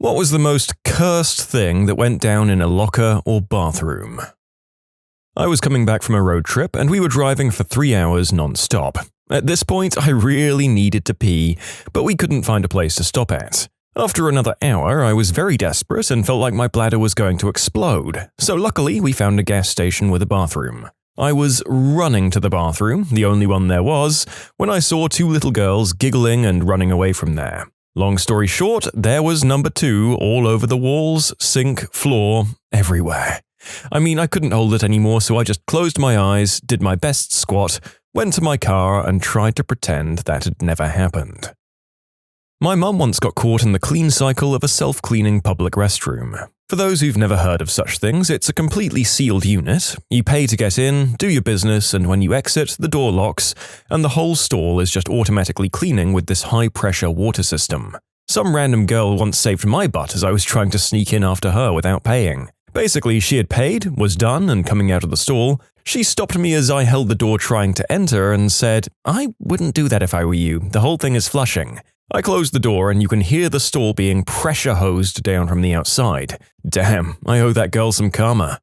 What was the most cursed thing that went down in a locker or bathroom? I was coming back from a road trip and we were driving for 3 hours non-stop. At this point, I really needed to pee, but we couldn't find a place to stop at. After another hour, I was very desperate and felt like my bladder was going to explode, so luckily we found a gas station with a bathroom. I was running to the bathroom, the only one there was, when I saw 2 little girls giggling and running away from there. Long story short, there was number 2 all over the walls, sink, floor, everywhere. I couldn't hold it anymore, so I just closed my eyes, did my best squat, went to my car and tried to pretend that had never happened. My mum once got caught in the clean cycle of a self-cleaning public restroom. For those who've never heard of such things, it's a completely sealed unit. You pay to get in, do your business, and when you exit, the door locks, and the whole stall is just automatically cleaning with this high-pressure water system. Some random girl once saved my butt as I was trying to sneak in after her without paying. Basically, she had paid, was done, and coming out of the stall, she stopped me as I held the door trying to enter and said, "I wouldn't do that if I were you. The whole thing is flushing." I closed the door and you can hear the stall being pressure hosed down from the outside. Damn, I owe that girl some karma.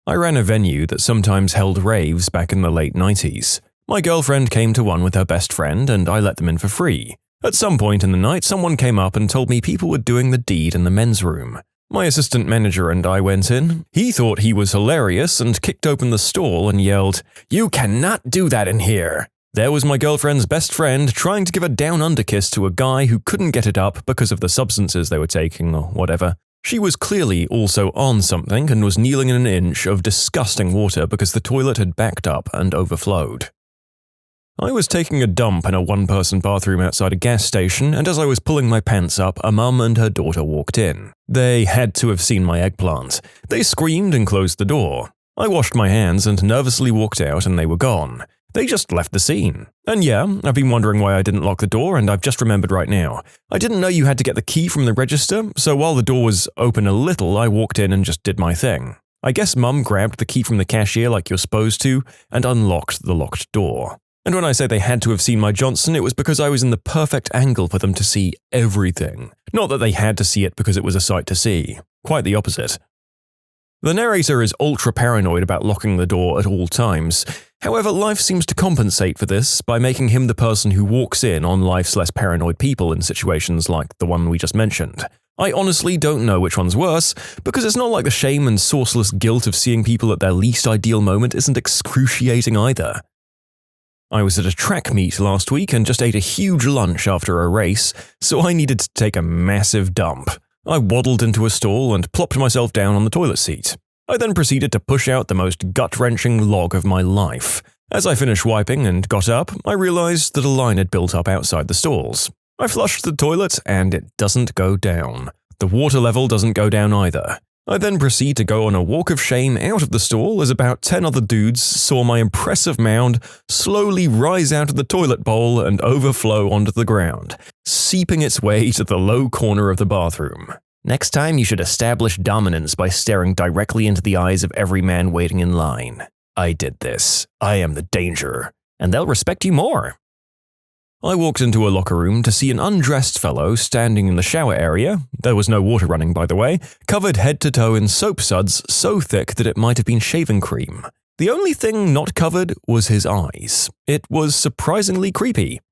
I ran a venue that sometimes held raves back in the late 90s. My girlfriend came to one with her best friend and I let them in for free. At some point in the night, someone came up and told me people were doing the deed in the men's room. My assistant manager and I went in. He thought he was hilarious and kicked open the stall and yelled, "You cannot do that in here." There was my girlfriend's best friend trying to give a down-under kiss to a guy who couldn't get it up because of the substances they were taking or whatever. She was clearly also on something and was kneeling in an inch of disgusting water because the toilet had backed up and overflowed. I was taking a dump in a one-person bathroom outside a gas station, and as I was pulling my pants up, a mum and her daughter walked in. They had to have seen my eggplant. They screamed and closed the door. I washed my hands and nervously walked out and they were gone. They just left the scene. And yeah, I've been wondering why I didn't lock the door, and I've just remembered right now. I didn't know you had to get the key from the register, so while the door was open a little, I walked in and just did my thing. I guess Mum grabbed the key from the cashier like you're supposed to, and unlocked the locked door. And when I say they had to have seen my Johnson, it was because I was in the perfect angle for them to see everything. Not that they had to see it because it was a sight to see. Quite the opposite. The narrator is ultra paranoid about locking the door at all times. However, life seems to compensate for this by making him the person who walks in on life's less paranoid people in situations like the one we just mentioned. I honestly don't know which one's worse, because it's not like the shame and sourceless guilt of seeing people at their least ideal moment isn't excruciating either. I was at a track meet last week and just ate a huge lunch after a race, so I needed to take a massive dump. I waddled into a stall and plopped myself down on the toilet seat. I then proceeded to push out the most gut-wrenching log of my life. As I finished wiping and got up, I realized that a line had built up outside the stalls. I flushed the toilet and it doesn't go down. The water level doesn't go down either. I then proceed to go on a walk of shame out of the stall as about 10 other dudes saw my impressive mound slowly rise out of the toilet bowl and overflow onto the ground, seeping its way to the low corner of the bathroom. Next time you should establish dominance by staring directly into the eyes of every man waiting in line. I did this. I am the danger. And they'll respect you more. I walked into a locker room to see an undressed fellow standing in the shower area, there was no water running by the way, covered head to toe in soap suds so thick that it might have been shaving cream. The only thing not covered was his eyes. It was surprisingly creepy.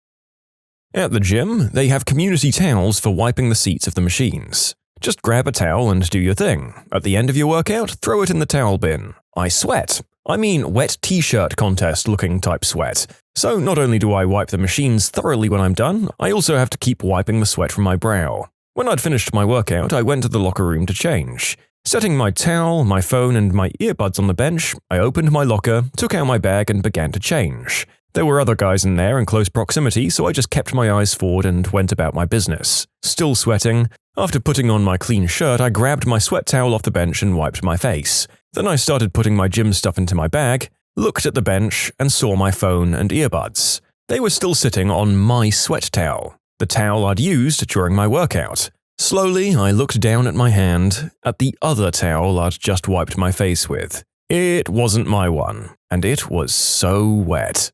At the gym, they have community towels for wiping the seats of the machines. Just grab a towel and do your thing. At the end of your workout, throw it in the towel bin. I sweat. Wet t-shirt contest looking type sweat. So not only do I wipe the machines thoroughly when I'm done, I also have to keep wiping the sweat from my brow. When I'd finished my workout, I went to the locker room to change. Setting my towel, my phone, and my earbuds on the bench, I opened my locker, took out my bag, and began to change. There were other guys in there in close proximity, so I just kept my eyes forward and went about my business. Still sweating. After putting on my clean shirt, I grabbed my sweat towel off the bench and wiped my face. Then I started putting my gym stuff into my bag, looked at the bench, and saw my phone and earbuds. They were still sitting on my sweat towel, the towel I'd used during my workout. Slowly, I looked down at my hand, at the other towel I'd just wiped my face with. It wasn't my one, and it was so wet.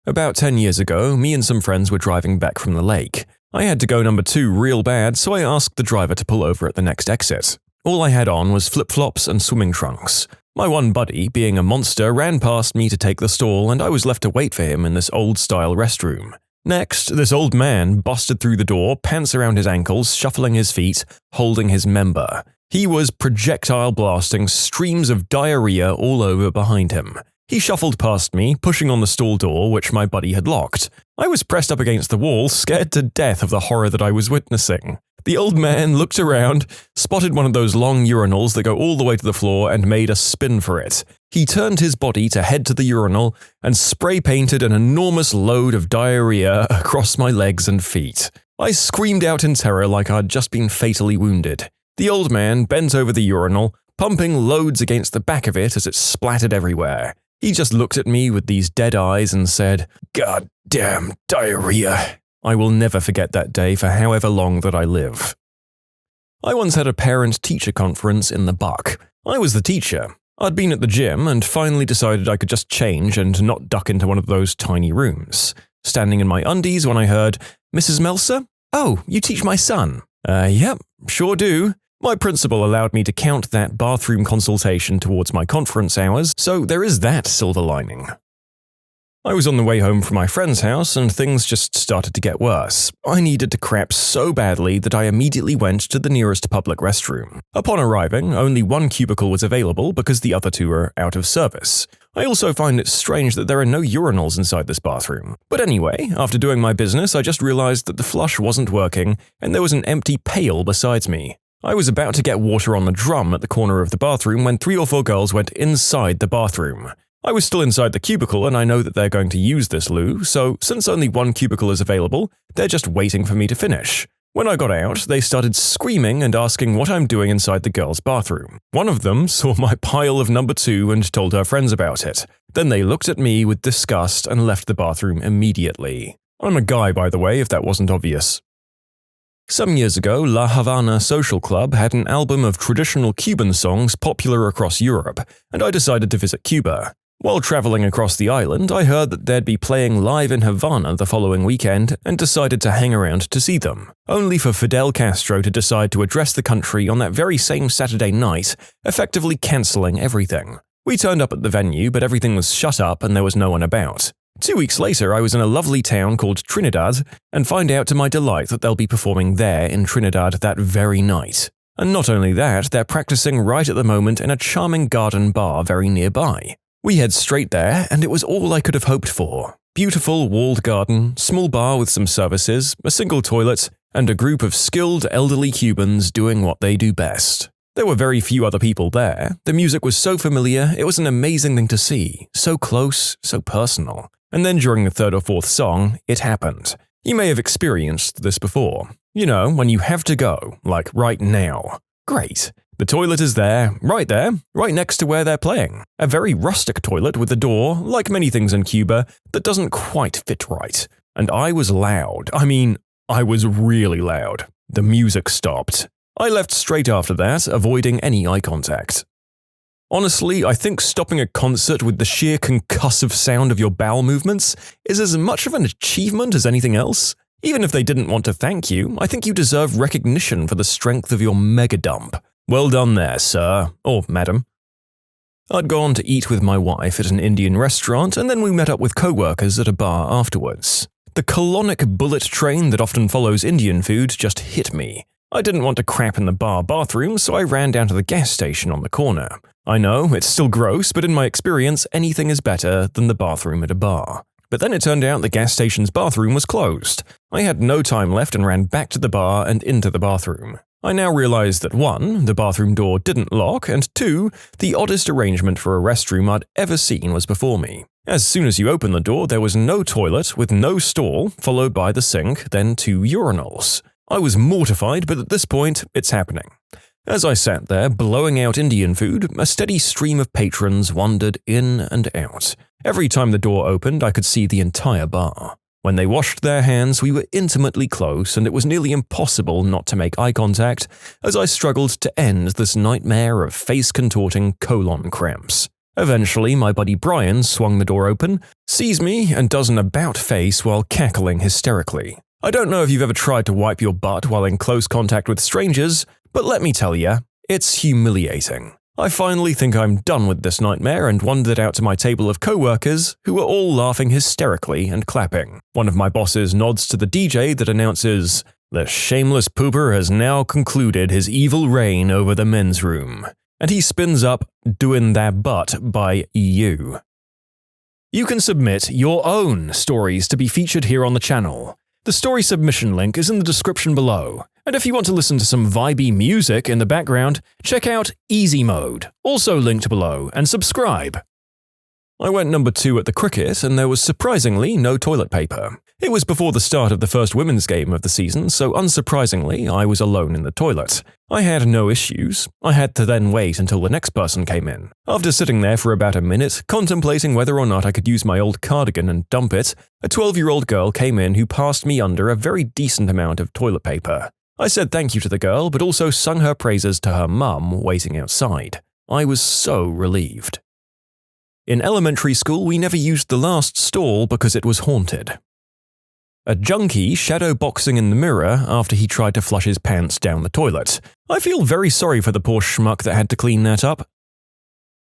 About 10 years ago, me and some friends were driving back from the lake. I had to go number 2 real bad, so I asked the driver to pull over at the next exit. All I had on was flip-flops and swimming trunks. My one buddy, being a monster, ran past me to take the stall, and I was left to wait for him in this old-style restroom. Next, this old man busted through the door, pants around his ankles, shuffling his feet, holding his member. He was projectile blasting streams of diarrhea all over behind him. He shuffled past me, pushing on the stall door, which my buddy had locked. I was pressed up against the wall, scared to death of the horror that I was witnessing. The old man looked around, spotted one of those long urinals that go all the way to the floor, and made a spin for it. He turned his body to head to the urinal and spray-painted an enormous load of diarrhea across my legs and feet. I screamed out in terror like I'd just been fatally wounded. The old man bent over the urinal, pumping loads against the back of it as it splattered everywhere. He just looked at me with these dead eyes and said, "God damn diarrhea." I will never forget that day for however long that I live. I once had a parent-teacher conference in the Buck. I was the teacher. I'd been at the gym and finally decided I could just change and not duck into one of those tiny rooms. Standing in my undies when I heard, "Mrs. Melser? Oh, you teach my son." Yep, sure do." My principal allowed me to count that bathroom consultation towards my conference hours, so there is that silver lining. I was on the way home from my friend's house and things just started to get worse. I needed to crap so badly that I immediately went to the nearest public restroom. Upon arriving, only one cubicle was available because the other 2 are out of service. I also find it strange that there are no urinals inside this bathroom. But anyway, after doing my business, I just realized that the flush wasn't working and there was an empty pail besides me. I was about to get water on the drum at the corner of the bathroom when 3 or 4 girls went inside the bathroom. I was still inside the cubicle and I know that they're going to use this loo, so since only one cubicle is available, they're just waiting for me to finish. When I got out, they started screaming and asking what I'm doing inside the girls' bathroom. One of them saw my pile of number 2 and told her friends about it. Then they looked at me with disgust and left the bathroom immediately. I'm a guy, by the way, if that wasn't obvious. Some years ago, La Havana Social Club had an album of traditional Cuban songs popular across Europe, and I decided to visit Cuba. While traveling across the island, I heard that they'd be playing live in Havana the following weekend and decided to hang around to see them, only for Fidel Castro to decide to address the country on that very same Saturday night, effectively cancelling everything. We turned up at the venue, but everything was shut up and there was no one about. 2 weeks later, I was in a lovely town called Trinidad and find out to my delight that they'll be performing there in Trinidad that very night. And not only that, they're practicing right at the moment in a charming garden bar very nearby. We head straight there, and it was all I could have hoped for. Beautiful walled garden, small bar with some services, a single toilet, and a group of skilled elderly Cubans doing what they do best. There were very few other people there. The music was so familiar, it was an amazing thing to see. So close, so personal. And then during the 3rd or 4th song, it happened. You may have experienced this before. You know, when you have to go, like right now. Great. The toilet is there, right next to where they're playing. A very rustic toilet with a door, like many things in Cuba, that doesn't quite fit right. And I was loud. I was really loud. The music stopped. I left straight after that, avoiding any eye contact. Honestly, I think stopping a concert with the sheer concussive sound of your bowel movements is as much of an achievement as anything else. Even if they didn't want to thank you, I think you deserve recognition for the strength of your mega dump. Well done there, sir, or madam. I'd gone to eat with my wife at an Indian restaurant, and then we met up with co-workers at a bar afterwards. The colonic bullet train that often follows Indian food just hit me. I didn't want to crap in the bar bathroom, so I ran down to the gas station on the corner. I know, it's still gross, but in my experience, anything is better than the bathroom at a bar. But then it turned out the gas station's bathroom was closed. I had no time left and ran back to the bar and into the bathroom. I now realize that 1, the bathroom door didn't lock, and 2, the oddest arrangement for a restroom I'd ever seen was before me. As soon as you open the door, there was no toilet with no stall, followed by the sink, then 2 urinals. I was mortified, but at this point, it's happening. As I sat there, blowing out Indian food, a steady stream of patrons wandered in and out. Every time the door opened, I could see the entire bar. When they washed their hands, we were intimately close, and it was nearly impossible not to make eye contact as I struggled to end this nightmare of face-contorting colon cramps. Eventually, my buddy Brian swung the door open, sees me, and does an about-face while cackling hysterically. I don't know if you've ever tried to wipe your butt while in close contact with strangers, but let me tell ya, it's humiliating. I finally think I'm done with this nightmare and wandered out to my table of co-workers who were all laughing hysterically and clapping. One of my bosses nods to the DJ that announces, "The shameless pooper has now concluded his evil reign over the men's room." And he spins up Doin' That Butt by EU. You can submit your own stories to be featured here on the channel. The story submission link is in the description below. And if you want to listen to some vibey music in the background, check out easymode, also linked below, and subscribe. I went number 2 at the cricket and there was surprisingly no toilet paper. It was before the start of the first women's game of the season, so unsurprisingly, I was alone in the toilet. I had no issues. I had to then wait until the next person came in. After sitting there for about a minute, contemplating whether or not I could use my old cardigan and dump it, a 12-year-old girl came in who passed me under a very decent amount of toilet paper. I said thank you to the girl, but also sung her praises to her mum waiting outside. I was so relieved. In elementary school, we never used the last stall because it was haunted. A junkie shadow boxing in the mirror after he tried to flush his pants down the toilet. I feel very sorry for the poor schmuck that had to clean that up.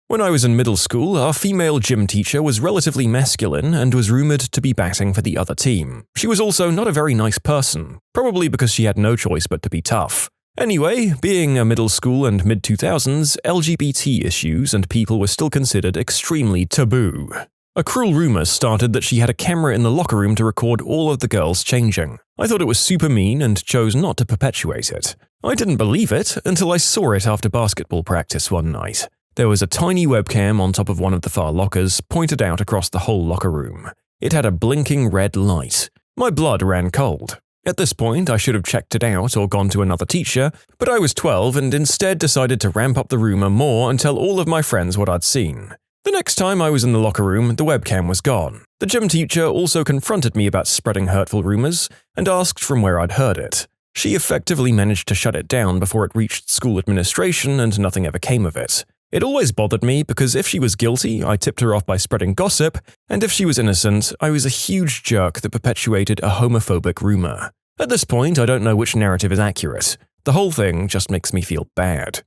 When I was in middle school, our female gym teacher was relatively masculine and was rumored to be batting for the other team. She was also not a very nice person, probably because she had no choice but to be tough. Anyway, being a middle school and mid-2000s, LGBT issues and people were still considered extremely taboo. A cruel rumor started that she had a camera in the locker room to record all of the girls changing. I thought it was super mean and chose not to perpetuate it. I didn't believe it until I saw it after basketball practice one night. There was a tiny webcam on top of one of the far lockers pointed out across the whole locker room. It had a blinking red light. My blood ran cold. At this point, I should have checked it out or gone to another teacher, but I was 12 and instead decided to ramp up the rumor more and tell all of my friends what I'd seen. The next time I was in the locker room, the webcam was gone. The gym teacher also confronted me about spreading hurtful rumors and asked from where I'd heard it. She effectively managed to shut it down before it reached school administration and nothing ever came of it. It always bothered me because if she was guilty, I tipped her off by spreading gossip, and if she was innocent, I was a huge jerk that perpetuated a homophobic rumor. At this point, I don't know which narrative is accurate. The whole thing just makes me feel bad.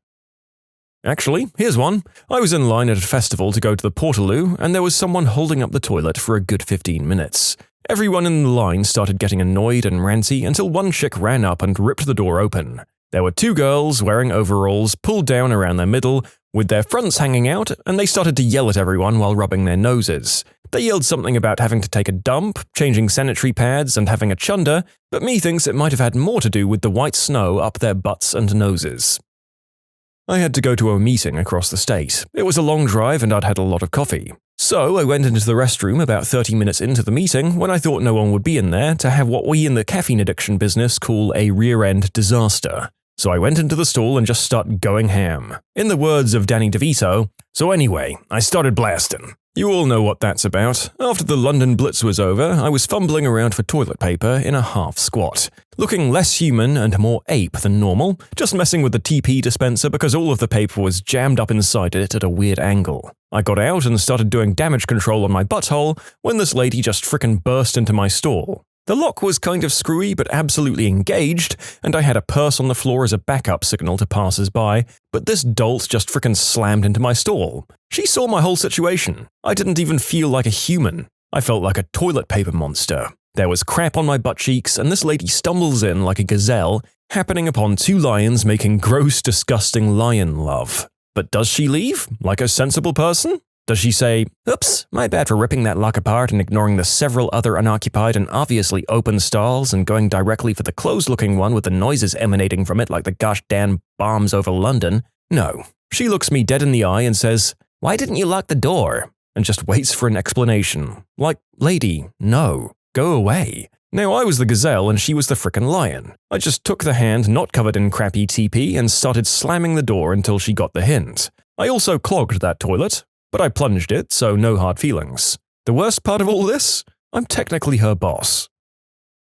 Actually, here's one. I was in line at a festival to go to the Portaloo, and there was someone holding up the toilet for a good 15 minutes. Everyone in the line started getting annoyed and ranty until one chick ran up and ripped the door open. There were 2 girls wearing overalls pulled down around their middle, with their fronts hanging out, and they started to yell at everyone while rubbing their noses. They yelled something about having to take a dump, changing sanitary pads, and having a chunder, but me thinks it might have had more to do with the white snow up their butts and noses. I had to go to a meeting across the state. It was a long drive and I'd had a lot of coffee. So I went into the restroom about 30 minutes into the meeting when I thought no one would be in there to have what we in the caffeine addiction business call a rear-end disaster. So I went into the stall and just started going ham. In the words of Danny DeVito, so anyway, I started blasting. You all know what that's about. After the London Blitz was over, I was fumbling around for toilet paper in a half squat, looking less human and more ape than normal, just messing with the TP dispenser because all of the paper was jammed up inside it at a weird angle. I got out and started doing damage control on my butthole when this lady just frickin' burst into my stall. The lock was kind of screwy but absolutely engaged, and I had a purse on the floor as a backup signal to passers-by, but this dolt just frickin' slammed into my stall. She saw my whole situation. I didn't even feel like a human. I felt like a toilet paper monster. There was crap on my butt cheeks, and this lady stumbles in like a gazelle, happening upon 2 lions making gross, disgusting lion love. But does she leave, like a sensible person? Does she say, "Oops, my bad for ripping that lock apart and ignoring the several other unoccupied and obviously open stalls and going directly for the closed-looking one with the noises emanating from it like the gosh damn bombs over London"? No. She looks me dead in the eye and says, "Why didn't you lock the door?" and just waits for an explanation. Like, lady, no. Go away. Now I was the gazelle and she was the frickin' lion. I just took the hand not covered in crappy TP and started slamming the door until she got the hint. I also clogged that toilet, but I plunged it, so no hard feelings. The worst part of all this? I'm technically her boss.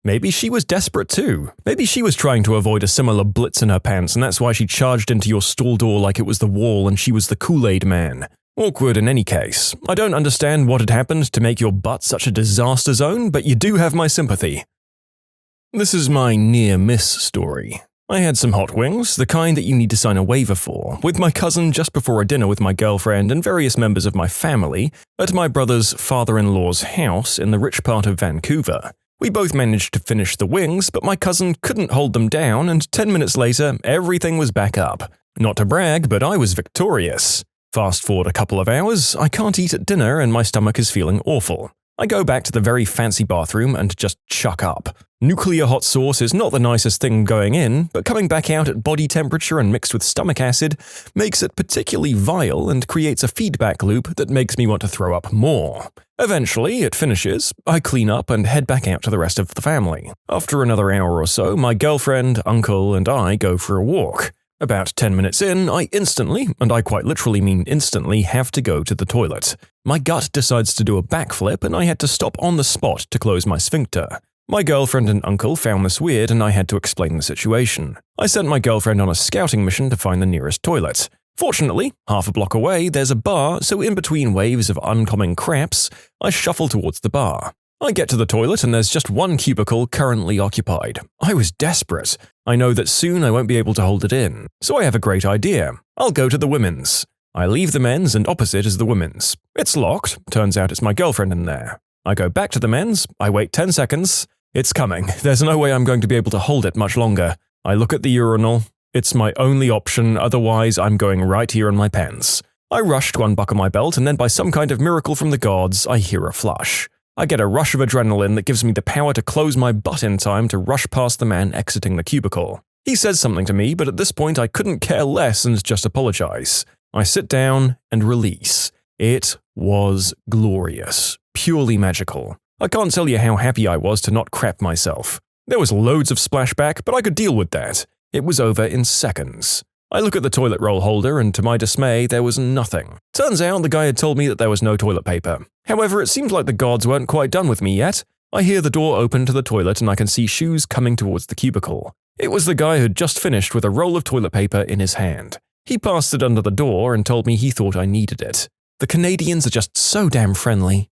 Maybe she was desperate too. Maybe she was trying to avoid a similar blitz in her pants and that's why she charged into your stall door like it was the wall and she was the Kool-Aid man. Awkward in any case. I don't understand what had happened to make your butt such a disaster zone, but you do have my sympathy. This is my near-miss story. I had some hot wings, the kind that you need to sign a waiver for, with my cousin just before a dinner with my girlfriend and various members of my family at my brother's father-in-law's house in the rich part of Vancouver. We both managed to finish the wings, but my cousin couldn't hold them down, and 10 minutes later, everything was back up. Not to brag, but I was victorious. Fast forward a couple of hours, I can't eat at dinner and my stomach is feeling awful. I go back to the very fancy bathroom and just chuck up. Nuclear hot sauce is not the nicest thing going in, but coming back out at body temperature and mixed with stomach acid makes it particularly vile and creates a feedback loop that makes me want to throw up more. Eventually, it finishes, I clean up and head back out to the rest of the family. After another hour or so, my girlfriend, uncle, and I go for a walk. About 10 minutes in, I instantly, and I quite literally mean instantly, have to go to the toilet. My gut decides to do a backflip and I had to stop on the spot to close my sphincter. My girlfriend and uncle found this weird and I had to explain the situation. I sent my girlfriend on a scouting mission to find the nearest toilet. Fortunately, half a block away, there's a bar, so in between waves of oncoming craps, I shuffle towards the bar. I get to the toilet and there's just one cubicle currently occupied. I was desperate. I know that soon I won't be able to hold it in. So I have a great idea. I'll go to the women's. I leave the men's and opposite is the women's. It's locked. Turns out it's my girlfriend in there. I go back to the men's. I wait 10 seconds. It's coming. There's no way I'm going to be able to hold it much longer. I look at the urinal. It's my only option, otherwise I'm going right here in my pants. I rush to unbuckle my belt and then by some kind of miracle from the gods, I hear a flush. I get a rush of adrenaline that gives me the power to close my butt in time to rush past the man exiting the cubicle. He says something to me, but at this point I couldn't care less and just apologize. I sit down and release. It was glorious. Purely magical. I can't tell you how happy I was to not crap myself. There was loads of splashback, but I could deal with that. It was over in seconds. I look at the toilet roll holder and to my dismay, there was nothing. Turns out the guy had told me that there was no toilet paper. However, it seemed like the gods weren't quite done with me yet. I hear the door open to the toilet and I can see shoes coming towards the cubicle. It was the guy who'd just finished with a roll of toilet paper in his hand. He passed it under the door and told me he thought I needed it. The Canadians are just so damn friendly.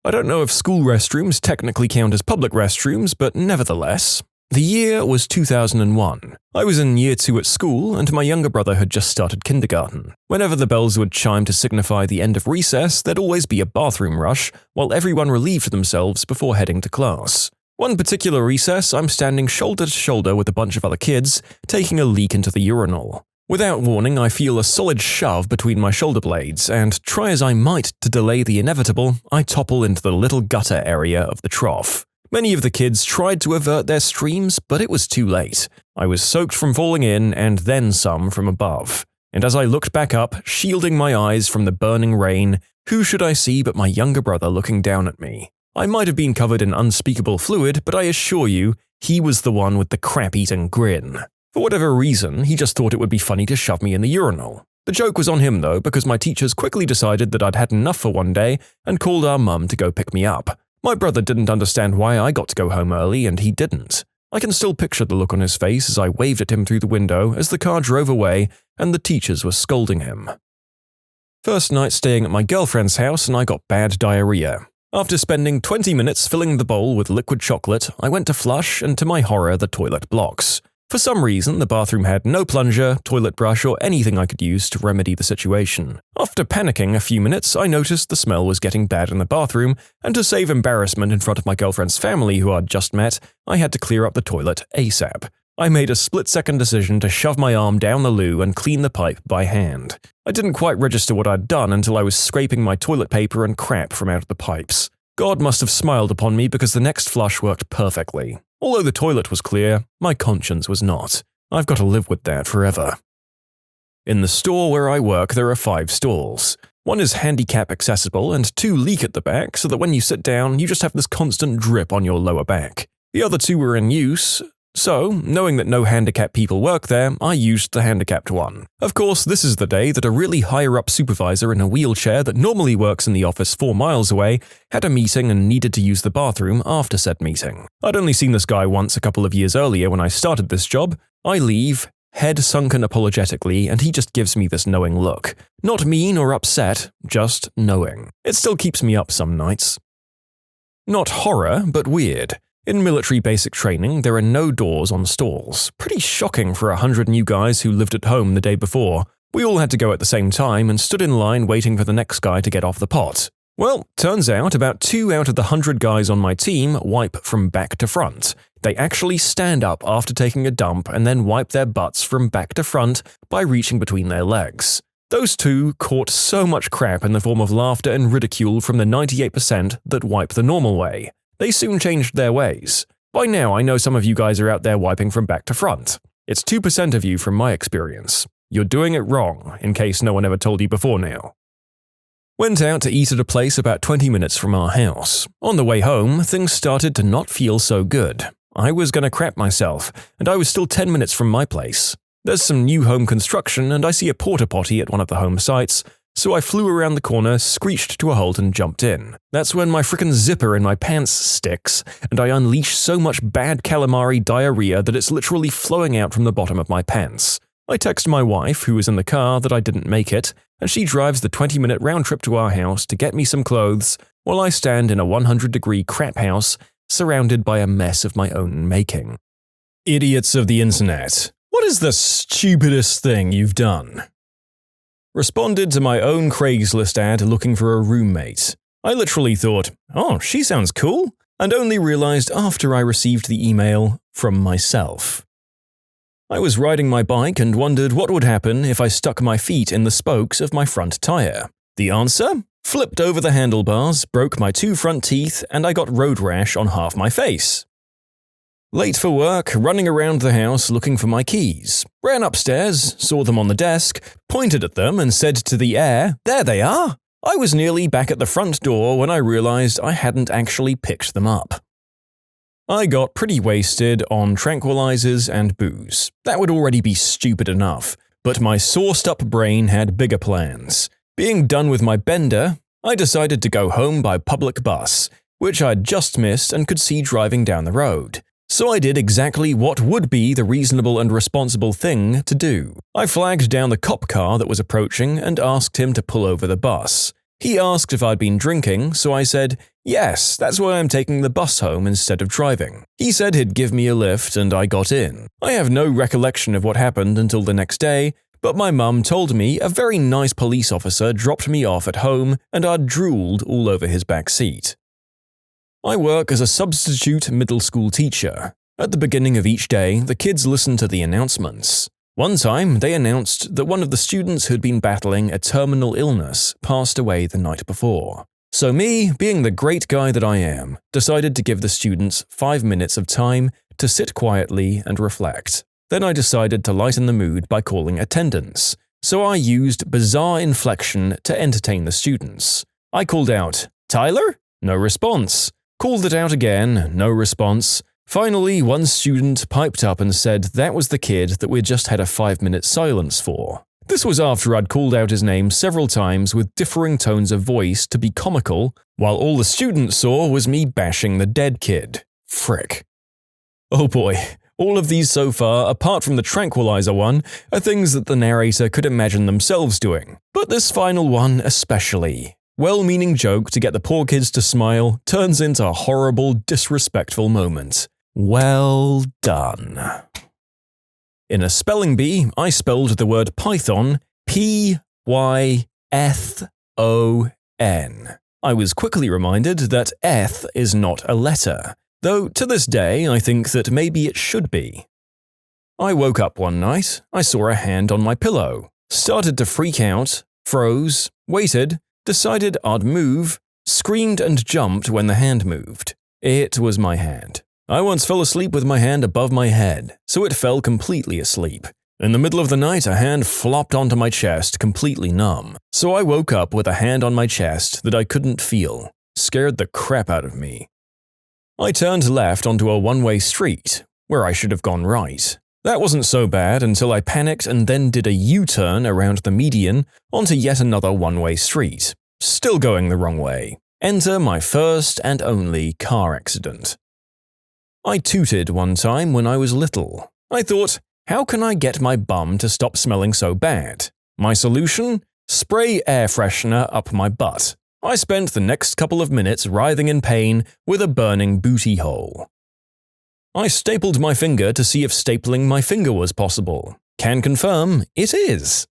I don't know if school restrooms technically count as public restrooms, but nevertheless. The year was 2001. I was in year 2 at school, and my younger brother had just started kindergarten. Whenever the bells would chime to signify the end of recess, there'd always be a bathroom rush, while everyone relieved themselves before heading to class. One particular recess, I'm standing shoulder to shoulder with a bunch of other kids, taking a leak into the urinal. Without warning, I feel a solid shove between my shoulder blades, and try as I might to delay the inevitable, I topple into the little gutter area of the trough. Many of the kids tried to avert their streams, but it was too late. I was soaked from falling in and then some from above. And as I looked back up, shielding my eyes from the burning rain, who should I see but my younger brother looking down at me? I might have been covered in unspeakable fluid, but I assure you, he was the one with the crap-eating grin. For whatever reason, he just thought it would be funny to shove me in the urinal. The joke was on him though, because my teachers quickly decided that I'd had enough for one day and called our mum to go pick me up. My brother didn't understand why I got to go home early and he didn't. I can still picture the look on his face as I waved at him through the window as the car drove away and the teachers were scolding him. First night staying at my girlfriend's house and I got bad diarrhea. After spending 20 minutes filling the bowl with liquid chocolate, I went to flush and to my horror the toilet blocks. For some reason, the bathroom had no plunger, toilet brush, or anything I could use to remedy the situation. After panicking a few minutes, I noticed the smell was getting bad in the bathroom, and to save embarrassment in front of my girlfriend's family who I'd just met, I had to clear up the toilet ASAP. I made a split-second decision to shove my arm down the loo and clean the pipe by hand. I didn't quite register what I'd done until I was scraping my toilet paper and crap from out of the pipes. God must have smiled upon me because the next flush worked perfectly. Although the toilet was clear, my conscience was not. I've got to live with that forever. In the store where I work, there are 5 stalls. One is handicap accessible and 2 leak at the back so that when you sit down, you just have this constant drip on your lower back. The other 2 were in use, so, knowing that no handicapped people work there, I used the handicapped one. Of course, this is the day that a really higher-up supervisor in a wheelchair that normally works in the office 4 miles away had a meeting and needed to use the bathroom after said meeting. I'd only seen this guy once a couple of years earlier when I started this job. I leave, head sunken apologetically, and he just gives me this knowing look. Not mean or upset, just knowing. It still keeps me up some nights. Not horror, but weird. In military basic training, there are no doors on stalls. Pretty shocking for 100 new guys who lived at home the day before. We all had to go at the same time and stood in line waiting for the next guy to get off the pot. Well, turns out about 2 out of the 100 guys on my team wipe from back to front. They actually stand up after taking a dump and then wipe their butts from back to front by reaching between their legs. Those two caught so much crap in the form of laughter and ridicule from the 98% that wipe the normal way. They soon changed their ways. By now, I know some of you guys are out there wiping from back to front. It's 2% of you from my experience. You're doing it wrong, in case no one ever told you before now. Went out to eat at a place about 20 minutes from our house. On the way home, things started to not feel so good. I was gonna crap myself, and I was still 10 minutes from my place. There's some new home construction, and I see a porta potty at one of the home sites, so I flew around the corner, screeched to a halt, and jumped in. That's when my frickin' zipper in my pants sticks, and I unleash so much bad calamari diarrhea that it's literally flowing out from the bottom of my pants. I text my wife, who was in the car, that I didn't make it, and she drives the 20-minute round trip to our house to get me some clothes while I stand in a 100-degree crap house surrounded by a mess of my own making. Idiots of the internet. What is the stupidest thing you've done? Responded to my own Craigslist ad looking for a roommate. I literally thought, oh, she sounds cool, and only realized after I received the email from myself. I was riding my bike and wondered what would happen if I stuck my feet in the spokes of my front tire. The answer? Flipped over the handlebars, broke my 2 front teeth, and I got road rash on half my face. Late for work, running around the house looking for my keys. Ran upstairs, saw them on the desk, pointed at them and said to the air, "There they are!" I was nearly back at the front door when I realized I hadn't actually picked them up. I got pretty wasted on tranquilizers and booze. That would already be stupid enough, but my sauced-up brain had bigger plans. Being done with my bender, I decided to go home by public bus, which I'd just missed and could see driving down the road. So I did exactly what would be the reasonable and responsible thing to do. I flagged down the cop car that was approaching and asked him to pull over the bus. He asked if I'd been drinking, so I said, yes, that's why I'm taking the bus home instead of driving. He said he'd give me a lift and I got in. I have no recollection of what happened until the next day, but my mum told me a very nice police officer dropped me off at home and I'd drooled all over his back seat. I work as a substitute middle school teacher. At the beginning of each day, the kids listen to the announcements. One time, they announced that one of the students who'd been battling a terminal illness passed away the night before. So me, being the great guy that I am, decided to give the students 5 minutes of time to sit quietly and reflect. Then I decided to lighten the mood by calling attendance. So I used bizarre inflection to entertain the students. I called out, "Tyler?" No response. Called it out again, no response. Finally, one student piped up and said that was the kid that we'd just had a 5-minute silence for. This was after I'd called out his name several times with differing tones of voice to be comical, while all the students saw was me bashing the dead kid. Frick. Oh boy, all of these so far, apart from the tranquilizer one, are things that the narrator could imagine themselves doing. But this final one especially. Well-meaning joke to get the poor kids to smile turns into a horrible, disrespectful moment. Well done. In a spelling bee, I spelled the word Python Python. I was quickly reminded that eth is not a letter, though to this day I think that maybe it should be. I woke up one night, I saw a hand on my pillow, started to freak out, froze, waited, decided I'd move, screamed and jumped when the hand moved. It was my hand. I once fell asleep with my hand above my head, so it fell completely asleep. In the middle of the night, a hand flopped onto my chest, completely numb. So I woke up with a hand on my chest that I couldn't feel. Scared the crap out of me. I turned left onto a one-way street, where I should have gone right. That wasn't so bad until I panicked and then did a U-turn around the median onto yet another one-way street. Still going the wrong way. Enter my first and only car accident. I tooted one time when I was little. I thought, how can I get my bum to stop smelling so bad? My solution? Spray air freshener up my butt. I spent the next couple of minutes writhing in pain with a burning booty hole. I stapled my finger to see if stapling my finger was possible. Can confirm, it is.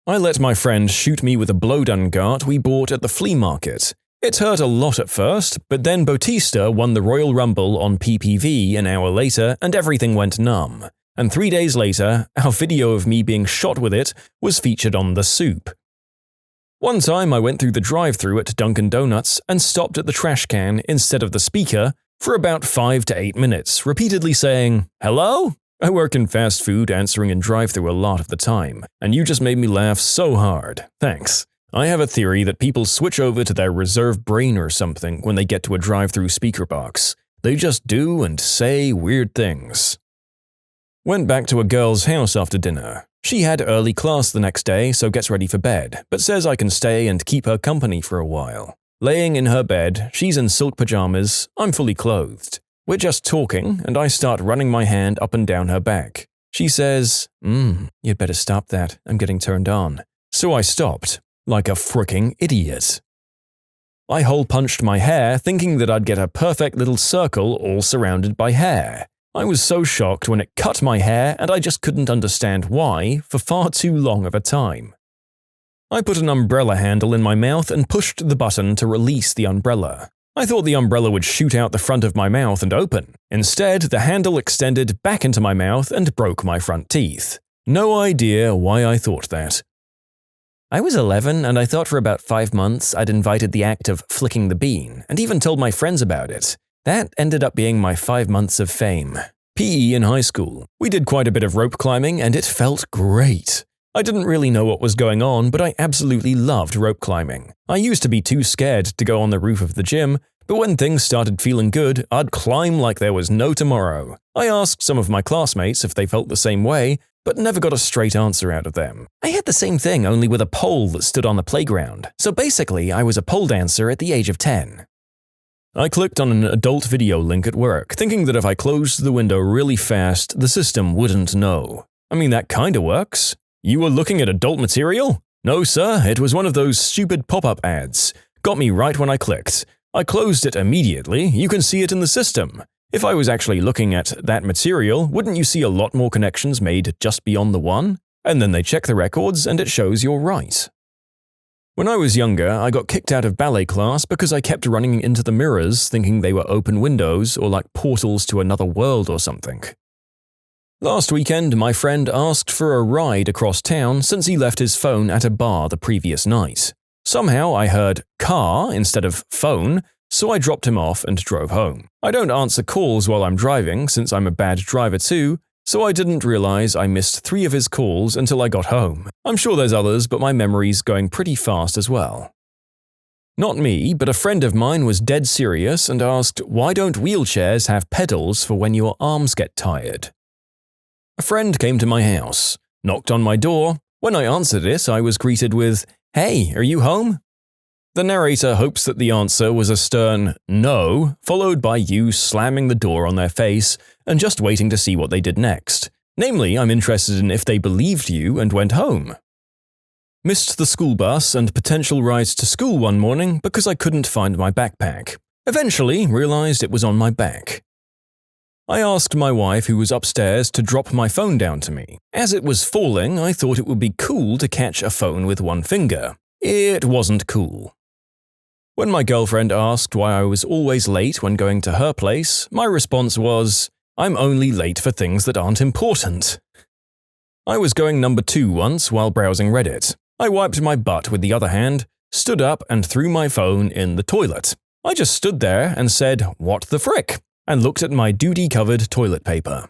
I let my friend shoot me with a blowgun dart we bought at the flea market. It hurt a lot at first, but then Bautista won the Royal Rumble on PPV an hour later and everything went numb. And 3 days later, our video of me being shot with it was featured on The Soup. One time I went through the drive-thru at Dunkin' Donuts and stopped at the trash can instead of the speaker for about 5 to 8 minutes, repeatedly saying, "Hello?" I work in fast food, answering in drive-thru a lot of the time, and you just made me laugh so hard. Thanks. I have a theory that people switch over to their reserve brain or something when they get to a drive-thru speaker box. They just do and say weird things. Went back to a girl's house after dinner. She had early class the next day, so gets ready for bed, but says I can stay and keep her company for a while. Laying in her bed, she's in silk pajamas, I'm fully clothed. We're just talking, and I start running my hand up and down her back. She says, you'd better stop that, I'm getting turned on. So I stopped, like a fricking idiot. I hole-punched my hair, thinking that I'd get a perfect little circle all surrounded by hair. I was so shocked when it cut my hair, and I just couldn't understand why for far too long of a time. I put an umbrella handle in my mouth and pushed the button to release the umbrella. I thought the umbrella would shoot out the front of my mouth and open. Instead, the handle extended back into my mouth and broke my front teeth. No idea why I thought that. I was 11 and I thought for about 5 months I'd invited the act of flicking the bean, and even told my friends about it. That ended up being my 5 months of fame. PE in high school. We did quite a bit of rope climbing and it felt great. I didn't really know what was going on, but I absolutely loved rope climbing. I used to be too scared to go on the roof of the gym, but when things started feeling good, I'd climb like there was no tomorrow. I asked some of my classmates if they felt the same way, but never got a straight answer out of them. I had the same thing, only with a pole that stood on the playground, so basically I was a pole dancer at the age of 10. I clicked on an adult video link at work, thinking that if I closed the window really fast, the system wouldn't know. I mean, that kinda works. You were looking at adult material? No, sir, it was one of those stupid pop-up ads. Got me right when I clicked. I closed it immediately, you can see it in the system. If I was actually looking at that material, wouldn't you see a lot more connections made just beyond the one? And then they check the records and it shows you're right. When I was younger, I got kicked out of ballet class because I kept running into the mirrors thinking they were open windows or like portals to another world or something. Last weekend, my friend asked for a ride across town since he left his phone at a bar the previous night. Somehow I heard car instead of phone, so I dropped him off and drove home. I don't answer calls while I'm driving since I'm a bad driver too, so I didn't realize I missed 3 of his calls until I got home. I'm sure there's others, but my memory's going pretty fast as well. Not me, but a friend of mine was dead serious and asked, why don't wheelchairs have pedals for when your arms get tired? A friend came to my house, knocked on my door. When I answered it, I was greeted with, "Hey, are you home?" The narrator hopes that the answer was a stern no, followed by you slamming the door on their face and just waiting to see what they did next. Namely, I'm interested in if they believed you and went home. Missed the school bus and potential rides to school one morning because I couldn't find my backpack. Eventually, realized it was on my back. I asked my wife, who was upstairs, to drop my phone down to me. As it was falling, I thought it would be cool to catch a phone with one finger. It wasn't cool. When my girlfriend asked why I was always late when going to her place, my response was, I'm only late for things that aren't important. I was going number 2 once while browsing Reddit. I wiped my butt with the other hand, stood up and threw my phone in the toilet. I just stood there and said, what the frick? And looked at my duty-covered toilet paper.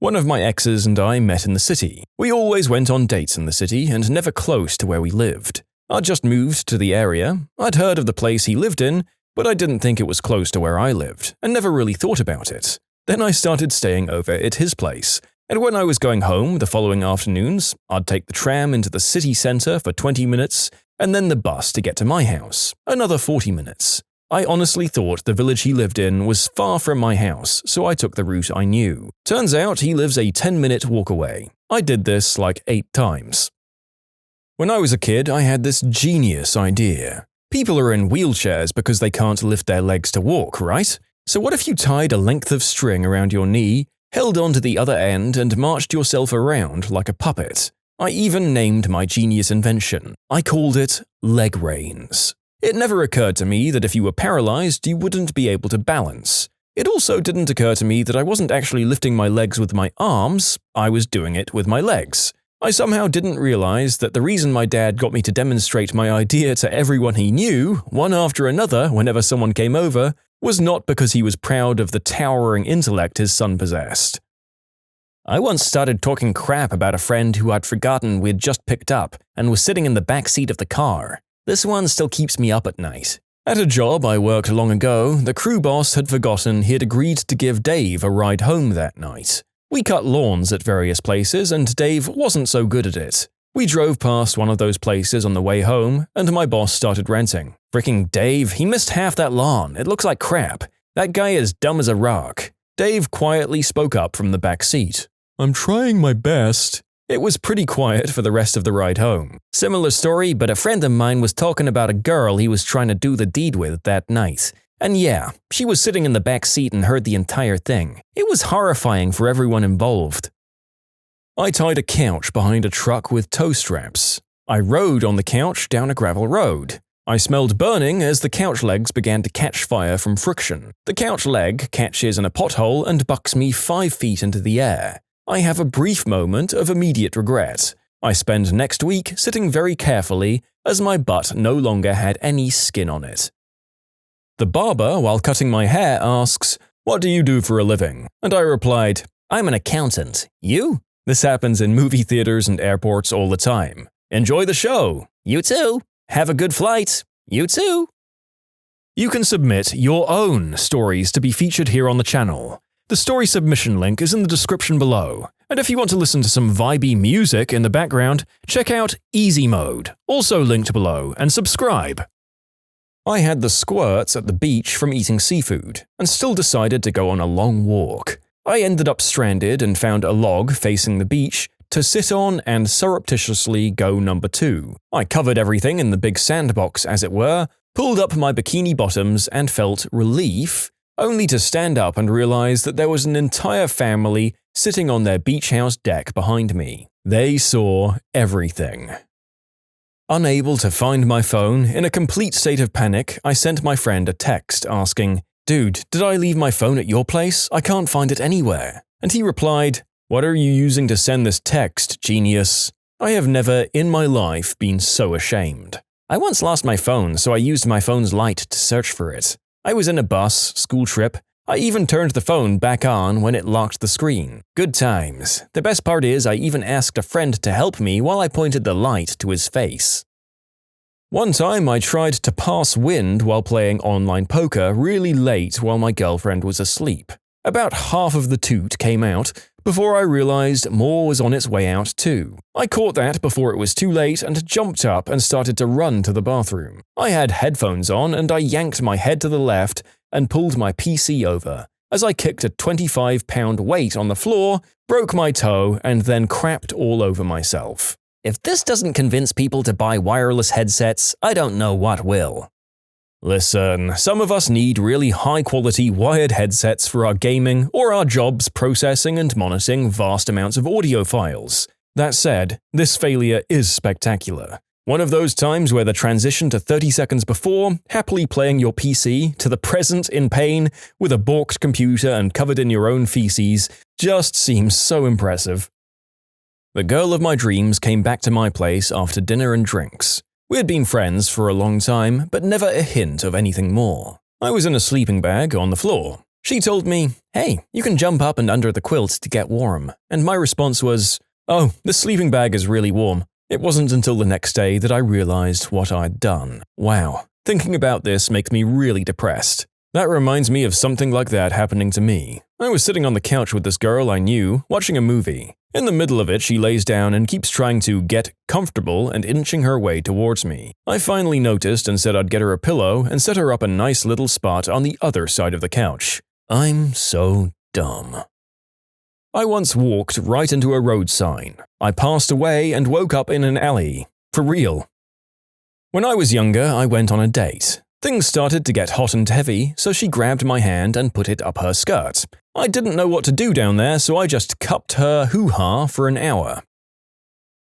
One of my exes and I met in the city. We always went on dates in the city and never close to where we lived. I'd just moved to the area. I'd heard of the place he lived in, but I didn't think it was close to where I lived, and never really thought about it. Then I started staying over at his place, and when I was going home the following afternoons, I'd take the tram into the city centre for 20 minutes, and then the bus to get to my house, another 40 minutes. I honestly thought the village he lived in was far from my house, so I took the route I knew. Turns out he lives a 10-minute walk away. I did this like 8 times. When I was a kid, I had this genius idea. People are in wheelchairs because they can't lift their legs to walk, right? So what if you tied a length of string around your knee, held on to the other end, and marched yourself around like a puppet? I even named my genius invention. I called it leg reins. It never occurred to me that if you were paralyzed, you wouldn't be able to balance. It also didn't occur to me that I wasn't actually lifting my legs with my arms, I was doing it with my legs. I somehow didn't realize that the reason my dad got me to demonstrate my idea to everyone he knew, one after another whenever someone came over, was not because he was proud of the towering intellect his son possessed. I once started talking crap about a friend who I'd forgotten we'd just picked up and was sitting in the back seat of the car. This one still keeps me up at night. At a job I worked long ago, the crew boss had forgotten he had agreed to give Dave a ride home that night. We cut lawns at various places and Dave wasn't so good at it. We drove past one of those places on the way home and my boss started ranting. "Fricking Dave, he missed half that lawn, it looks like crap. That guy is dumb as a rock." Dave quietly spoke up from the back seat. "I'm trying my best." It was pretty quiet for the rest of the ride home. Similar story, but a friend of mine was talking about a girl he was trying to do the deed with that night. And yeah, she was sitting in the back seat and heard the entire thing. It was horrifying for everyone involved. I tied a couch behind a truck with tow straps. I rode on the couch down a gravel road. I smelled burning as the couch legs began to catch fire from friction. The couch leg catches in a pothole and bucks me 5 feet into the air. I have a brief moment of immediate regret. I spend next week sitting very carefully as my butt no longer had any skin on it. The barber, while cutting my hair, asks, "What do you do for a living?" And I replied, "I'm an accountant. You?" This happens in movie theaters and airports all the time. Enjoy the show. You too. Have a good flight. You too. You can submit your own stories to be featured here on the channel. The story submission link is in the description below. And if you want to listen to some vibey music in the background, check out easymode, also linked below, and subscribe. I had the squirts at the beach from eating seafood, and still decided to go on a long walk. I ended up stranded and found a log facing the beach to sit on and surreptitiously go number 2. I covered everything in the big sandbox as it were, pulled up my bikini bottoms and felt relief, only to stand up and realize that there was an entire family sitting on their beach house deck behind me. They saw everything. Unable to find my phone, in a complete state of panic, I sent my friend a text asking, "Dude, did I leave my phone at your place? I can't find it anywhere." And he replied, "What are you using to send this text, genius?" I have never in my life been so ashamed. I once lost my phone, so I used my phone's light to search for it. I was in a bus, school trip. I even turned the phone back on when it locked the screen. Good times. The best part is I even asked a friend to help me while I pointed the light to his face. One time I tried to pass wind while playing online poker really late while my girlfriend was asleep. About half of the toot came out before I realized more was on its way out too. I caught that before it was too late and jumped up and started to run to the bathroom. I had headphones on and I yanked my head to the left and pulled my PC over as I kicked a 25-pound weight on the floor, broke my toe, and then crapped all over myself. If this doesn't convince people to buy wireless headsets, I don't know what will. Listen, some of us need really high-quality wired headsets for our gaming or our jobs processing and monitoring vast amounts of audio files. That said, this failure is spectacular. One of those times where the transition to 30 seconds before, happily playing your PC, to the present in pain, with a balked computer and covered in your own feces, just seems so impressive. The girl of my dreams came back to my place after dinner and drinks. We had been friends for a long time, but never a hint of anything more. I was in a sleeping bag on the floor. She told me, "Hey, you can jump up and under the quilt to get warm." And my response was, "Oh, the sleeping bag is really warm." It wasn't until the next day that I realized what I'd done. Wow, thinking about this makes me really depressed. That reminds me of something like that happening to me. I was sitting on the couch with this girl I knew, watching a movie. In the middle of it, she lays down and keeps trying to get comfortable and inching her way towards me. I finally noticed and said I'd get her a pillow and set her up a nice little spot on the other side of the couch. I'm so dumb. I once walked right into a road sign. I passed away and woke up in an alley. For real. When I was younger, I went on a date. Things started to get hot and heavy, so she grabbed my hand and put it up her skirt. I didn't know what to do down there, so I just cupped her hoo-ha for an hour.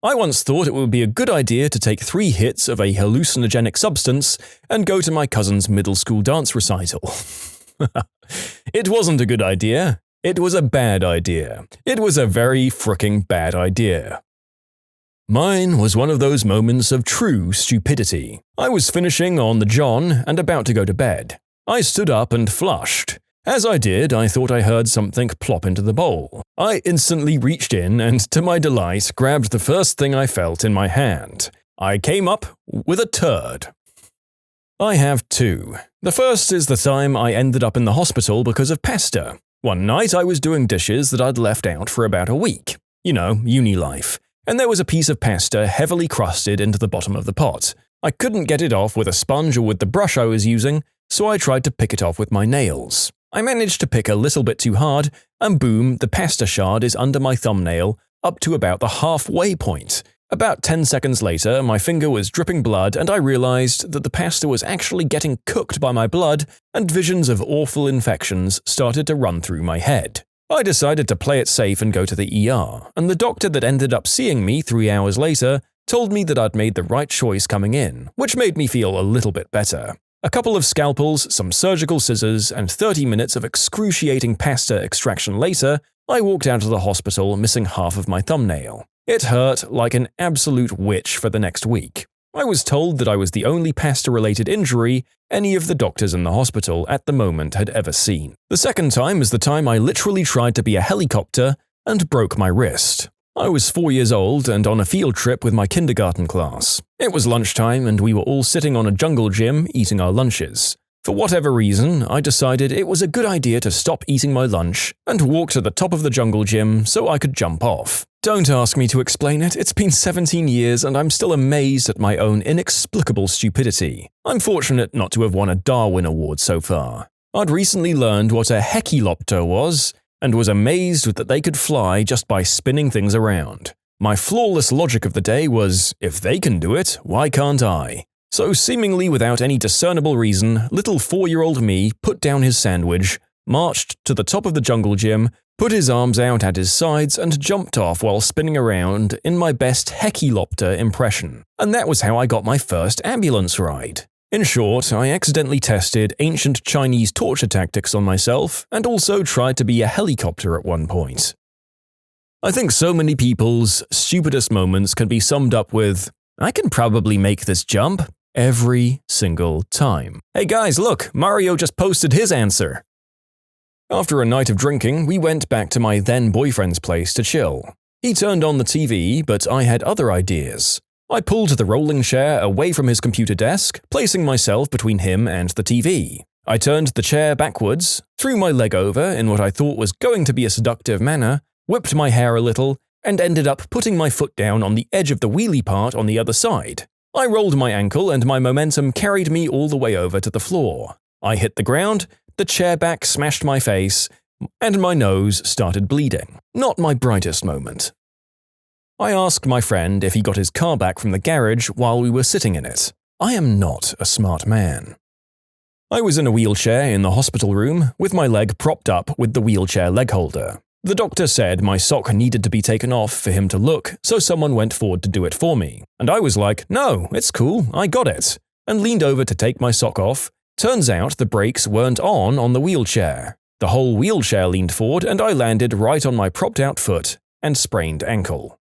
I once thought it would be a good idea to take 3 hits of a hallucinogenic substance and go to my cousin's middle school dance recital. It wasn't a good idea. It was a bad idea. It was a very fricking bad idea. Mine was one of those moments of true stupidity. I was finishing on the John and about to go to bed. I stood up and flushed. As I did, I thought I heard something plop into the bowl. I instantly reached in and, to my delight, grabbed the first thing I felt in my hand. I came up with a turd. I have 2. The first is the time I ended up in the hospital because of pasta. One night I was doing dishes that I'd left out for about a week. You know, uni life. And there was a piece of pasta heavily crusted into the bottom of the pot. I couldn't get it off with a sponge or with the brush I was using, so I tried to pick it off with my nails. I managed to pick a little bit too hard, and boom, the pasta shard is under my thumbnail up to about the halfway point. About 10 seconds later, my finger was dripping blood and I realized that the pasta was actually getting cooked by my blood, and visions of awful infections started to run through my head. I decided to play it safe and go to the ER, and the doctor that ended up seeing me 3 hours later told me that I'd made the right choice coming in, which made me feel a little bit better. A couple of scalpels, some surgical scissors, and 30 minutes of excruciating pasta extraction later, I walked out of the hospital missing half of my thumbnail. It hurt like an absolute witch for the next week. I was told that I was the only pasta-related injury any of the doctors in the hospital at the moment had ever seen. The second time is the time I literally tried to be a helicopter and broke my wrist. I was 4 years old and on a field trip with my kindergarten class. It was lunchtime and we were all sitting on a jungle gym eating our lunches. For whatever reason, I decided it was a good idea to stop eating my lunch and walk to the top of the jungle gym so I could jump off. Don't ask me to explain it, it's been 17 years and I'm still amazed at my own inexplicable stupidity. I'm fortunate not to have won a Darwin Award so far. I'd recently learned what a hechelopter was, and was amazed that they could fly just by spinning things around. My flawless logic of the day was, if they can do it, why can't I? So seemingly without any discernible reason, little 4-year-old me put down his sandwich, marched to the top of the jungle gym, put his arms out at his sides and jumped off while spinning around in my best hechelopter impression. And that was how I got my first ambulance ride. In short, I accidentally tested ancient Chinese torture tactics on myself and also tried to be a helicopter at one point. I think so many people's stupidest moments can be summed up with, I can probably make this jump every single time. Hey guys, look, Mario just posted his answer. After a night of drinking, we went back to my then-boyfriend's place to chill. He turned on the TV, but I had other ideas. I pulled the rolling chair away from his computer desk, placing myself between him and the TV. I turned the chair backwards, threw my leg over in what I thought was going to be a seductive manner, whipped my hair a little, and ended up putting my foot down on the edge of the wheelie part on the other side. I rolled my ankle and my momentum carried me all the way over to the floor. I hit the ground, the chair back smashed my face, and my nose started bleeding. Not my brightest moment. I asked my friend if he got his car back from the garage while we were sitting in it. I am not a smart man. I was in a wheelchair in the hospital room, with my leg propped up with the wheelchair leg holder. The doctor said my sock needed to be taken off for him to look, so someone went forward to do it for me. And I was like, no, it's cool, I got it, and leaned over to take my sock off. Turns out the brakes weren't on the wheelchair. The whole wheelchair leaned forward and I landed right on my propped out foot and sprained ankle.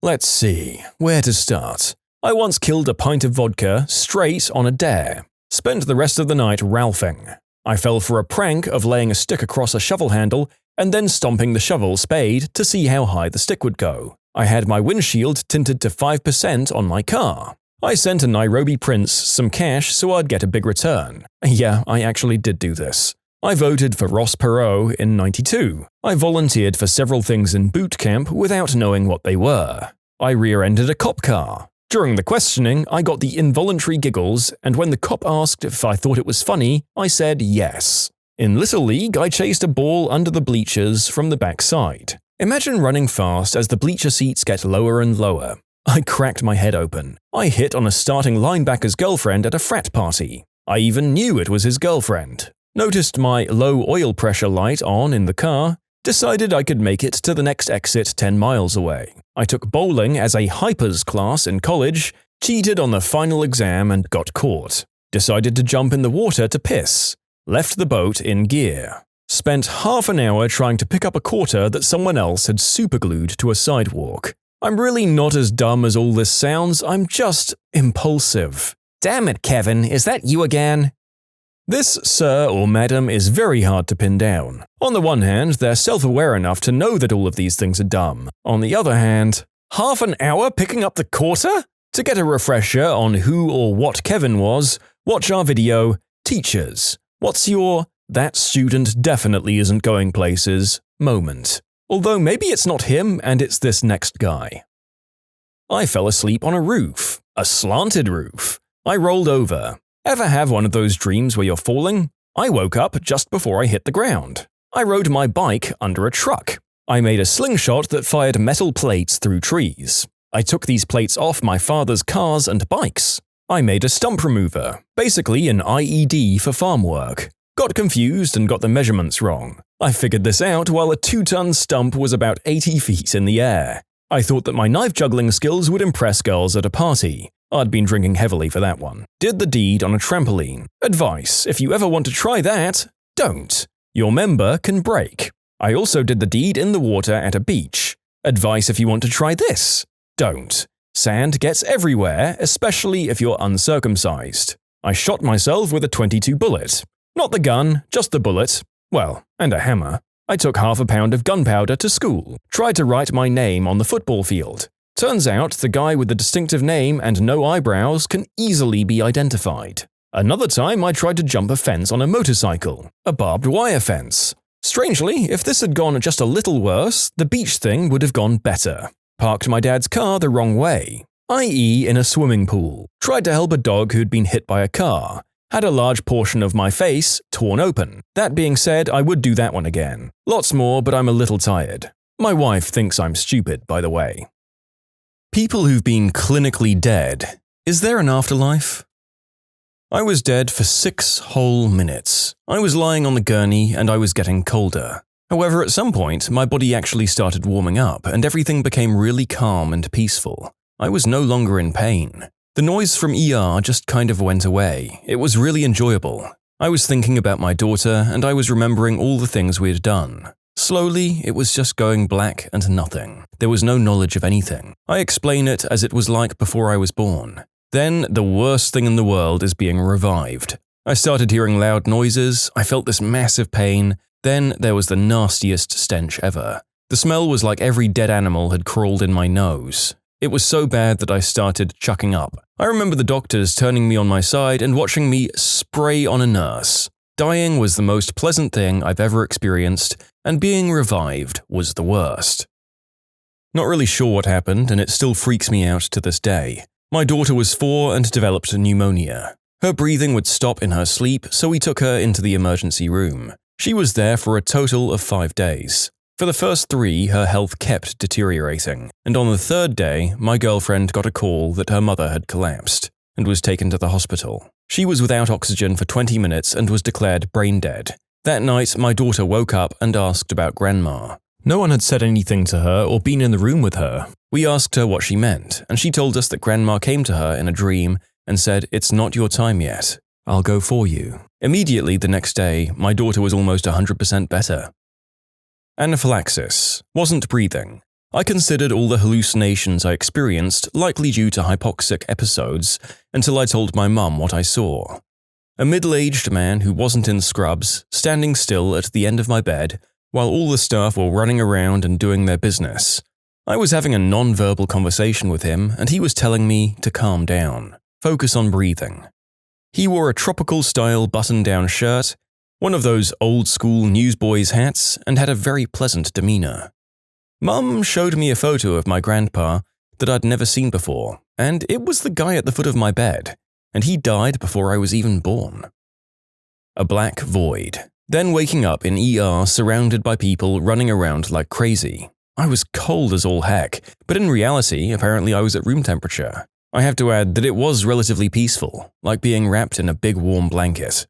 Let's see, where to start? I once killed a pint of vodka straight on a dare. Spent the rest of the night ralphing. I fell for a prank of laying a stick across a shovel handle and then stomping the shovel spade to see how high the stick would go. I had my windshield tinted to 5% on my car. I sent a Nairobi prince some cash so I'd get a big return. Yeah, I actually did do this. I voted for Ross Perot in '92. I volunteered for several things in boot camp without knowing what they were. I rear-ended a cop car. During the questioning, I got the involuntary giggles, and when the cop asked if I thought it was funny, I said yes. In Little League, I chased a ball under the bleachers from the backside. Imagine running fast as the bleacher seats get lower and lower. I cracked my head open. I hit on a starting linebacker's girlfriend at a frat party. I even knew it was his girlfriend. Noticed my low oil pressure light on in the car. Decided I could make it to the next exit 10 miles away. I took bowling as a hypers class in college, cheated on the final exam and got caught. Decided to jump in the water to piss. Left the boat in gear. Spent half an hour trying to pick up a quarter that someone else had superglued to a sidewalk. I'm really not as dumb as all this sounds, I'm just impulsive. Damn it, Kevin, is that you again? This sir or madam is very hard to pin down. On the one hand, they're self-aware enough to know that all of these things are dumb. On the other hand, half an hour picking up the quarter? To get a refresher on who or what Kevin was, watch our video, Teachers. What's your "that student definitely isn't going places" moment? Although maybe it's not him and it's this next guy. I fell asleep on a roof. A slanted roof. I rolled over. Ever have one of those dreams where you're falling? I woke up just before I hit the ground. I rode my bike under a truck. I made a slingshot that fired metal plates through trees. I took these plates off my father's cars and bikes. I made a stump remover, basically an IED for farm work. Got confused and got the measurements wrong. I figured this out while a 2-ton stump was about 80 feet in the air. I thought that my knife juggling skills would impress girls at a party. I'd been drinking heavily for that one. Did the deed on a trampoline. Advice: if you ever want to try that, don't. Your member can break. I also did the deed in the water at a beach. Advice: if you want to try this, don't. Sand gets everywhere, especially if you're uncircumcised. I shot myself with a .22 bullet. Not the gun, just the bullet. Well, and a hammer. I took half a pound of gunpowder to school. Tried to write my name on the football field. Turns out the guy with the distinctive name and no eyebrows can easily be identified. Another time I tried to jump a fence on a motorcycle. A barbed wire fence. Strangely, if this had gone just a little worse, the beach thing would have gone better. Parked my dad's car the wrong way, i.e. in a swimming pool. Tried to help a dog who'd been hit by a car. Had a large portion of my face torn open. That being said, I would do that one again. Lots more, but I'm a little tired. My wife thinks I'm stupid, by the way. People who've been clinically dead. Is there an afterlife? I was dead for 6 whole minutes. I was lying on the gurney and I was getting colder. However, at some point, my body actually started warming up and everything became really calm and peaceful. I was no longer in pain. The noise from ER just kind of went away. It was really enjoyable. I was thinking about my daughter and I was remembering all the things we had done. Slowly, it was just going black and nothing. There was no knowledge of anything. I explain it as it was like before I was born. Then, the worst thing in the world is being revived. I started hearing loud noises, I felt this massive pain, then there was the nastiest stench ever. The smell was like every dead animal had crawled in my nose. It was so bad that I started chucking up. I remember the doctors turning me on my side and watching me spray on a nurse. Dying was the most pleasant thing I've ever experienced, and being revived was the worst. Not really sure what happened, and it still freaks me out to this day. My daughter was 4 and developed pneumonia. Her breathing would stop in her sleep, so we took her into the emergency room. She was there for a total of 5 days. For the first 3, her health kept deteriorating, and on the 3rd day, my girlfriend got a call that her mother had collapsed and was taken to the hospital. She was without oxygen for 20 minutes and was declared brain dead. That night, my daughter woke up and asked about Grandma. No one had said anything to her or been in the room with her. We asked her what she meant, and she told us that Grandma came to her in a dream and said, "It's not your time yet. I'll go for you." Immediately the next day, my daughter was almost 100% better. Anaphylaxis. Wasn't breathing. I considered all the hallucinations I experienced likely due to hypoxic episodes until I told my mum what I saw. A middle-aged man who wasn't in scrubs, standing still at the end of my bed, while all the staff were running around and doing their business. I was having a non-verbal conversation with him, and he was telling me to calm down, focus on breathing. He wore a tropical-style button-down shirt, one of those old-school newsboys' hats, and had a very pleasant demeanor. Mum showed me a photo of my grandpa that I'd never seen before, and it was the guy at the foot of my bed, and he died before I was even born. A black void. Then waking up in ER surrounded by people running around like crazy. I was cold as all heck, but in reality, apparently I was at room temperature. I have to add that it was relatively peaceful, like being wrapped in a big warm blanket.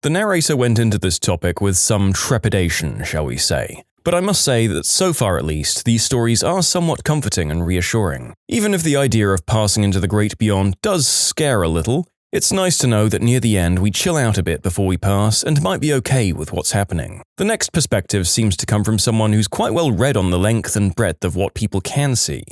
The narrator went into this topic with some trepidation, shall we say, but I must say that so far at least, these stories are somewhat comforting and reassuring. Even if the idea of passing into the great beyond does scare a little, it's nice to know that near the end we chill out a bit before we pass and might be okay with what's happening. The next perspective seems to come from someone who's quite well read on the length and breadth of what people can see.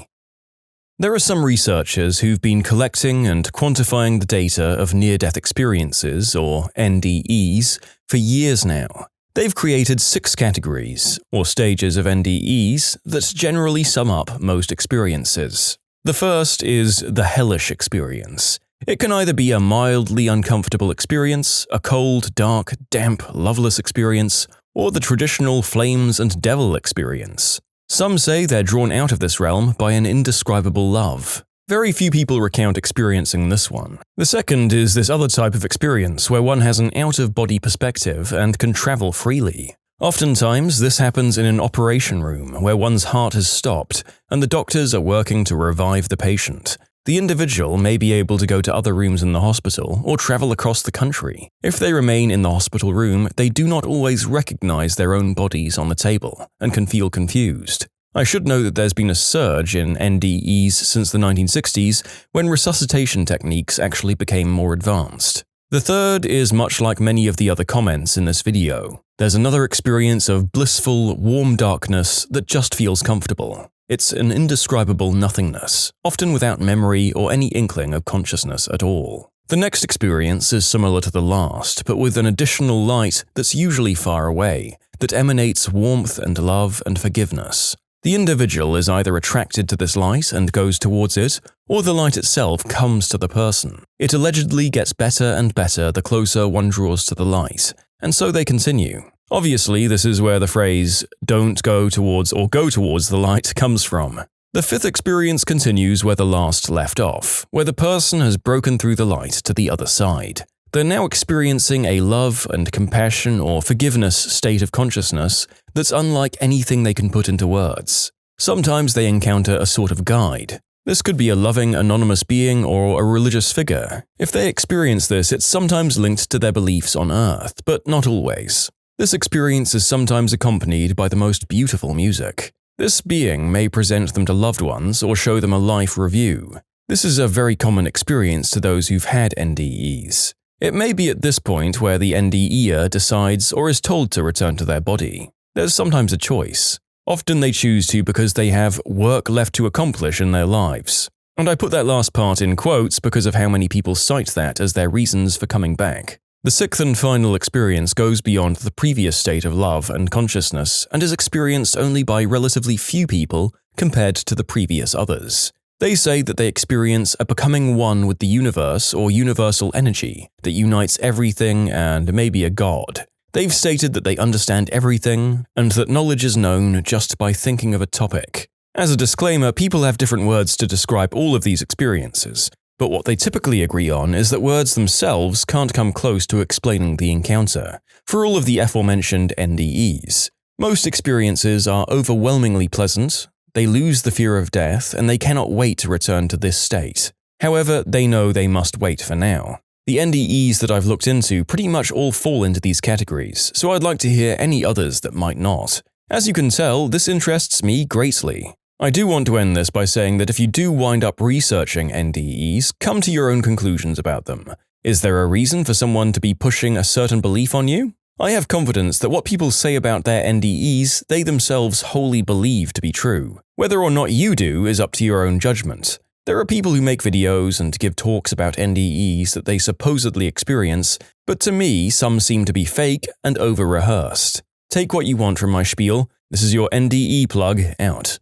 There are some researchers who've been collecting and quantifying the data of near-death experiences, or NDEs, for years now. They've created 6 categories, or stages of NDEs, that generally sum up most experiences. The first is the hellish experience. It can either be a mildly uncomfortable experience, a cold, dark, damp, loveless experience, or the traditional flames and devil experience. Some say they're drawn out of this realm by an indescribable love. Very few people recount experiencing this one. The second is this other type of experience where one has an out-of-body perspective and can travel freely. Oftentimes, this happens in an operation room where one's heart has stopped and the doctors are working to revive the patient. The individual may be able to go to other rooms in the hospital or travel across the country. If they remain in the hospital room, they do not always recognize their own bodies on the table and can feel confused. I should note that there's been a surge in NDEs since the 1960s when resuscitation techniques actually became more advanced. The third is much like many of the other comments in this video. There's another experience of blissful, warm darkness that just feels comfortable. It's an indescribable nothingness, often without memory or any inkling of consciousness at all. The next experience is similar to the last, but with an additional light that's usually far away, that emanates warmth and love and forgiveness. The individual is either attracted to this light and goes towards it, or the light itself comes to the person. It allegedly gets better and better the closer one draws to the light, and so they continue. Obviously, this is where the phrase, "don't go towards or go towards the light" comes from. The fifth experience continues where the last left off, where the person has broken through the light to the other side. They're now experiencing a love and compassion or forgiveness state of consciousness that's unlike anything they can put into words. Sometimes they encounter a sort of guide. This could be a loving, anonymous being or a religious figure. If they experience this, it's sometimes linked to their beliefs on Earth, but not always. This experience is sometimes accompanied by the most beautiful music. This being may present them to loved ones or show them a life review. This is a very common experience to those who've had NDEs. It may be at this point where the NDEer decides or is told to return to their body. There's sometimes a choice. Often they choose to because they have work left to accomplish in their lives. And I put that last part in quotes because of how many people cite that as their reasons for coming back. The sixth and final experience goes beyond the previous state of love and consciousness and is experienced only by relatively few people compared to the previous others. They say that they experience a becoming one with the universe or universal energy that unites everything and maybe a god. They've stated that they understand everything and that knowledge is known just by thinking of a topic. As a disclaimer, people have different words to describe all of these experiences, but what they typically agree on is that words themselves can't come close to explaining the encounter. For all of the aforementioned NDEs, most experiences are overwhelmingly pleasant, they lose the fear of death, and they cannot wait to return to this state. However, they know they must wait for now. The NDEs that I've looked into pretty much all fall into these categories, so I'd like to hear any others that might not. As you can tell, this interests me greatly. I do want to end this by saying that if you do wind up researching NDEs, come to your own conclusions about them. Is there a reason for someone to be pushing a certain belief on you? I have confidence that what people say about their NDEs, they themselves wholly believe to be true. Whether or not you do is up to your own judgment. There are people who make videos and give talks about NDEs that they supposedly experience, but to me, some seem to be fake and over-rehearsed. Take what you want from my spiel. This is your NDE plug, out.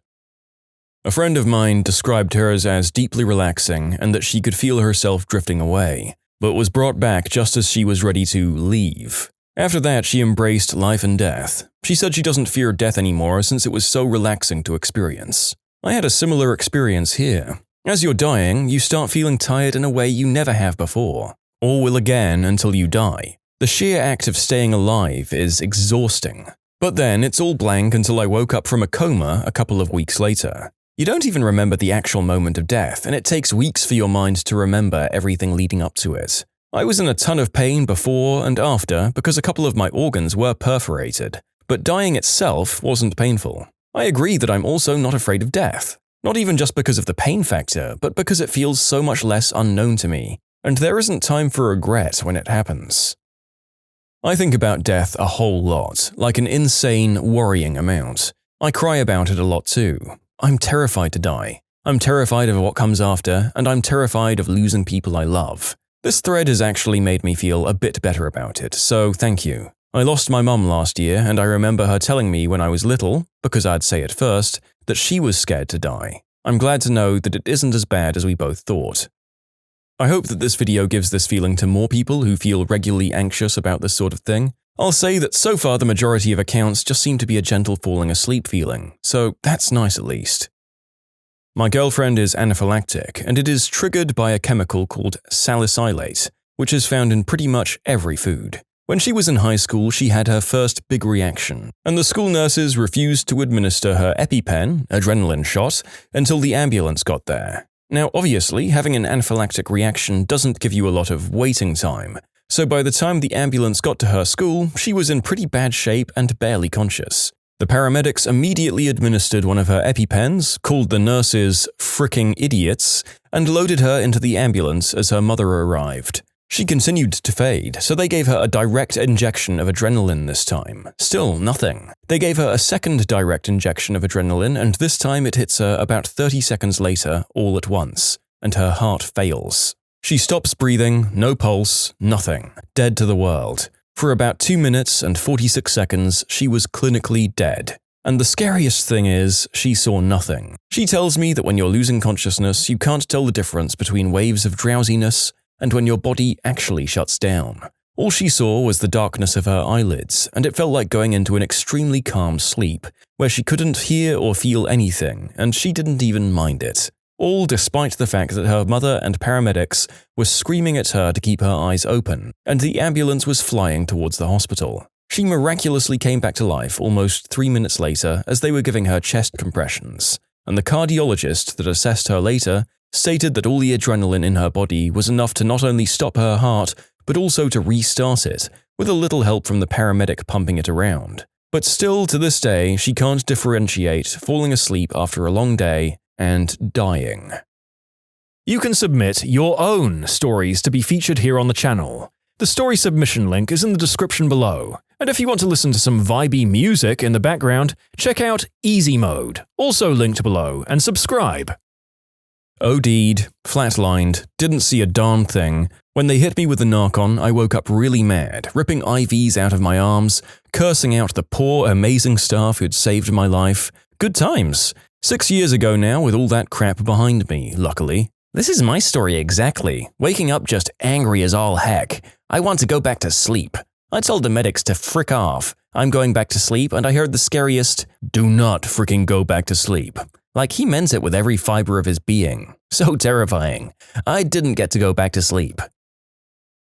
A friend of mine described hers as deeply relaxing and that she could feel herself drifting away, but was brought back just as she was ready to leave. After that, she embraced life and death. She said she doesn't fear death anymore since it was so relaxing to experience. I had a similar experience here. As you're dying, you start feeling tired in a way you never have before, or will again until you die. The sheer act of staying alive is exhausting. But then it's all blank until I woke up from a coma a couple of weeks later. You don't even remember the actual moment of death, and it takes weeks for your mind to remember everything leading up to it. I was in a ton of pain before and after because a couple of my organs were perforated, but dying itself wasn't painful. I agree that I'm also not afraid of death. Not even just because of the pain factor, but because it feels so much less unknown to me, and there isn't time for regret when it happens. I think about death a whole lot, like an insane, worrying amount. I cry about it a lot too. I'm terrified to die. I'm terrified of what comes after, and I'm terrified of losing people I love. This thread has actually made me feel a bit better about it, so thank you. I lost my mum last year, and I remember her telling me when I was little, because I'd say it first, that she was scared to die. I'm glad to know that it isn't as bad as we both thought. I hope that this video gives this feeling to more people who feel regularly anxious about this sort of thing. I'll say that so far the majority of accounts just seem to be a gentle falling asleep feeling, so that's nice at least. My girlfriend is anaphylactic, and it is triggered by a chemical called salicylate, which is found in pretty much every food. When she was in high school, she had her first big reaction, and the school nurses refused to administer her EpiPen, adrenaline shot, until the ambulance got there. Now, obviously, having an anaphylactic reaction doesn't give you a lot of waiting time, so by the time the ambulance got to her school, she was in pretty bad shape and barely conscious. The paramedics immediately administered one of her EpiPens, called the nurses fricking idiots, and loaded her into the ambulance as her mother arrived. She continued to fade, so they gave her a direct injection of adrenaline this time. Still nothing. They gave her a second direct injection of adrenaline, and this time it hits her about 30 seconds later, all at once, and her heart fails. She stops breathing, no pulse, nothing, dead to the world. For about 2 minutes and 46 seconds, she was clinically dead. And the scariest thing is, she saw nothing. She tells me that when you're losing consciousness, you can't tell the difference between waves of drowsiness and when your body actually shuts down. All she saw was the darkness of her eyelids, and it felt like going into an extremely calm sleep, where she couldn't hear or feel anything, and she didn't even mind it. All despite the fact that her mother and paramedics were screaming at her to keep her eyes open, and the ambulance was flying towards the hospital. She miraculously came back to life almost 3 minutes later as they were giving her chest compressions, and the cardiologist that assessed her later stated that all the adrenaline in her body was enough to not only stop her heart, but also to restart it, with a little help from the paramedic pumping it around. But still, to this day, she can't differentiate falling asleep after a long day and dying. You can submit your own stories to be featured here on the channel. The story submission link is in the description below, and if you want to listen to some vibey music in the background, check out easymode, also linked below, and subscribe. OD'd, flatlined, didn't see a darn thing. When they hit me with the Narcon, I woke up really mad, ripping IVs out of my arms, cursing out the poor, amazing staff who'd saved my life. Good times. 6 years ago now, with all that crap behind me, luckily. This is my story exactly. Waking up just angry as all heck. I want to go back to sleep. I told the medics to frick off. I'm going back to sleep, and I heard the scariest, "Do not fricking go back to sleep." Like he meant it with every fiber of his being. So terrifying. I didn't get to go back to sleep.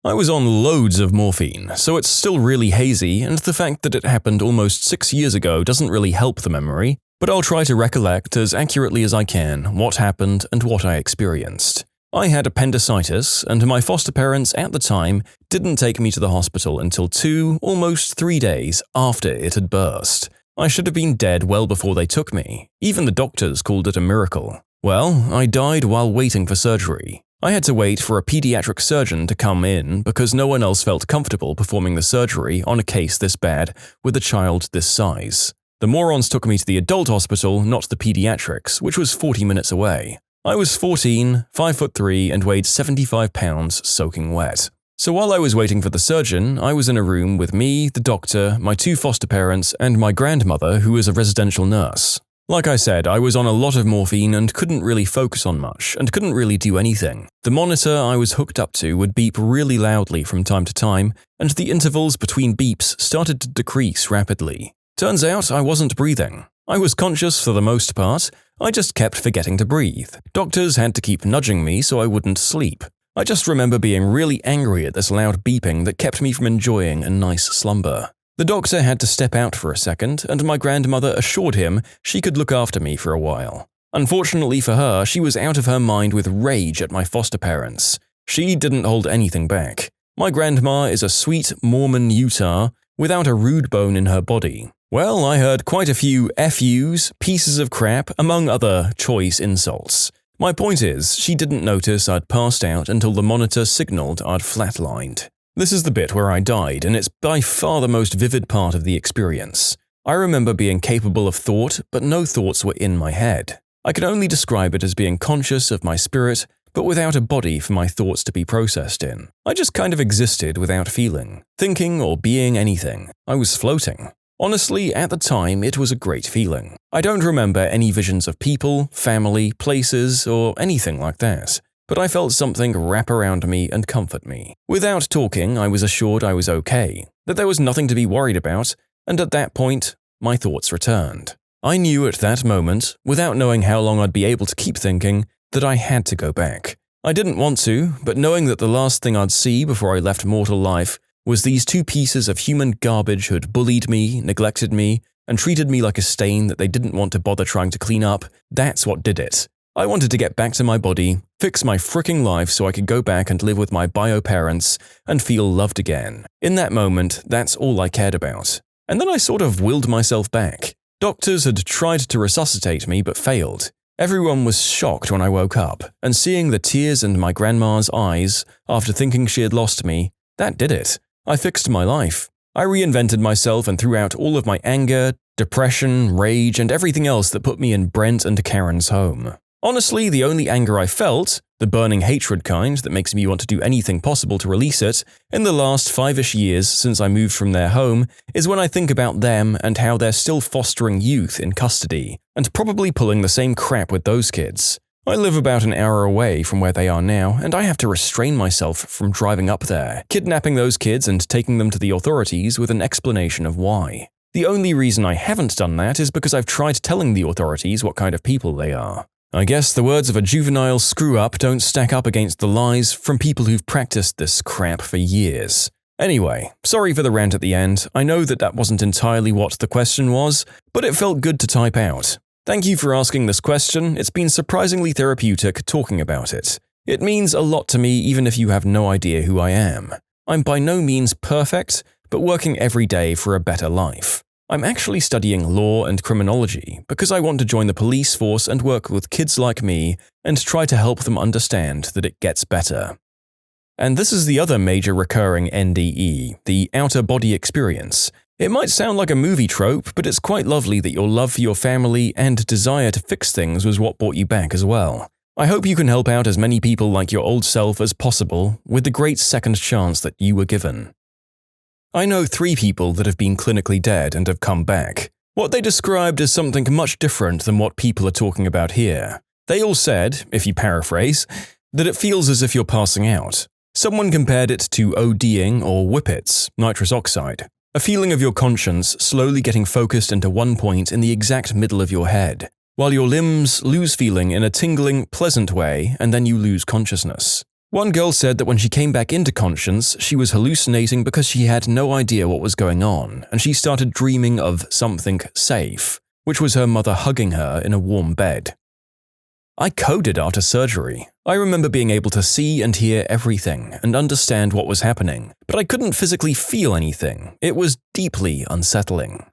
I was on loads of morphine, so it's still really hazy, and the fact that it happened almost 6 years ago doesn't really help the memory, but I'll try to recollect as accurately as I can what happened and what I experienced. I had appendicitis, and my foster parents at the time didn't take me to the hospital until 2, almost 3 days after it had burst. I should have been dead well before they took me. Even the doctors called it a miracle. Well, I died while waiting for surgery. I had to wait for a pediatric surgeon to come in because no one else felt comfortable performing the surgery on a case this bad with a child this size. The morons took me to the adult hospital, not the pediatrics, which was 40 minutes away. I was 14, 5'3", and weighed 75 pounds soaking wet. So while I was waiting for the surgeon, I was in a room with me, the doctor, my 2 foster parents, and my grandmother, who is a residential nurse. Like I said, I was on a lot of morphine and couldn't really focus on much, and couldn't really do anything. The monitor I was hooked up to would beep really loudly from time to time, and the intervals between beeps started to decrease rapidly. Turns out I wasn't breathing. I was conscious for the most part, I just kept forgetting to breathe. Doctors had to keep nudging me so I wouldn't sleep. I just remember being really angry at this loud beeping that kept me from enjoying a nice slumber. The doctor had to step out for a second, and my grandmother assured him she could look after me for a while. Unfortunately for her, she was out of her mind with rage at my foster parents. She didn't hold anything back. My grandma is a sweet Mormon Utah without a rude bone in her body. Well, I heard quite a few FUs, pieces of crap, among other choice insults. My point is, she didn't notice I'd passed out until the monitor signaled I'd flatlined. This is the bit where I died, and it's by far the most vivid part of the experience. I remember being capable of thought, but no thoughts were in my head. I can only describe it as being conscious of my spirit, but without a body for my thoughts to be processed in. I just kind of existed without feeling, thinking, or being anything. I was floating. Honestly, at the time, it was a great feeling. I don't remember any visions of people, family, places, or anything like that, but I felt something wrap around me and comfort me. Without talking, I was assured I was okay, that there was nothing to be worried about, and at that point, my thoughts returned. I knew at that moment, without knowing how long I'd be able to keep thinking, that I had to go back. I didn't want to, but knowing that the last thing I'd see before I left mortal life was these two pieces of human garbage who'd bullied me, neglected me, and treated me like a stain that they didn't want to bother trying to clean up, that's what did it. I wanted to get back to my body, fix my fricking life so I could go back and live with my bio parents and feel loved again. In that moment, that's all I cared about. And then I sort of willed myself back. Doctors had tried to resuscitate me but failed. Everyone was shocked when I woke up, and seeing the tears in my grandma's eyes after thinking she had lost me, that did it. I fixed my life. I reinvented myself and threw out all of my anger, depression, rage, and everything else that put me in Brent and Karen's home. Honestly, the only anger I felt, the burning hatred kind that makes me want to do anything possible to release it, in the last 5-ish years since I moved from their home, is when I think about them and how they're still fostering youth in custody, and probably pulling the same crap with those kids. I live about an hour away from where they are now, and I have to restrain myself from driving up there, kidnapping those kids and taking them to the authorities with an explanation of why. The only reason I haven't done that is because I've tried telling the authorities what kind of people they are. I guess the words of a juvenile screw-up don't stack up against the lies from people who've practiced this crap for years. Anyway, sorry for the rant at the end. I know that wasn't entirely what the question was, but it felt good to type out. Thank you for asking this question. It's been surprisingly therapeutic talking about it. It means a lot to me even if you have no idea who I am. I'm by no means perfect, but working every day for a better life. I'm actually studying law and criminology because I want to join the police force and work with kids like me and try to help them understand that it gets better. And this is the other major recurring NDE, the outer body experience. It might sound like a movie trope, but it's quite lovely that your love for your family and desire to fix things was what brought you back as well. I hope you can help out as many people like your old self as possible with the great second chance that you were given. I know 3 people that have been clinically dead and have come back. What they described is something much different than what people are talking about here. They all said, if you paraphrase, that it feels as if you're passing out. Someone compared it to ODing or whippets, nitrous oxide. A feeling of your conscience slowly getting focused into one point in the exact middle of your head, while your limbs lose feeling in a tingling, pleasant way, and then you lose consciousness. One girl said that when she came back into conscience, she was hallucinating because she had no idea what was going on, and she started dreaming of something safe, which was her mother hugging her in a warm bed. I coded after surgery. I remember being able to see and hear everything and understand what was happening, but I couldn't physically feel anything. It was deeply unsettling.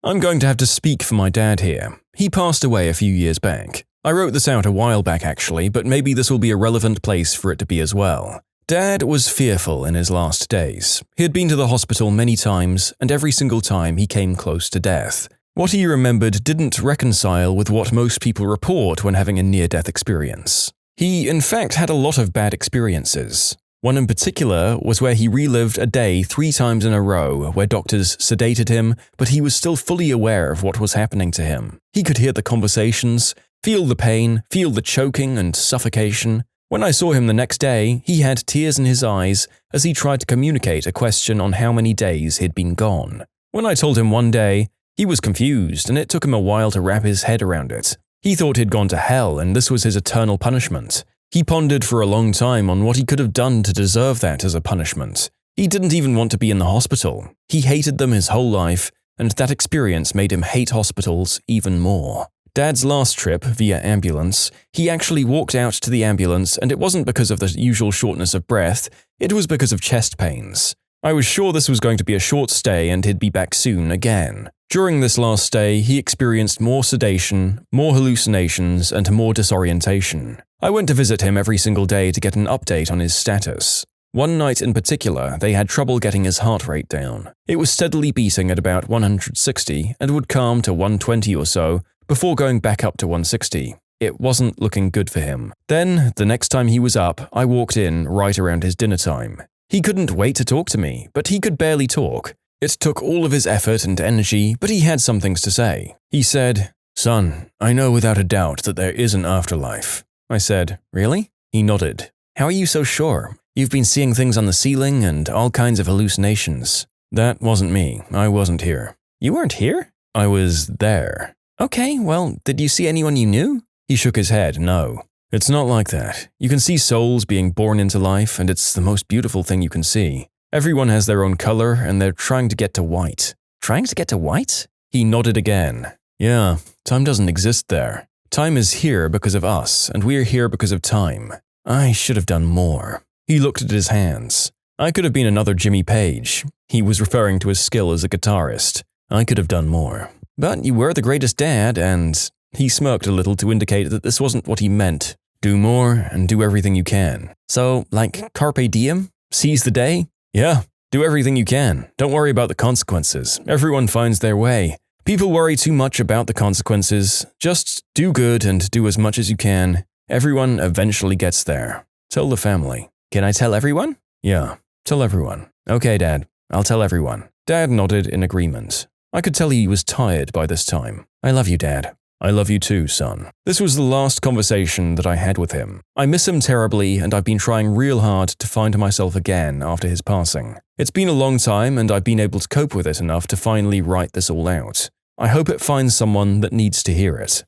I'm going to have to speak for my dad here. He passed away a few years back. I wrote this out a while back actually, but maybe this will be a relevant place for it to be as well. Dad was fearful in his last days. He had been to the hospital many times, and every single time he came close to death. What he remembered didn't reconcile with what most people report when having a near-death experience. He, in fact, had a lot of bad experiences. One in particular was where he relived a day 3 times in a row where doctors sedated him, but he was still fully aware of what was happening to him. He could hear the conversations, feel the pain, feel the choking and suffocation. When I saw him the next day, he had tears in his eyes as he tried to communicate a question on how many days he'd been gone. When I told him one day, he was confused, and it took him a while to wrap his head around it. He thought he'd gone to hell, and this was his eternal punishment. He pondered for a long time on what he could have done to deserve that as a punishment. He didn't even want to be in the hospital. He hated them his whole life, and that experience made him hate hospitals even more. Dad's last trip, via ambulance, he actually walked out to the ambulance and it wasn't because of the usual shortness of breath, it was because of chest pains. I was sure this was going to be a short stay and he'd be back soon again. During this last stay, he experienced more sedation, more hallucinations, and more disorientation. I went to visit him every single day to get an update on his status. One night in particular, they had trouble getting his heart rate down. It was steadily beating at about 160 and would calm to 120 or so before going back up to 160. It wasn't looking good for him. Then, the next time he was up, I walked in right around his dinner time. He couldn't wait to talk to me, but he could barely talk. It took all of his effort and energy, but he had some things to say. He said, "Son, I know without a doubt that there is an afterlife." I said, "Really?" He nodded. "How are you so sure? You've been seeing things on the ceiling and all kinds of hallucinations." "That wasn't me. I wasn't here." "You weren't here?" "I was there." "Okay, well, did you see anyone you knew?" He shook his head, no. "It's not like that. You can see souls being born into life, and it's the most beautiful thing you can see. Everyone has their own color, and they're trying to get to white." "Trying to get to white?" He nodded again. "Yeah, time doesn't exist there. Time is here because of us, and we're here because of time. I should have done more." He looked at his hands. "I could have been another Jimmy Page." He was referring to his skill as a guitarist. "I could have done more." "But you were the greatest dad, and…" He smirked a little to indicate that this wasn't what he meant. "Do more and do everything you can." "So, like carpe diem? Seize the day?" "Yeah, do everything you can. Don't worry about the consequences. Everyone finds their way. People worry too much about the consequences. Just do good and do as much as you can. Everyone eventually gets there. Tell the family." "Can I tell everyone?" "Yeah, tell everyone." "Okay, Dad. I'll tell everyone." Dad nodded in agreement. I could tell he was tired by this time. "I love you, Dad." "I love you too, son." This was the last conversation that I had with him. I miss him terribly, and I've been trying real hard to find myself again after his passing. It's been a long time, and I've been able to cope with it enough to finally write this all out. I hope it finds someone that needs to hear it.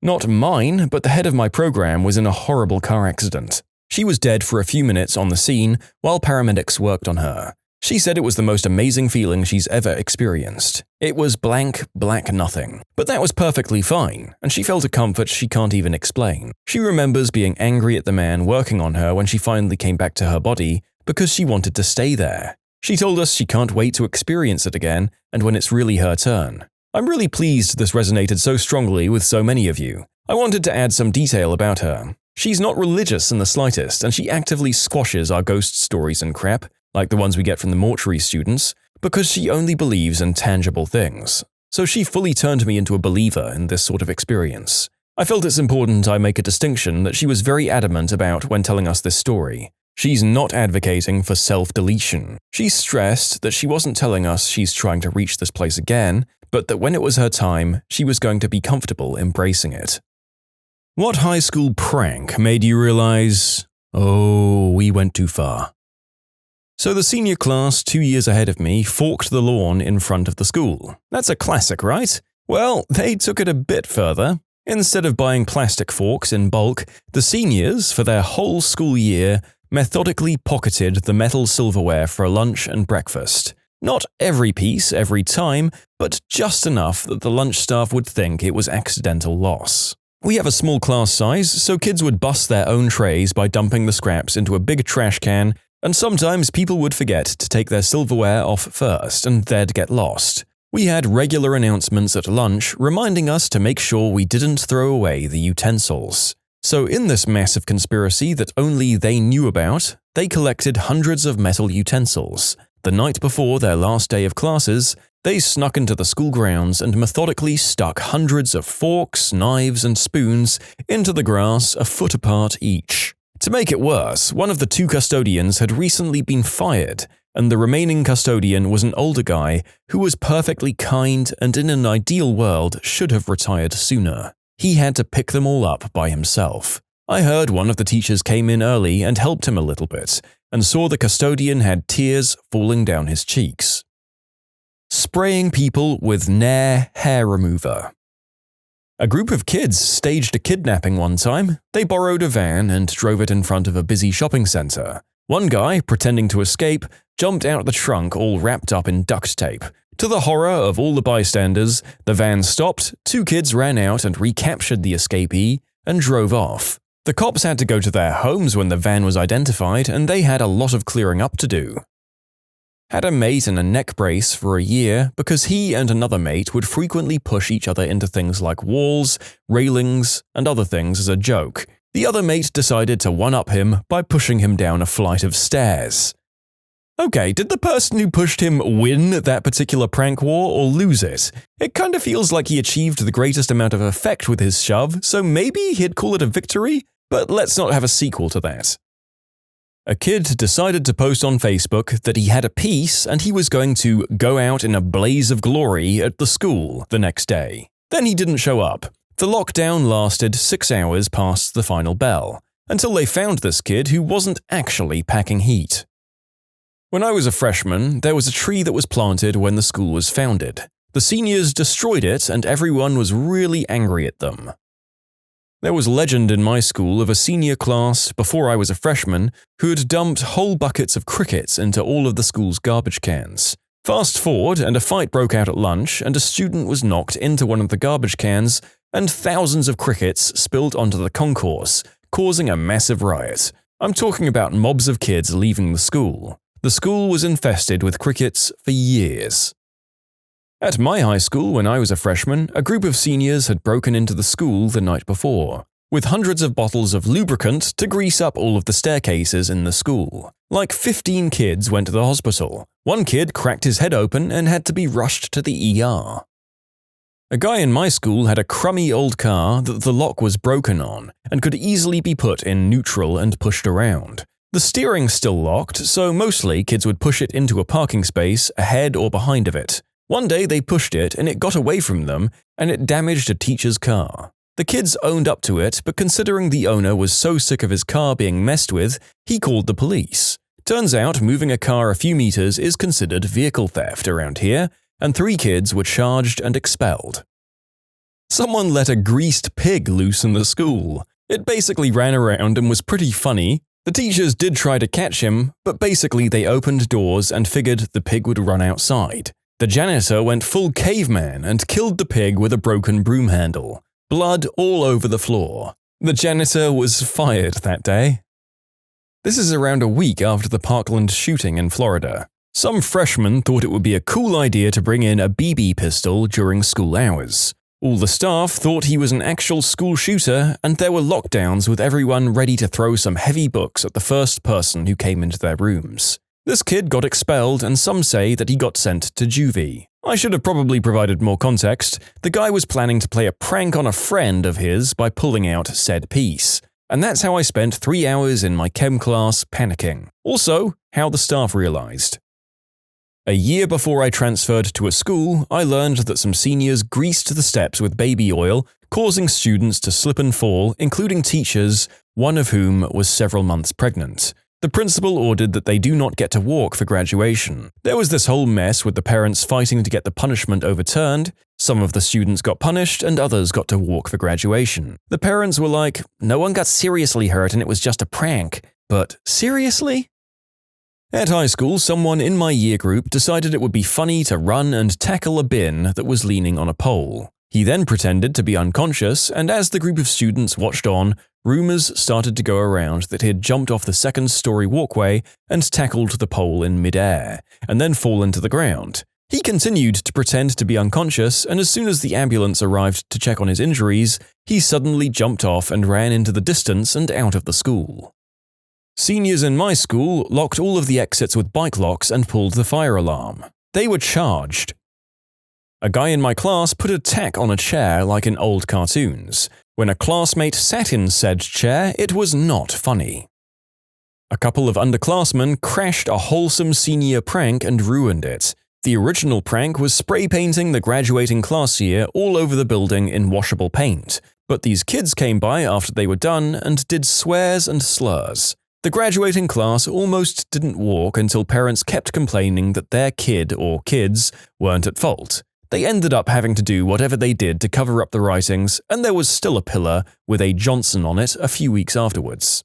Not mine, but the head of my program was in a horrible car accident. She was dead for a few minutes on the scene while paramedics worked on her. She said it was the most amazing feeling she's ever experienced. It was blank, black nothing. But that was perfectly fine, and she felt a comfort she can't even explain. She remembers being angry at the man working on her when she finally came back to her body because she wanted to stay there. She told us she can't wait to experience it again and when it's really her turn. I'm really pleased this resonated so strongly with so many of you. I wanted to add some detail about her. She's not religious in the slightest, and she actively squashes our ghost stories and crap, like the ones we get from the mortuary students, because she only believes in tangible things. So she fully turned me into a believer in this sort of experience. I felt it's important I make a distinction that she was very adamant about when telling us this story. She's not advocating for self-deletion. She stressed that she wasn't telling us she's trying to reach this place again, but that when it was her time, she was going to be comfortable embracing it. What high school prank made you realize, oh, we went too far? So the senior class 2 years ahead of me forked the lawn in front of the school. That's a classic, right? Well, they took it a bit further. Instead of buying plastic forks in bulk, the seniors, for their whole school year, methodically pocketed the metal silverware for lunch and breakfast. Not every piece every time, but just enough that the lunch staff would think it was accidental loss. We have a small class size, so kids would bust their own trays by dumping the scraps into a big trash can, and sometimes people would forget to take their silverware off first and they'd get lost. We had regular announcements at lunch reminding us to make sure we didn't throw away the utensils. So in this massive conspiracy that only they knew about, they collected hundreds of metal utensils. The night before their last day of classes, they snuck into the school grounds and methodically stuck hundreds of forks, knives, and spoons into the grass a foot apart each. To make it worse, one of the two custodians had recently been fired, and the remaining custodian was an older guy who was perfectly kind and in an ideal world should have retired sooner. He had to pick them all up by himself. I heard one of the teachers came in early and helped him a little bit, and saw the custodian had tears falling down his cheeks. Spraying people with Nair hair remover. A group of kids staged a kidnapping one time. They borrowed a van and drove it in front of a busy shopping center. One guy, pretending to escape, jumped out the trunk all wrapped up in duct tape, To the horror of all the bystanders, the van stopped, 2 kids ran out and recaptured the escapee, and drove off. The cops had to go to their homes when the van was identified, and they had a lot of clearing up to do. Had a mate in a neck brace for a year because he and another mate would frequently push each other into things like walls, railings, and other things as a joke. The other mate decided to one-up him by pushing him down a flight of stairs. Okay, did the person who pushed him win that particular prank war or lose it? It kinda feels like he achieved the greatest amount of effect with his shove, so maybe he'd call it a victory, but let's not have a sequel to that. A kid decided to post on Facebook that he had a piece and he was going to go out in a blaze of glory at the school the next day. Then he didn't show up. The lockdown lasted 6 hours past the final bell, until they found this kid who wasn't actually packing heat. When I was a freshman, there was a tree that was planted when the school was founded. The seniors destroyed it and everyone was really angry at them. There was legend in my school of a senior class, before I was a freshman, who had dumped whole buckets of crickets into all of the school's garbage cans. Fast forward, and a fight broke out at lunch, and a student was knocked into one of the garbage cans, and thousands of crickets spilled onto the concourse, causing a massive riot. I'm talking about mobs of kids leaving the school. The school was infested with crickets for years. At my high school, when I was a freshman, a group of seniors had broken into the school the night before, with hundreds of bottles of lubricant to grease up all of the staircases in the school. Like 15 kids went to the hospital. One kid cracked his head open and had to be rushed to the ER. A guy in my school had a crummy old car that the lock was broken on and could easily be put in neutral and pushed around. The steering still locked, so mostly kids would push it into a parking space ahead or behind of it. One day they pushed it and it got away from them and it damaged a teacher's car. The kids owned up to it, but considering the owner was so sick of his car being messed with, he called the police. Turns out moving a car a few meters is considered vehicle theft around here, and 3 kids were charged and expelled. Someone let a greased pig loose in the school. It basically ran around and was pretty funny. The teachers did try to catch him, but basically they opened doors and figured the pig would run outside. The janitor went full caveman and killed the pig with a broken broom handle. Blood all over the floor. The janitor was fired that day. This is around a week after the Parkland shooting in Florida. Some freshmen thought it would be a cool idea to bring in a BB pistol during school hours. All the staff thought he was an actual school shooter, and there were lockdowns with everyone ready to throw some heavy books at the first person who came into their rooms. This kid got expelled, and some say that he got sent to juvie. I should have probably provided more context. The guy was planning to play a prank on a friend of his by pulling out said piece. And that's how I spent 3 hours in my chem class panicking. Also, how the staff realized. A year before I transferred to a school, I learned that some seniors greased the steps with baby oil, causing students to slip and fall, including teachers, one of whom was several months pregnant. The principal ordered that they do not get to walk for graduation. There was this whole mess with the parents fighting to get the punishment overturned. Some of the students got punished and others got to walk for graduation. The parents were like, "No one got seriously hurt and it was just a prank." But seriously? At high school, someone in my year group decided it would be funny to run and tackle a bin that was leaning on a pole. He then pretended to be unconscious, and as the group of students watched on, rumors started to go around that he had jumped off the second-story walkway and tackled the pole in midair, and then fallen to the ground. He continued to pretend to be unconscious, and as soon as the ambulance arrived to check on his injuries, he suddenly jumped off and ran into the distance and out of the school. Seniors in my school locked all of the exits with bike locks and pulled the fire alarm. They were charged. A guy in my class put a tack on a chair like in old cartoons. When a classmate sat in said chair, it was not funny. A couple of underclassmen crashed a wholesome senior prank and ruined it. The original prank was spray painting the graduating class year all over the building in washable paint, but these kids came by after they were done and did swears and slurs. The graduating class almost didn't walk until parents kept complaining that their kid or kids weren't at fault. They ended up having to do whatever they did to cover up the writings, and there was still a pillar with a Johnson on it a few weeks afterwards.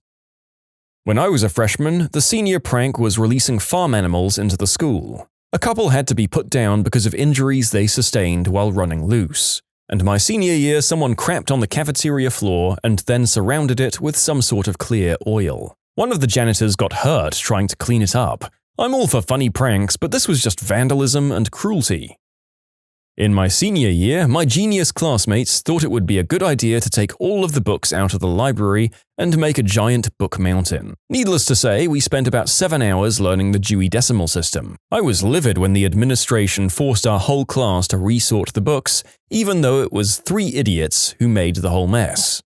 When I was a freshman, the senior prank was releasing farm animals into the school. A couple had to be put down because of injuries they sustained while running loose. And my senior year, someone crapped on the cafeteria floor and then surrounded it with some sort of clear oil. One of the janitors got hurt trying to clean it up. I'm all for funny pranks, but this was just vandalism and cruelty. In my senior year, my genius classmates thought it would be a good idea to take all of the books out of the library and make a giant book mountain. Needless to say, we spent about 7 hours learning the Dewey Decimal System. I was livid when the administration forced our whole class to resort the books, even though it was 3 idiots who made the whole mess.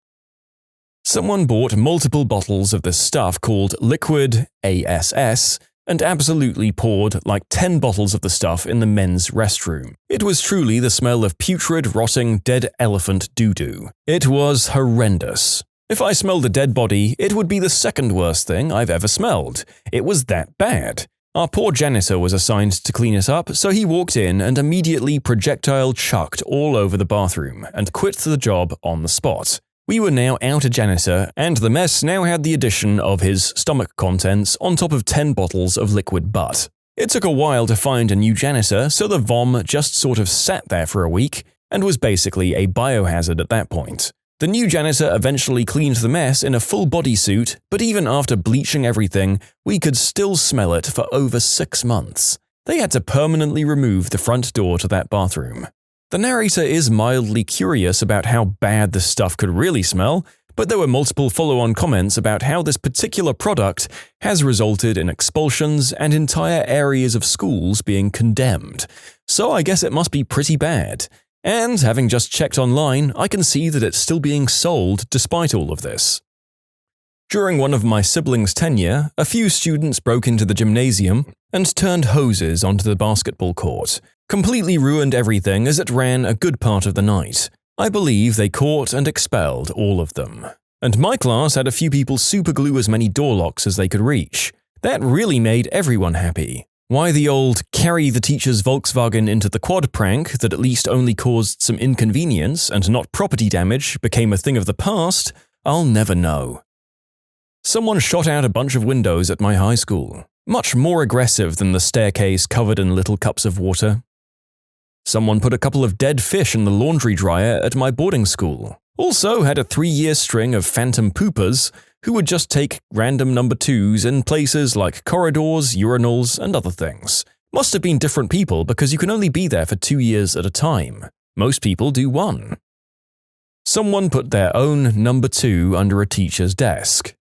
Someone bought multiple bottles of this stuff called liquid ASS, and absolutely poured like 10 bottles of the stuff in the men's restroom. It was truly the smell of putrid, rotting, dead elephant doo-doo. It was horrendous. If I smelled a dead body, it would be the second worst thing I've ever smelled. It was that bad. Our poor janitor was assigned to clean it up, so he walked in and immediately projectile chucked all over the bathroom and quit the job on the spot. We were now out a janitor, and the mess now had the addition of his stomach contents on top of 10 bottles of liquid butt. It took a while to find a new janitor, so the vom just sort of sat there for a week and was basically a biohazard at that point. The new janitor eventually cleaned the mess in a full bodysuit, but even after bleaching everything, we could still smell it for over 6 months. They had to permanently remove the front door to that bathroom. The narrator is mildly curious about how bad this stuff could really smell, but there were multiple follow-on comments about how this particular product has resulted in expulsions and entire areas of schools being condemned. So I guess it must be pretty bad. And having just checked online, I can see that it's still being sold despite all of this. During one of my siblings' tenure, a few students broke into the gymnasium and turned hoses onto the basketball court. Completely ruined everything as it ran a good part of the night. I believe they caught and expelled all of them. And my class had a few people superglue as many door locks as they could reach. That really made everyone happy. Why the old carry the teacher's Volkswagen into the quad prank that at least only caused some inconvenience and not property damage became a thing of the past, I'll never know. Someone shot out a bunch of windows at my high school. Much more aggressive than the staircase covered in little cups of water. Someone put a couple of dead fish in the laundry dryer at my boarding school. Also had a 3-year string of phantom poopers who would just take random number 2s in places like corridors, urinals, and other things. Must have been different people because you can only be there for 2 years at a time. Most people do 1. Someone put their own number 2 under a teacher's desk.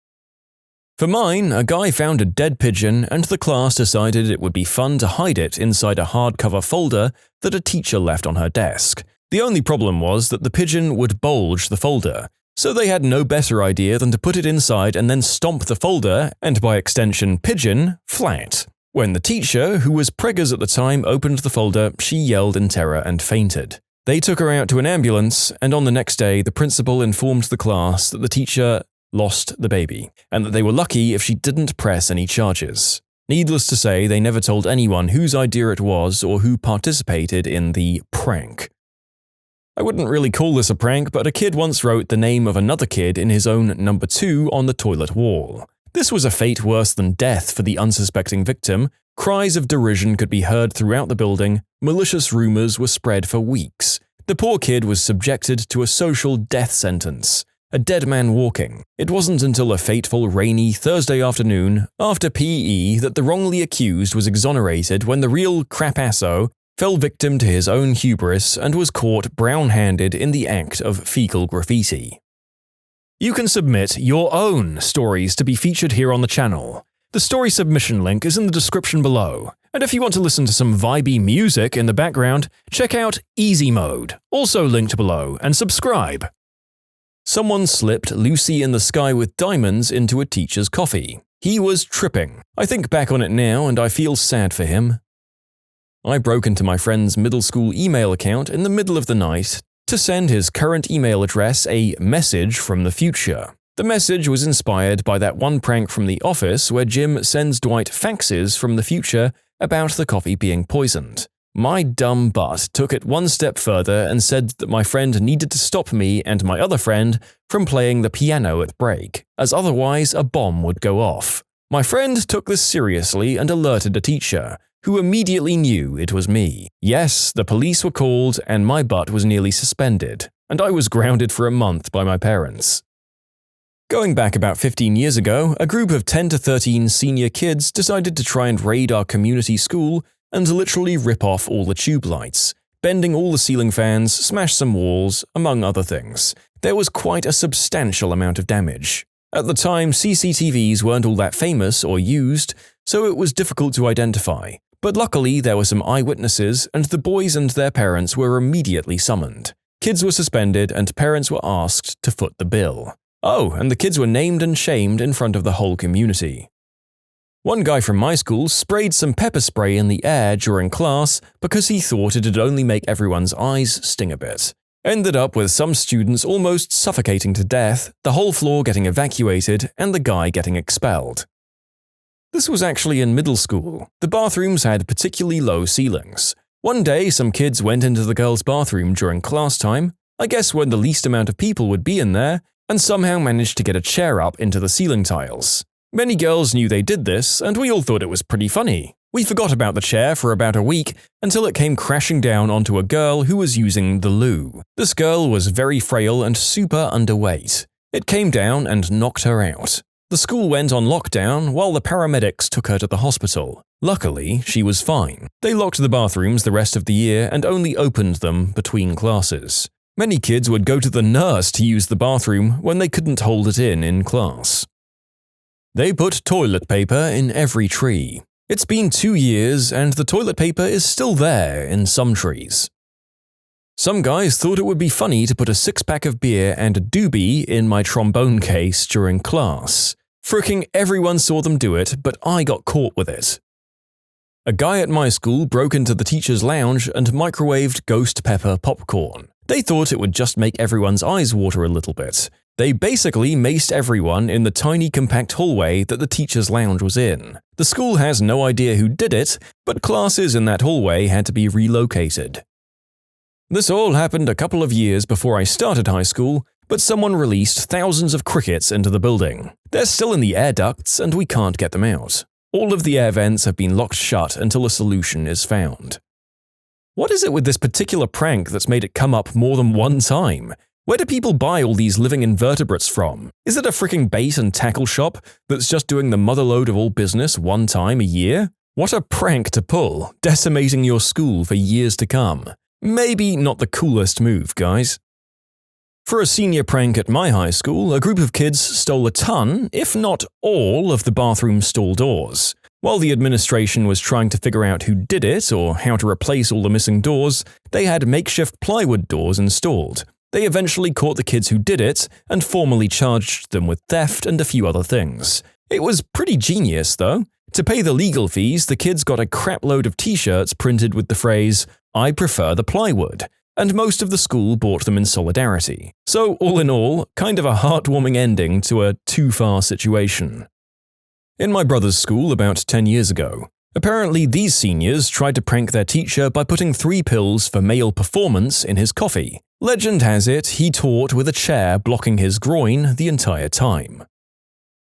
For mine, a guy found a dead pigeon and the class decided it would be fun to hide it inside a hardcover folder that a teacher left on her desk. The only problem was that the pigeon would bulge the folder, so they had no better idea than to put it inside and then stomp the folder, and by extension pigeon, flat. When the teacher, who was preggers at the time, opened the folder, she yelled in terror and fainted. They took her out to an ambulance, and on the next day the principal informed the class that the teacher lost the baby, and that they were lucky if she didn't press any charges. Needless to say, they never told anyone whose idea it was or who participated in the prank. I wouldn't really call this a prank, but a kid once wrote the name of another kid in his own number 2 on the toilet wall. This was a fate worse than death for the unsuspecting victim. Cries of derision could be heard throughout the building. Malicious rumors were spread for weeks. The poor kid was subjected to a social death sentence. A dead man walking. It wasn't until a fateful rainy Thursday afternoon after PE that the wrongly accused was exonerated when the real crapasso fell victim to his own hubris and was caught brown-handed in the act of fecal graffiti. You can submit your own stories to be featured here on the channel. The story submission link is in the description below. And if you want to listen to some vibey music in the background, check out easymode, also linked below, and subscribe. Someone slipped Lucy in the Sky with Diamonds into a teacher's coffee. He was tripping. I think back on it now and I feel sad for him. I broke into my friend's middle school email account in the middle of the night to send his current email address a message from the future. The message was inspired by that one prank from The Office where Jim sends Dwight faxes from the future about the coffee being poisoned. My dumb butt took it one step further and said that my friend needed to stop me and my other friend from playing the piano at break, as otherwise a bomb would go off. My friend took this seriously and alerted a teacher, who immediately knew it was me. Yes, the police were called and my butt was nearly suspended, and I was grounded for a month by my parents. Going back about 15 years ago, a group of 10 to 13 senior kids decided to try and raid our community school and literally rip off all the tube lights, bending all the ceiling fans, smash some walls, among other things. There was quite a substantial amount of damage. At the time, CCTVs weren't all that famous or used, so it was difficult to identify. But luckily, there were some eyewitnesses, and the boys and their parents were immediately summoned. Kids were suspended, and parents were asked to foot the bill. Oh, and the kids were named and shamed in front of the whole community. One guy from my school sprayed some pepper spray in the air during class because he thought it'd only make everyone's eyes sting a bit. Ended up with some students almost suffocating to death, the whole floor getting evacuated, and the guy getting expelled. This was actually in middle school. The bathrooms had particularly low ceilings. One day, some kids went into the girls' bathroom during class time, I guess when the least amount of people would be in there, and somehow managed to get a chair up into the ceiling tiles. Many girls knew they did this, and we all thought it was pretty funny. We forgot about the chair for about a week until it came crashing down onto a girl who was using the loo. This girl was very frail and super underweight. It came down and knocked her out. The school went on lockdown while the paramedics took her to the hospital. Luckily, she was fine. They locked the bathrooms the rest of the year and only opened them between classes. Many kids would go to the nurse to use the bathroom when they couldn't hold it in class. They put toilet paper in every tree. It's been 2 years and the toilet paper is still there in some trees. Some guys thought it would be funny to put a 6-pack of beer and a doobie in my trombone case during class. Fricking everyone saw them do it, but I got caught with it. A guy at my school broke into the teacher's lounge and microwaved ghost pepper popcorn. They thought it would just make everyone's eyes water a little bit. They basically maced everyone in the tiny compact hallway that the teacher's lounge was in. The school has no idea who did it, but classes in that hallway had to be relocated. This all happened a couple of years before I started high school, but someone released thousands of crickets into the building. They're still in the air ducts and we can't get them out. All of the air vents have been locked shut until a solution is found. What is it with this particular prank that's made it come up more than one time? Where do people buy all these living invertebrates from? Is it a freaking bait and tackle shop that's just doing the motherlode of all business one time a year? What a prank to pull, decimating your school for years to come. Maybe not the coolest move, guys. For a senior prank at my high school, a group of kids stole a ton, if not all, of the bathroom stall doors. While the administration was trying to figure out who did it or how to replace all the missing doors, they had makeshift plywood doors installed. They eventually caught the kids who did it and formally charged them with theft and a few other things. It was pretty genius, though. To pay the legal fees, the kids got a crapload of t-shirts printed with the phrase, "I prefer the plywood," and most of the school bought them in solidarity. So, all in all, kind of a heartwarming ending to a too-far situation. In my brother's school about 10 years ago, apparently these seniors tried to prank their teacher by putting 3 pills for male performance in his coffee. Legend has it he taught with a chair blocking his groin the entire time.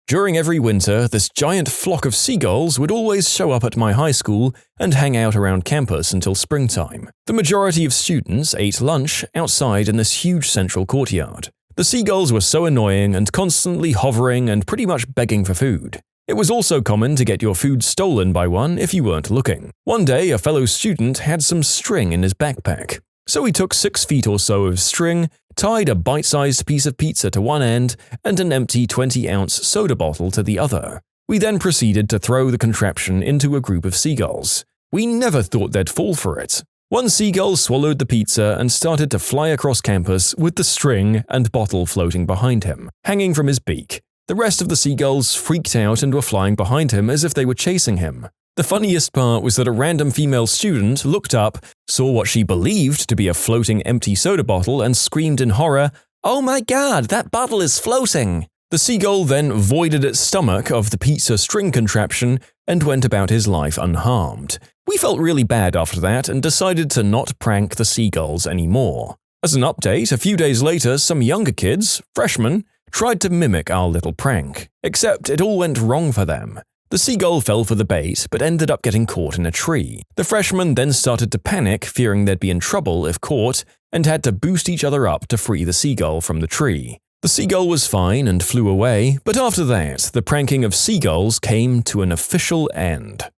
During every winter, this giant flock of seagulls would always show up at my high school and hang out around campus until springtime. The majority of students ate lunch outside in this huge central courtyard. The seagulls were so annoying and constantly hovering and pretty much begging for food. It was also common to get your food stolen by one if you weren't looking. One day, a fellow student had some string in his backpack. So he took 6 feet or so of string, tied a bite-sized piece of pizza to one end, and an empty 20-ounce soda bottle to the other. We then proceeded to throw the contraption into a group of seagulls. We never thought they'd fall for it. One seagull swallowed the pizza and started to fly across campus with the string and bottle floating behind him, hanging from his beak. The rest of the seagulls freaked out and were flying behind him as if they were chasing him. The funniest part was that a random female student looked up, saw what she believed to be a floating empty soda bottle and screamed in horror, "Oh my god, that bottle is floating!" The seagull then voided its stomach of the pizza string contraption and went about his life unharmed. We felt really bad after that and decided to not prank the seagulls anymore. As an update, a few days later, some younger kids, freshmen, tried to mimic our little prank. Except it all went wrong for them. The seagull fell for the bait, but ended up getting caught in a tree. The freshmen then started to panic, fearing they'd be in trouble if caught, and had to boost each other up to free the seagull from the tree. The seagull was fine and flew away, but after that, the pranking of seagulls came to an official end.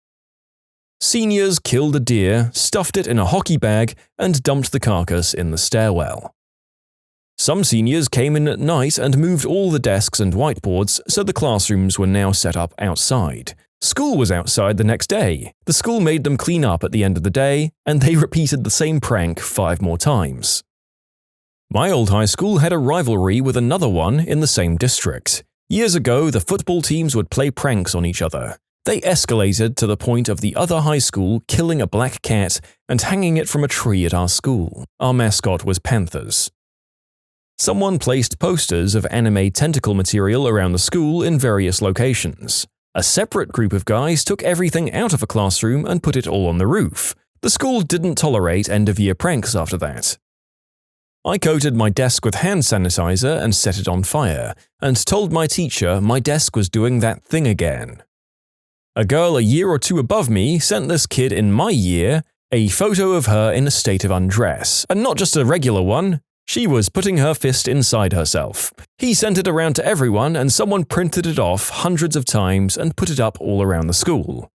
Seniors killed a deer, stuffed it in a hockey bag, and dumped the carcass in the stairwell. Some seniors came in at night and moved all the desks and whiteboards, so the classrooms were now set up outside. School was outside the next day. The school made them clean up at the end of the day, and they repeated the same prank 5 more times. My old high school had a rivalry with another one in the same district. Years ago, the football teams would play pranks on each other. They escalated to the point of the other high school killing a black cat and hanging it from a tree at our school. Our mascot was panthers. Someone placed posters of anime tentacle material around the school in various locations. A separate group of guys took everything out of a classroom and put it all on the roof. The school didn't tolerate end-of-year pranks after that. I coated my desk with hand sanitizer and set it on fire, and told my teacher my desk was doing that thing again. A girl a year or 2 above me sent this kid in my year a photo of her in a state of undress, and not just a regular one. She was putting her fist inside herself. He sent it around to everyone, and someone printed it off hundreds of times and put it up all around the school.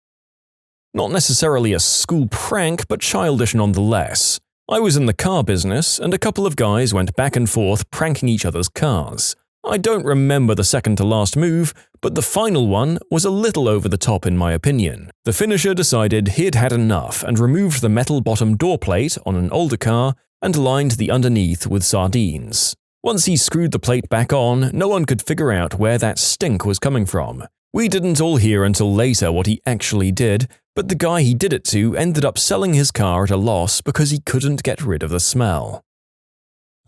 Not necessarily a school prank, but childish nonetheless. I was in the car business, and a couple of guys went back and forth pranking each other's cars. I don't remember the second-to-last move, but the final one was a little over the top in my opinion. The finisher decided he'd had enough and removed the metal bottom door plate on an older car and lined the underneath with sardines. Once he screwed the plate back on, no one could figure out where that stink was coming from. We didn't all hear until later what he actually did, but the guy he did it to ended up selling his car at a loss because he couldn't get rid of the smell.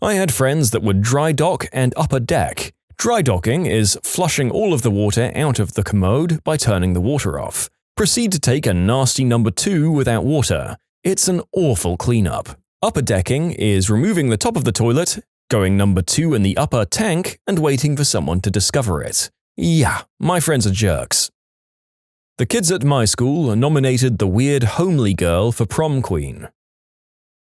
I had friends that would dry dock and upper deck. Dry docking is flushing all of the water out of the commode by turning the water off. Proceed to take a nasty number 2 without water. It's an awful cleanup. Upper decking is removing the top of the toilet, going number 2 in the upper tank, and waiting for someone to discover it. Yeah, my friends are jerks. The kids at my school nominated the weird homely girl for prom queen.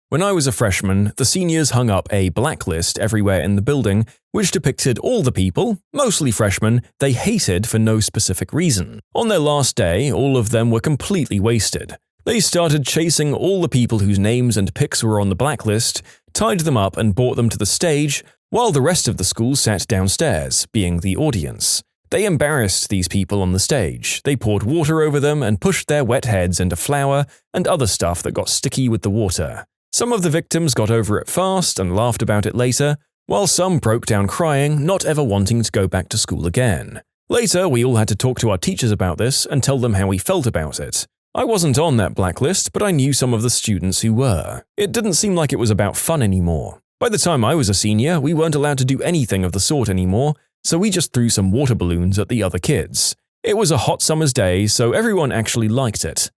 When I was a freshman, the seniors hung up a blacklist everywhere in the building, which depicted all the people, mostly freshmen, they hated for no specific reason. On their last day, all of them were completely wasted. They started chasing all the people whose names and pics were on the blacklist, tied them up and brought them to the stage, while the rest of the school sat downstairs, being the audience. They embarrassed these people on the stage. They poured water over them and pushed their wet heads into flour and other stuff that got sticky with the water. Some of the victims got over it fast and laughed about it later, while some broke down crying, not ever wanting to go back to school again. Later, we all had to talk to our teachers about this and tell them how we felt about it. I wasn't on that blacklist, but I knew some of the students who were. It didn't seem like it was about fun anymore. By the time I was a senior, we weren't allowed to do anything of the sort anymore, so we just threw some water balloons at the other kids. It was a hot summer's day, so everyone actually liked it.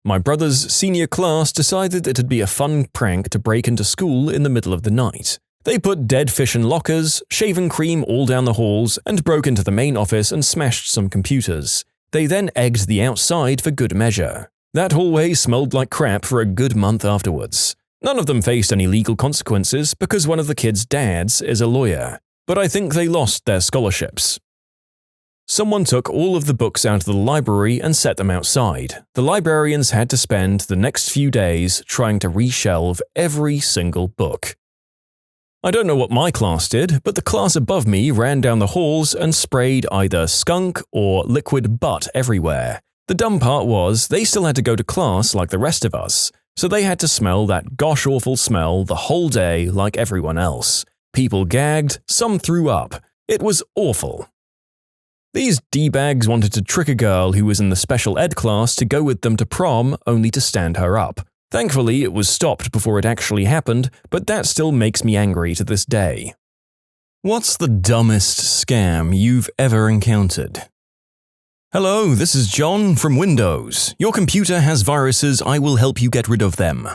My brother's senior class decided it'd be a fun prank to break into school in the middle of the night. They put dead fish in lockers, shaving cream all down the halls, and broke into the main office and smashed some computers. They then egged the outside for good measure. That hallway smelled like crap for a good month afterwards. None of them faced any legal consequences because one of the kids' dads is a lawyer, but I think they lost their scholarships. Someone took all of the books out of the library and set them outside. The librarians had to spend the next few days trying to reshelve every single book. I don't know what my class did, but the class above me ran down the halls and sprayed either skunk or liquid butt everywhere. The dumb part was, they still had to go to class like the rest of us, so they had to smell that gosh-awful smell the whole day like everyone else. People gagged, some threw up. It was awful. These D-bags wanted to trick a girl who was in the special ed class to go with them to prom only to stand her up. Thankfully, it was stopped before it actually happened, but that still makes me angry to this day. What's the dumbest scam you've ever encountered? Hello, this is John from Windows. Your computer has viruses, I will help you get rid of them.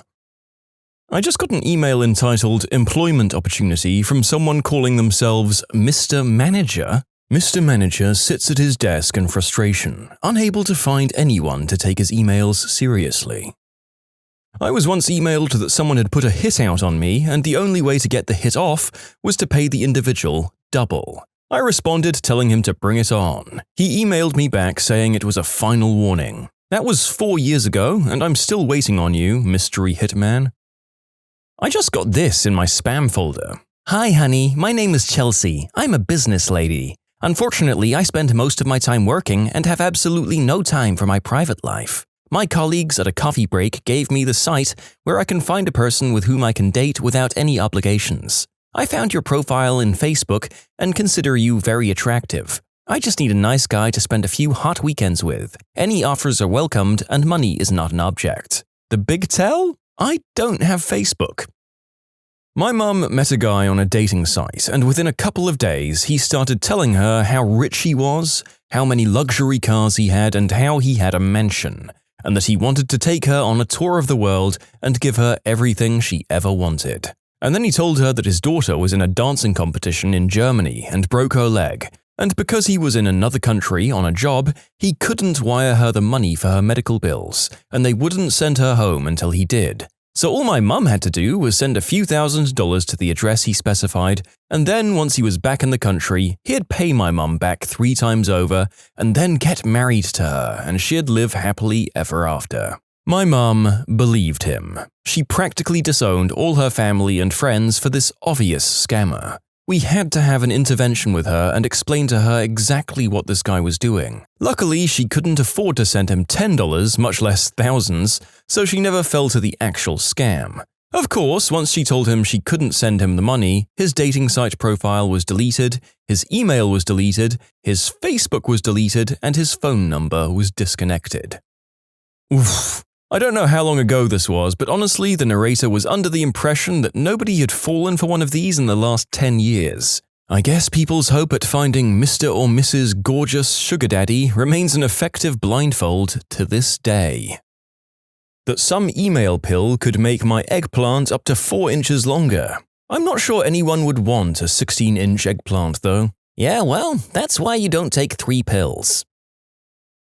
I just got an email entitled Employment Opportunity from someone calling themselves Mr. Manager. Mr. Manager sits at his desk in frustration, unable to find anyone to take his emails seriously. I was once emailed that someone had put a hit out on me, and the only way to get the hit off was to pay the individual double. I responded telling him to bring it on. He emailed me back saying it was a final warning. That was 4 years ago, and I'm still waiting on you, mystery hitman. I just got this in my spam folder. Hi honey, my name is Chelsea. I'm a business lady. Unfortunately, I spend most of my time working and have absolutely no time for my private life. My colleagues at a coffee break gave me the site where I can find a person with whom I can date without any obligations. I found your profile in Facebook and consider you very attractive. I just need a nice guy to spend a few hot weekends with. Any offers are welcomed and money is not an object. The big tell? I don't have Facebook. My mum met a guy on a dating site, and within a couple of days, he started telling her how rich he was, how many luxury cars he had, and how he had a mansion, and that he wanted to take her on a tour of the world and give her everything she ever wanted. And then he told her that his daughter was in a dancing competition in Germany and broke her leg, and because he was in another country on a job, he couldn't wire her the money for her medical bills, and they wouldn't send her home until he did. So all my mum had to do was send a few $1,000s to the address he specified, and then once he was back in the country, he'd pay my mum back 3 times over, and then get married to her, and she'd live happily ever after. My mum believed him. She practically disowned all her family and friends for this obvious scammer. We had to have an intervention with her and explain to her exactly what this guy was doing. Luckily, she couldn't afford to send him $10, much less thousands, so she never fell to the actual scam. Of course, once she told him she couldn't send him the money, his dating site profile was deleted, his email was deleted, his Facebook was deleted, and his phone number was disconnected. Oof. I don't know how long ago this was, but honestly, the narrator was under the impression that nobody had fallen for one of these in the last 10 years. I guess people's hope at finding Mr. or Mrs. Gorgeous Sugar Daddy remains an effective blindfold to this day. That some email pill could make my eggplant up to 4 inches longer. I'm not sure anyone would want a 16-inch eggplant, though. Yeah, well, that's why you don't take 3 pills.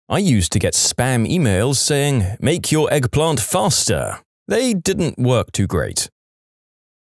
I used to get spam emails saying, "Make your eggplant faster." They didn't work too great.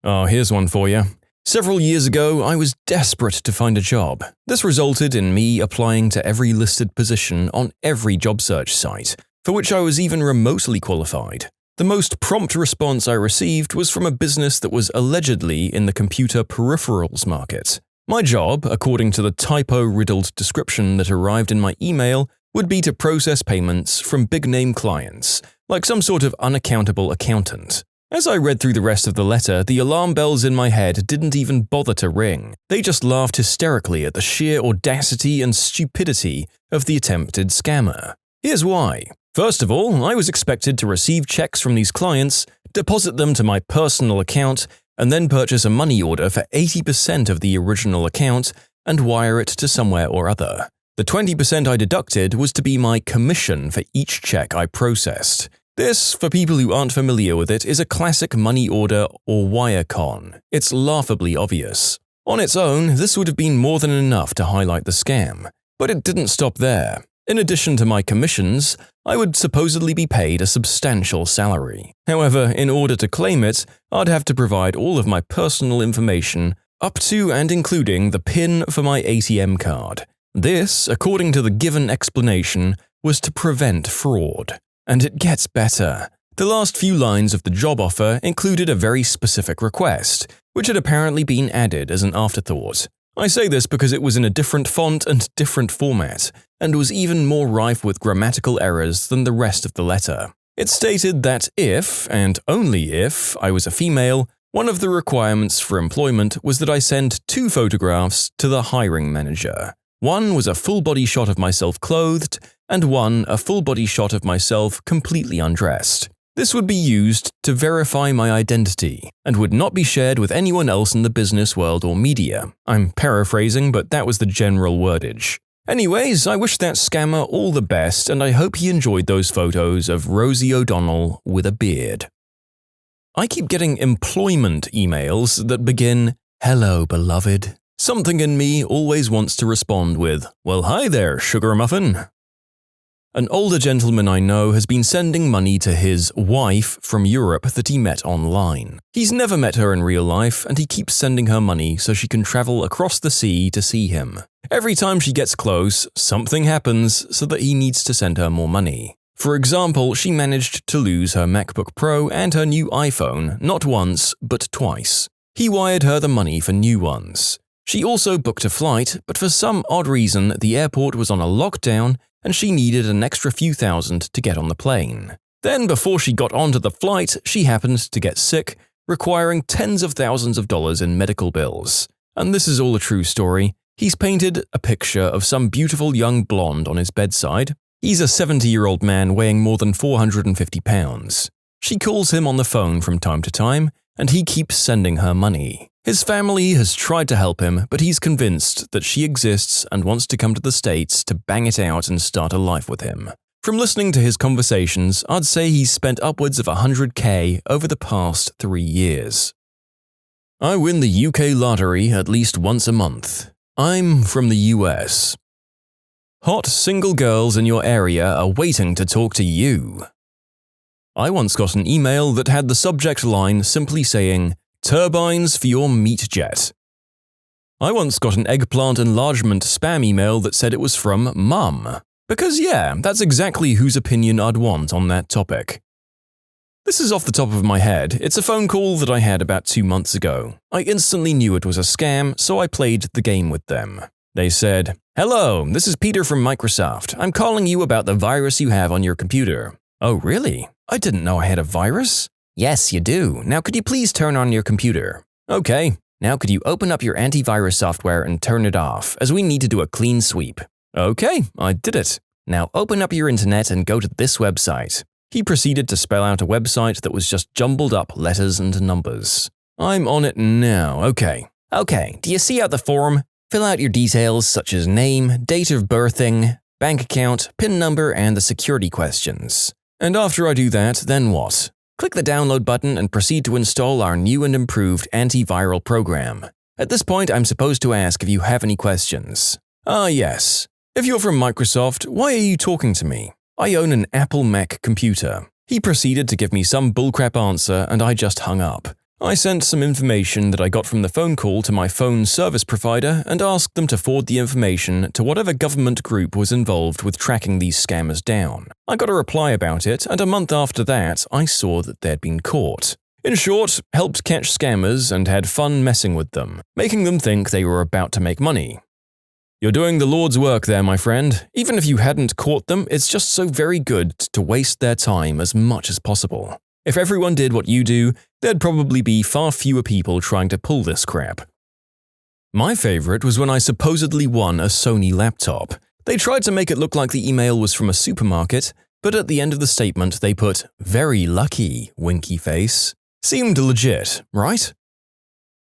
Oh, here's one for you. Several years ago, I was desperate to find a job. This resulted in me applying to every listed position on every job search site, for which I was even remotely qualified. The most prompt response I received was from a business that was allegedly in the computer peripherals market. My job, according to the typo-riddled description that arrived in my email, would be to process payments from big-name clients, like some sort of unaccountable accountant. As I read through the rest of the letter, the alarm bells in my head didn't even bother to ring. They just laughed hysterically at the sheer audacity and stupidity of the attempted scammer. Here's why. First of all, I was expected to receive checks from these clients, deposit them to my personal account, and then purchase a money order for 80% of the original account and wire it to somewhere or other. The 20% I deducted was to be my commission for each check I processed. This, for people who aren't familiar with it, is a classic money order or wire con. It's laughably obvious. On its own, this would have been more than enough to highlight the scam. But it didn't stop there. In addition to my commissions, I would supposedly be paid a substantial salary. However, in order to claim it, I'd have to provide all of my personal information, up to and including the PIN for my ATM card. This, according to the given explanation, was to prevent fraud. And it gets better. The last few lines of the job offer included a very specific request, which had apparently been added as an afterthought. I say this because it was in a different font and different format, and was even more rife with grammatical errors than the rest of the letter. It stated that if, and only if, I was a female, one of the requirements for employment was that I send 2 photographs to the hiring manager. One was a full-body shot of myself clothed, and one a full-body shot of myself completely undressed. This would be used to verify my identity, and would not be shared with anyone else in the business world or media. I'm paraphrasing, but that was the general wordage. Anyways, I wish that scammer all the best, and I hope he enjoyed those photos of Rosie O'Donnell with a beard. I keep getting employment emails that begin, "Hello, beloved. Something in me always wants to respond with, "Well, hi there, sugar muffin." An older gentleman I know has been sending money to his wife from Europe that he met online. He's never met her in real life, and he keeps sending her money so she can travel across the sea to see him. Every time she gets close, something happens so that he needs to send her more money. For example, she managed to lose her MacBook Pro and her new iPhone not once, but twice. He wired her the money for new ones. She also booked a flight, but for some odd reason, the airport was on a lockdown and she needed an extra few thousand to get on the plane. Then, before she got onto the flight, she happened to get sick, requiring tens of thousands of dollars in medical bills. And this is all a true story. He's painted a picture of some beautiful young blonde on his bedside. He's a 70-year-old man weighing more than 450 pounds. She calls him on the phone from time to time, and he keeps sending her money. His family has tried to help him, but he's convinced that she exists and wants to come to the States to bang it out and start a life with him. From listening to his conversations, I'd say he's spent upwards of $100K over the past 3 years. I win the UK lottery at least once a month. I'm from the US. Hot single girls in your area are waiting to talk to you. I once got an email that had the subject line simply saying, "Turbines for your meat jet." I once got an eggplant enlargement spam email that said it was from Mum. Because yeah, that's exactly whose opinion I'd want on that topic. This is off the top of my head. It's a phone call that I had about 2 months ago. I instantly knew it was a scam, so I played the game with them. They said, "Hello, this is Peter from Microsoft. I'm calling you about the virus you have on your computer." "Oh, really? I didn't know I had a virus." "Yes, you do. Now could you please turn on your computer?" "Okay. Now could you open up your antivirus software and turn it off, as we need to do a clean sweep." "Okay, I did it." "Now open up your internet and go to this website." He proceeded to spell out a website that was just jumbled up letters and numbers. "I'm on it now, okay." "Okay, do you see out the form? Fill out your details such as name, date of birthing, bank account, PIN number, and the security questions." "And after I do that, then what?" "Click the download button and proceed to install our new and improved antiviral program. At this point, I'm supposed to ask if you have any questions." "Ah, yes. If you're from Microsoft, why are you talking to me? I own an Apple Mac computer." He proceeded to give me some bullcrap answer and I just hung up. I sent some information that I got from the phone call to my phone service provider and asked them to forward the information to whatever government group was involved with tracking these scammers down. I got a reply about it, and a month after that, I saw that they'd been caught. In short, helped catch scammers and had fun messing with them, making them think they were about to make money. You're doing the Lord's work there, my friend. Even if you hadn't caught them, it's just so very good to waste their time as much as possible. If everyone did what you do, there'd probably be far fewer people trying to pull this crap. My favorite was when I supposedly won a Sony laptop. They tried to make it look like the email was from a supermarket, but at the end of the statement they put, "Very lucky, winky face." Seemed legit, right?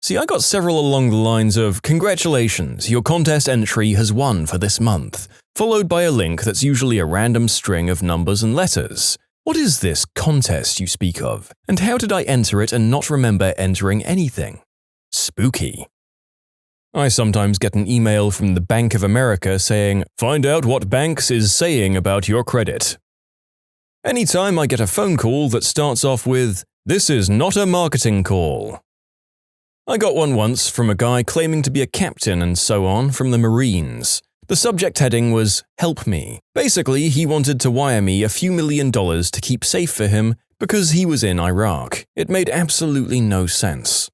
See, I got several along the lines of, "Congratulations, your contest entry has won for this month," followed by a link that's usually a random string of numbers and letters. What is this contest you speak of? And how did I enter it and not remember entering anything? Spooky. I sometimes get an email from the Bank of America saying, "Find out what banks is saying about your credit." Anytime I get a phone call that starts off with, "This is not a marketing call." I got one once from a guy claiming to be a captain and so on from the Marines. The subject heading was, "Help me." Basically, he wanted to wire me a few $1,000,000 to keep safe for him because he was in Iraq. It made absolutely no sense.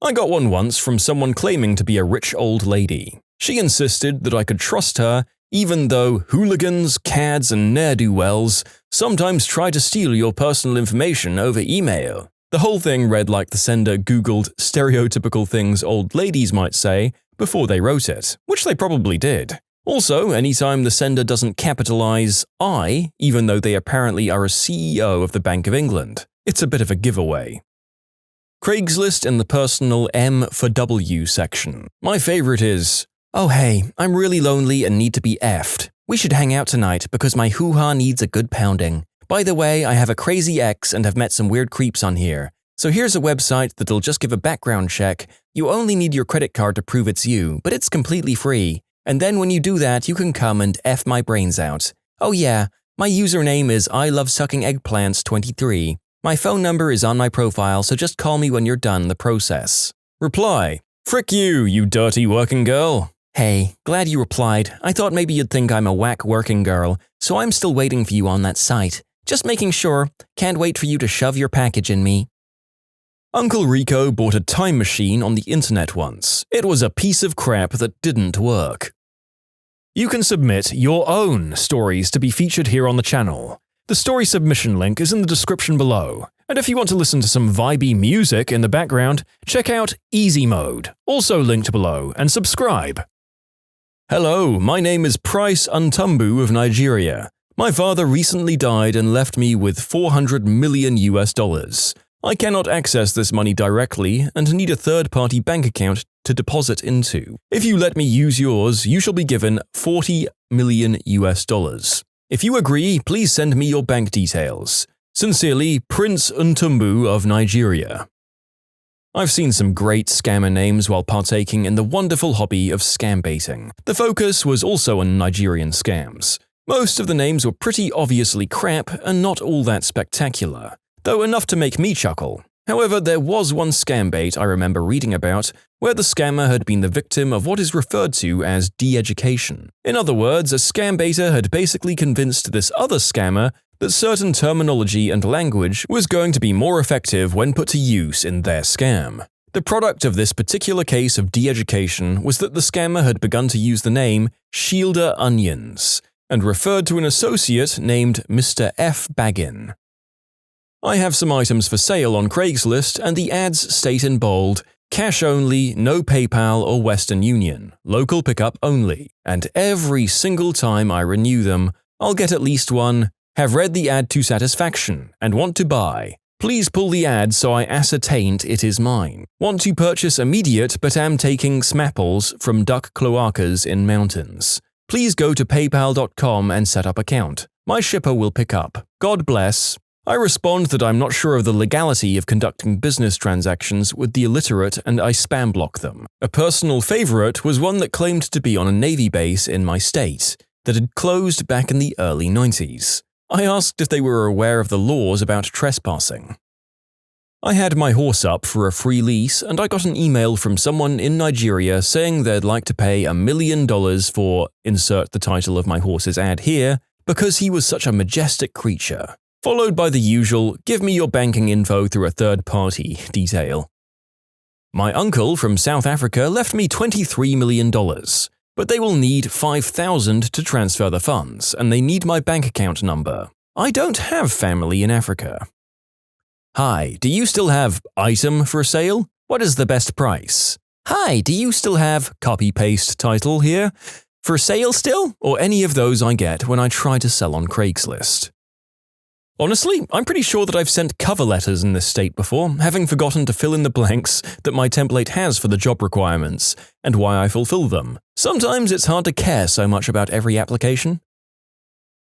I got one once from someone claiming to be a rich old lady. She insisted that I could trust her even though hooligans, cads, and ne'er-do-wells sometimes try to steal your personal information over email. The whole thing read like the sender Googled stereotypical things old ladies might say before they wrote it, which they probably did. Also, anytime the sender doesn't capitalize I, even though they apparently are a CEO of the Bank of England, it's a bit of a giveaway. Craigslist in the personal M for W section. My favorite is, "Oh hey, I'm really lonely and need to be effed. We should hang out tonight because my hoo-ha needs a good pounding. By the way, I have a crazy ex and have met some weird creeps on here. So here's a website that'll just give a background check. You only need your credit card to prove it's you, but it's completely free. And then when you do that, you can come and F my brains out. Oh yeah, my username is ILoveSuckingEggplants23. My phone number is on my profile, so just call me when you're done the process. Reply: frick you dirty working girl. Hey, glad you replied. I thought maybe you'd think I'm a whack working girl, so I'm still waiting for you on that site. Just making sure. Can't wait for you to shove your package in me. Uncle Rico bought a time machine on the internet once. It was a piece of crap that didn't work. You can submit your own stories to be featured here on the channel. The story submission link is in the description below. And if you want to listen to some vibey music in the background, check out easymode, also linked below, and subscribe. Hello, my name is Price Untumbu of Nigeria. My father recently died and left me with $400 million. I cannot access this money directly and need a third-party bank account to deposit into. If you let me use yours, you shall be given $40 million. If you agree, please send me your bank details. Sincerely, Prince Untumbu of Nigeria. I've seen some great scammer names while partaking in the wonderful hobby of scam baiting. The focus was also on Nigerian scams. Most of the names were pretty obviously crap and not all that spectacular, though enough to make me chuckle. However, there was one scam bait I remember reading about where the scammer had been the victim of what is referred to as de-education. In other words, a scam baiter had basically convinced this other scammer that certain terminology and language was going to be more effective when put to use in their scam. The product of this particular case of de-education was that the scammer had begun to use the name Shielder Onions and referred to an associate named Mr. F. Baggin. I have some items for sale on Craigslist and the ads state in bold, cash only, no PayPal or Western Union, local pickup only, and every single time I renew them, I'll get at least one, have read the ad to satisfaction and want to buy. Please pull the ad so I ascertained it is mine. Want to purchase immediate but am taking smapples from duck cloacas in mountains. Please go to paypal.com and set up account. My shipper will pick up. God bless. I respond that I'm not sure of the legality of conducting business transactions with the illiterate and I spam block them. A personal favorite was one that claimed to be on a Navy base in my state that had closed back in the early 90s. I asked if they were aware of the laws about trespassing. I had my horse up for a free lease and I got an email from someone in Nigeria saying they'd like to pay $1 million for, insert the title of my horse's ad here, because he was such a majestic creature, followed by the usual, give me your banking info through a third party detail. My uncle from South Africa left me $23 million. But they will need $5,000 to transfer the funds, and they need my bank account number. I don't have family in Africa. Hi, do you still have item for sale? What is the best price? Hi, do you still have copy-paste title here? For sale still? Or any of those I get when I try to sell on Craigslist? Honestly, I'm pretty sure that I've sent cover letters in this state before, having forgotten to fill in the blanks that my template has for the job requirements, and why I fulfill them. Sometimes it's hard to care so much about every application.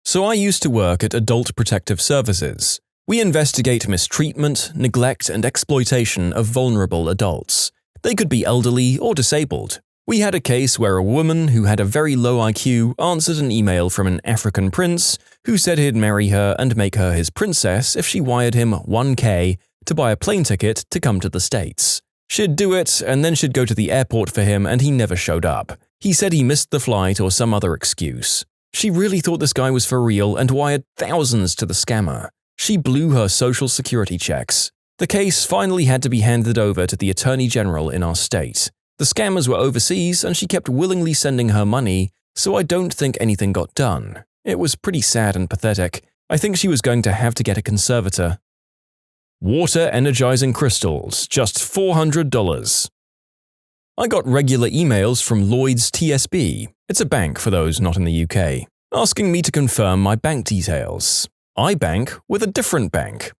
So I used to work at Adult Protective Services. We investigate mistreatment, neglect, and exploitation of vulnerable adults. They could be elderly or disabled. We had a case where a woman who had a very low IQ answered an email from an African prince who said he'd marry her and make her his princess if she wired him $1,000 to buy a plane ticket to come to the States. She'd do it, and then she'd go to the airport for him and he never showed up. He said he missed the flight or some other excuse. She really thought this guy was for real and wired thousands to the scammer. She blew her social security checks. The case finally had to be handed over to the Attorney General in our state. The scammers were overseas and she kept willingly sending her money, so I don't think anything got done. It was pretty sad and pathetic. I think she was going to have to get a conservator. Water energizing crystals, just $400. I got regular emails from Lloyds TSB, it's a bank for those not in the UK, asking me to confirm my bank details. I bank with a different bank.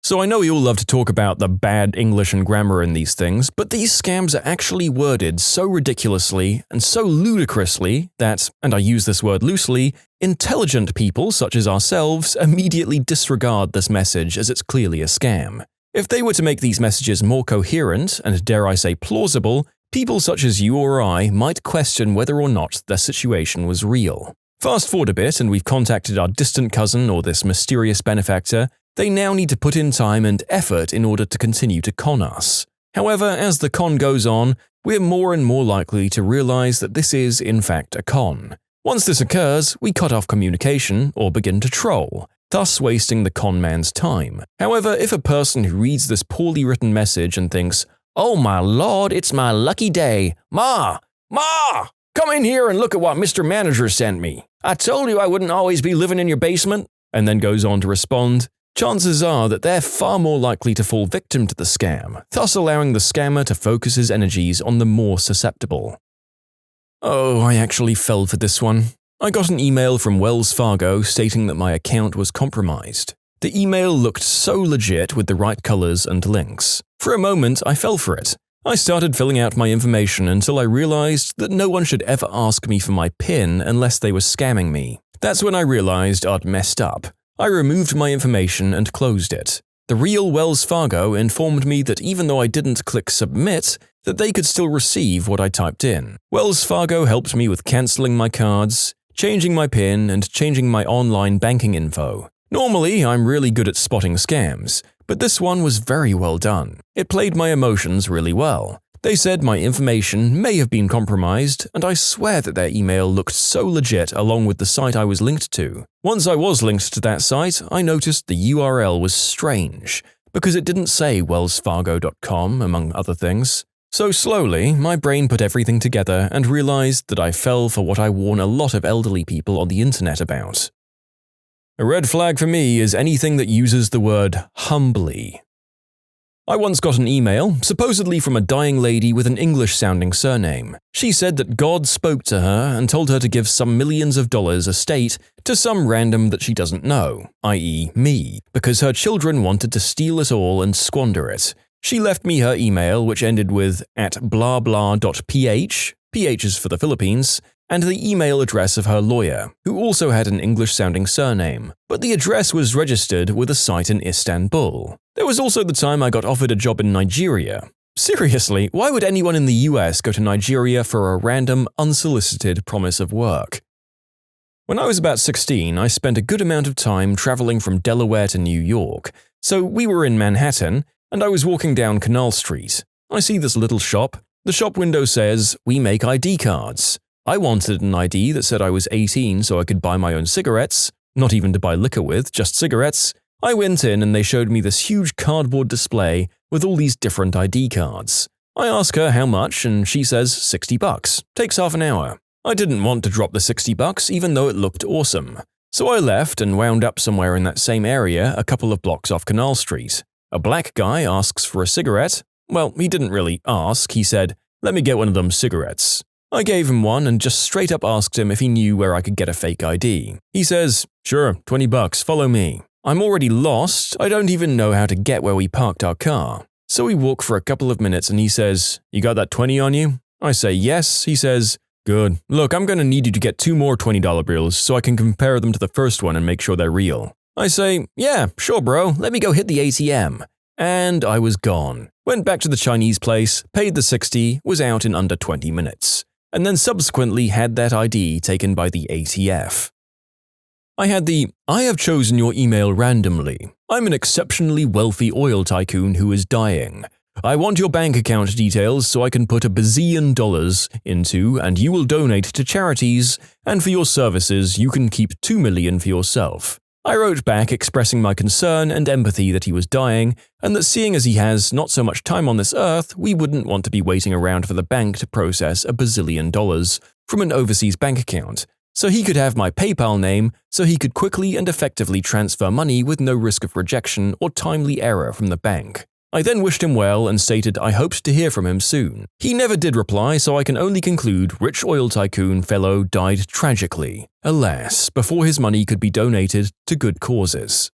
So I know you all love to talk about the bad English and grammar in these things, but these scams are actually worded so ridiculously and so ludicrously that, and I use this word loosely, intelligent people such as ourselves immediately disregard this message as it's clearly a scam. If they were to make these messages more coherent and, dare I say, plausible, people such as you or I might question whether or not their situation was real. Fast forward a bit and we've contacted our distant cousin or this mysterious benefactor. They now need to put in time and effort in order to continue to con us. However, as the con goes on, we're more and more likely to realize that this is, in fact, a con. Once this occurs, we cut off communication or begin to troll, thus wasting the con man's time. However, if a person who reads this poorly written message and thinks, "Oh my lord, it's my lucky day. Ma! Come in here and look at what Mr. Manager sent me. I told you I wouldn't always be living in your basement," and then goes on to respond, chances are that they're far more likely to fall victim to the scam, thus allowing the scammer to focus his energies on the more susceptible. Oh, I actually fell for this one. I got an email from Wells Fargo stating that my account was compromised. The email looked so legit with the right colors and links. For a moment, I fell for it. I started filling out my information until I realized that no one should ever ask me for my PIN unless they were scamming me. That's when I realized I'd messed up. I removed my information and closed it. The real Wells Fargo informed me that even though I didn't click submit, that they could still receive what I typed in. Wells Fargo helped me with cancelling my cards, changing my PIN, and changing my online banking info. Normally, I'm really good at spotting scams, but this one was very well done. It played my emotions really well. They said my information may have been compromised, and I swear that their email looked so legit along with the site I was linked to. Once I was linked to that site, I noticed the URL was strange, because it didn't say wellsfargo.com, among other things. So slowly, my brain put everything together and realized that I fell for what I warn a lot of elderly people on the internet about. A red flag for me is anything that uses the word humbly. I once got an email, supposedly from a dying lady with an English-sounding surname. She said that God spoke to her and told her to give some millions of dollars estate to some random that she doesn't know, i.e. me, because her children wanted to steal it all and squander it. She left me her email, which ended with @blahblah.ph, PH is for the Philippines, and the email address of her lawyer, who also had an English-sounding surname, but the address was registered with a site in Istanbul. There was also the time I got offered a job in Nigeria. Seriously, why would anyone in the US go to Nigeria for a random, unsolicited promise of work? When I was about 16, I spent a good amount of time traveling from Delaware to New York, so we were in Manhattan, and I was walking down Canal Street. I see this little shop. The shop window says, "We make ID cards." I wanted an ID that said I was 18 so I could buy my own cigarettes, not even to buy liquor with, just cigarettes. I went in and they showed me this huge cardboard display with all these different ID cards. I ask her how much and she says $60. Takes half an hour. I didn't want to drop the $60 even though it looked awesome. So I left and wound up somewhere in that same area a couple of blocks off Canal Street. A black guy asks for a cigarette. Well, he didn't really ask, he said, "Let me get one of them cigarettes." I gave him one and just straight up asked him if he knew where I could get a fake ID. He says, "Sure, $20, follow me." I'm already lost, I don't even know how to get where we parked our car. So we walk for a couple of minutes and he says, "You got that 20 on you?" I say yes, he says, "Good. Look, I'm gonna need you to get 2 more $20 bills so I can compare them to the first one and make sure they're real." I say, "Yeah, sure bro, let me go hit the ATM." And I was gone. Went back to the Chinese place, paid the 60, was out in under 20 minutes. And then subsequently had that ID taken by the ATF. I had the, "I have chosen your email randomly. I'm an exceptionally wealthy oil tycoon who is dying. I want your bank account details so I can put $1 bazillion into and you will donate to charities, and for your services you can keep $2 million for yourself." I wrote back expressing my concern and empathy that he was dying, and that seeing as he has not so much time on this earth, we wouldn't want to be waiting around for the bank to process $1 bazillion from an overseas bank account, so he could have my PayPal name so he could quickly and effectively transfer money with no risk of rejection or timely error from the bank. I then wished him well and stated I hoped to hear from him soon. He never did reply, so I can only conclude rich oil tycoon fellow died tragically, alas, before his money could be donated to good causes.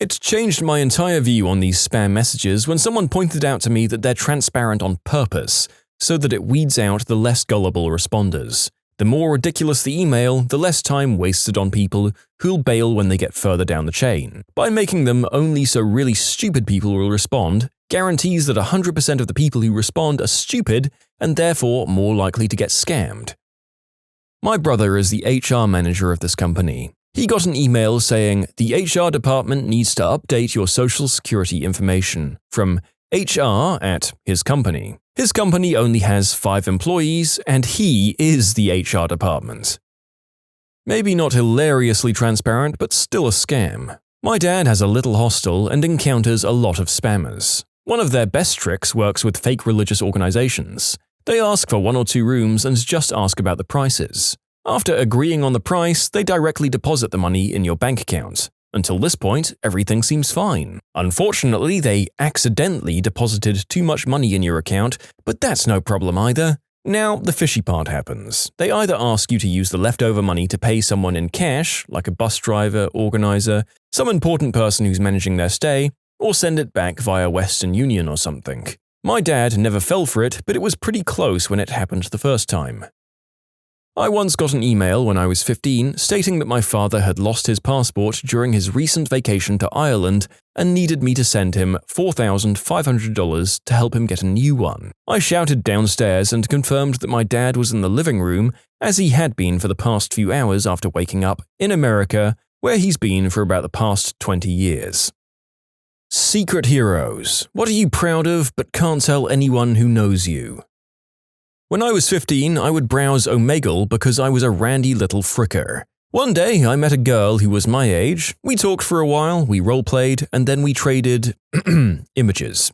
It changed my entire view on these spam messages when someone pointed out to me that they're transparent on purpose, so that it weeds out the less gullible responders. The more ridiculous the email, the less time wasted on people who'll bail when they get further down the chain. By making them only so really stupid people will respond, guarantees that 100% of the people who respond are stupid and therefore more likely to get scammed. My brother is the HR manager of this company. He got an email saying, "The HR department needs to update your social security information," from HR at his company. His company only has 5 employees, and he is the HR department. Maybe not hilariously transparent, but still a scam. My dad has a little hostel and encounters a lot of spammers. One of their best tricks works with fake religious organizations. They ask for 1 or 2 rooms and just ask about the prices. After agreeing on the price, they directly deposit the money in your bank account. Until this point, everything seems fine. Unfortunately, they accidentally deposited too much money in your account, but that's no problem either. Now, the fishy part happens. They either ask you to use the leftover money to pay someone in cash, like a bus driver, organizer, some important person who's managing their stay, or send it back via Western Union or something. My dad never fell for it, but it was pretty close when it happened the first time. I once got an email when I was 15 stating that my father had lost his passport during his recent vacation to Ireland and needed me to send him $4,500 to help him get a new one. I shouted downstairs and confirmed that my dad was in the living room, as he had been for the past few hours after waking up, in America, where he's been for about the past 20 years. Secret heroes. What are you proud of but can't tell anyone who knows you? When I was 15, I would browse Omegle because I was a randy little fricker. One day, I met a girl who was my age. We talked for a while, we roleplayed, and then we traded images.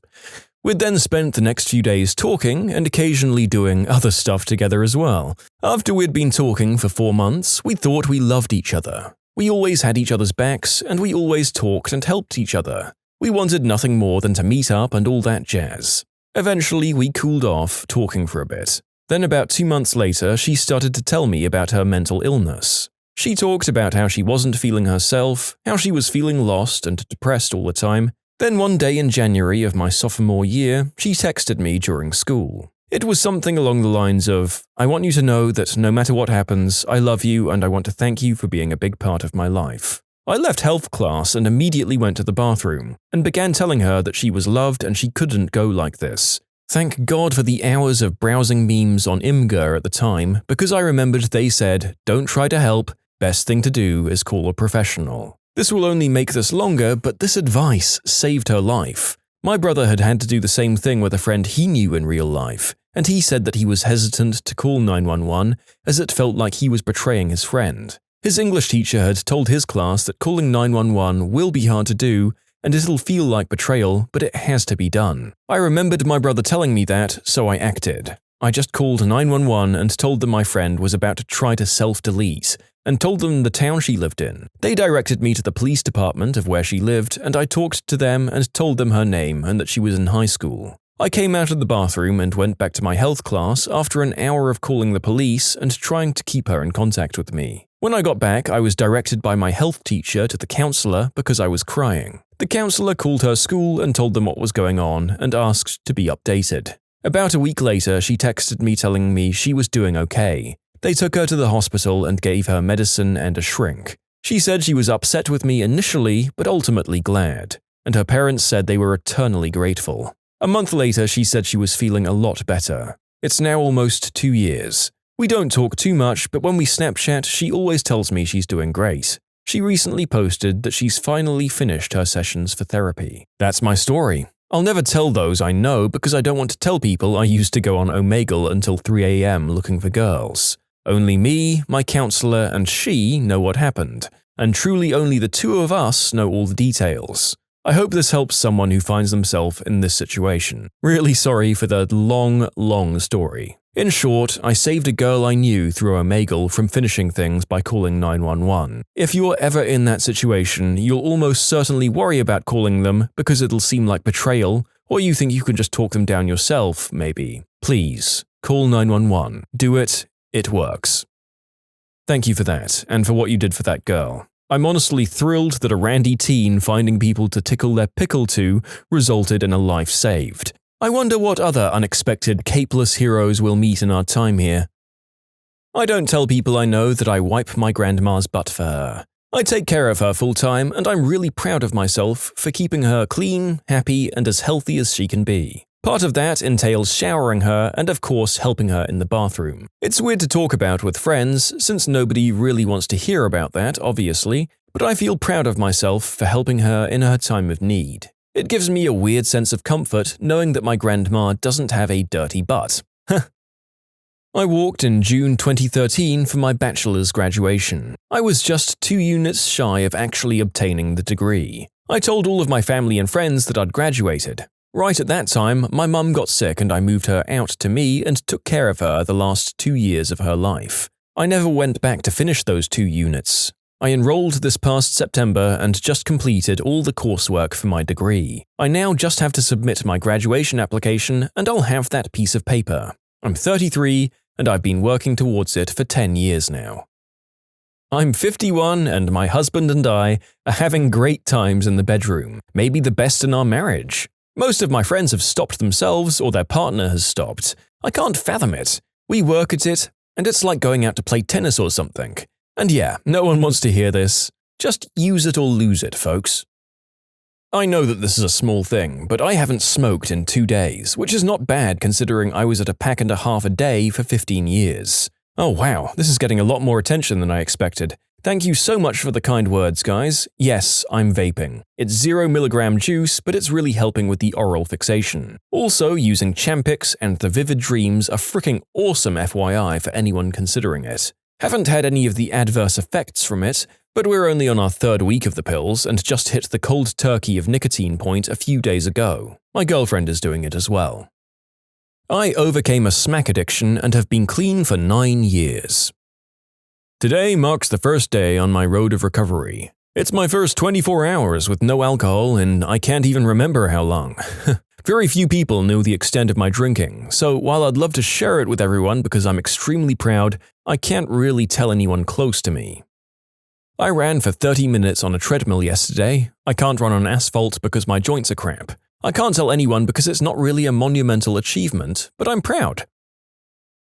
We'd then spent the next few days talking and occasionally doing other stuff together as well. After we'd been talking for 4 months, we thought we loved each other. We always had each other's backs, and we always talked and helped each other. We wanted nothing more than to meet up and all that jazz. Eventually, we cooled off, talking for a bit. Then about 2 months later, she started to tell me about her mental illness. She talked about how she wasn't feeling herself, how she was feeling lost and depressed all the time. Then one day in January of my sophomore year, she texted me during school. It was something along the lines of, "I want you to know that no matter what happens, I love you and I want to thank you for being a big part of my life." I left health class and immediately went to the bathroom and began telling her that she was loved and she couldn't go like this. Thank God for the hours of browsing memes on IMGA at the time, because I remembered they said, "Don't try to help, best thing to do is call a professional." This will only make this longer, but this advice saved her life. My brother had had to do the same thing with a friend he knew in real life, and he said that he was hesitant to call 911 as it felt like he was betraying his friend. His English teacher had told his class that calling 911 will be hard to do, and it'll feel like betrayal, but it has to be done. I remembered my brother telling me that, so I acted. I just called 911 and told them my friend was about to try to self-delete, and told them the town she lived in. They directed me to the police department of where she lived, and I talked to them and told them her name and that she was in high school. I came out of the bathroom and went back to my health class after an hour of calling the police and trying to keep her in contact with me. When I got back, I was directed by my health teacher to the counselor because I was crying. The counselor called her school and told them what was going on and asked to be updated. About a week later, she texted me telling me she was doing okay. They took her to the hospital and gave her medicine and a shrink. She said she was upset with me initially, but ultimately glad, and her parents said they were eternally grateful. A month later, she said she was feeling a lot better. It's now almost 2 years. We don't talk too much, but when we Snapchat, she always tells me she's doing great. She recently posted that she's finally finished her sessions for therapy. That's my story. I'll never tell those I know because I don't want to tell people I used to go on Omegle until 3 a.m. looking for girls. Only me, my counselor, and she know what happened, and truly only the two of us know all the details. I hope this helps someone who finds themselves in this situation. Really sorry for the long story. In short, I saved a girl I knew through Omegle from finishing things by calling 911. If you're ever in that situation, you'll almost certainly worry about calling them because it'll seem like betrayal, or you think you can just talk them down yourself, maybe. Please, call 911. Do it. It works. Thank you for that, and for what you did for that girl. I'm honestly thrilled that a randy teen finding people to tickle their pickle to resulted in a life saved. I wonder what other unexpected capeless heroes we'll meet in our time here. I don't tell people I know that I wipe my grandma's butt for her. I take care of her full-time, and I'm really proud of myself for keeping her clean, happy, and as healthy as she can be. Part of that entails showering her and, of course, helping her in the bathroom. It's weird to talk about with friends, since nobody really wants to hear about that, obviously, but I feel proud of myself for helping her in her time of need. It gives me a weird sense of comfort knowing that my grandma doesn't have a dirty butt. I walked in June 2013 for my bachelor's graduation. I was just 2 units shy of actually obtaining the degree. I told all of my family and friends that I'd graduated. Right at that time, my mum got sick and I moved her out to me and took care of her the last 2 years of her life. I never went back to finish those 2 units. I enrolled this past September and just completed all the coursework for my degree. I now just have to submit my graduation application and I'll have that piece of paper. I'm 33 and I've been working towards it for 10 years now. I'm 51 and my husband and I are having great times in the bedroom, maybe the best in our marriage. Most of my friends have stopped themselves or their partner has stopped. I can't fathom it. We work at it, and it's like going out to play tennis or something. And yeah, no one wants to hear this. Just use it or lose it, folks. I know that this is a small thing, but I haven't smoked in 2 days, which is not bad considering I was at a pack and a half a day for 15 years. Oh wow, this is getting a lot more attention than I expected. Thank you so much for the kind words, guys. Yes, I'm vaping. It's 0 mg juice, but it's really helping with the oral fixation. Also, using Champix and the Vivid Dreams are freaking awesome FYI for anyone considering it. Haven't had any of the adverse effects from it, but we're only on our 3rd week of the pills and just hit the cold turkey of nicotine point a few days ago. My girlfriend is doing it as well. I overcame a smack addiction and have been clean for 9 years. Today marks the first day on my road of recovery. It's my first 24 hours with no alcohol and I can't even remember how long. Very few people know the extent of my drinking, so while I'd love to share it with everyone because I'm extremely proud, I can't really tell anyone close to me. I ran for 30 minutes on a treadmill yesterday. I can't run on asphalt because my joints are crap. I can't tell anyone because it's not really a monumental achievement, but I'm proud.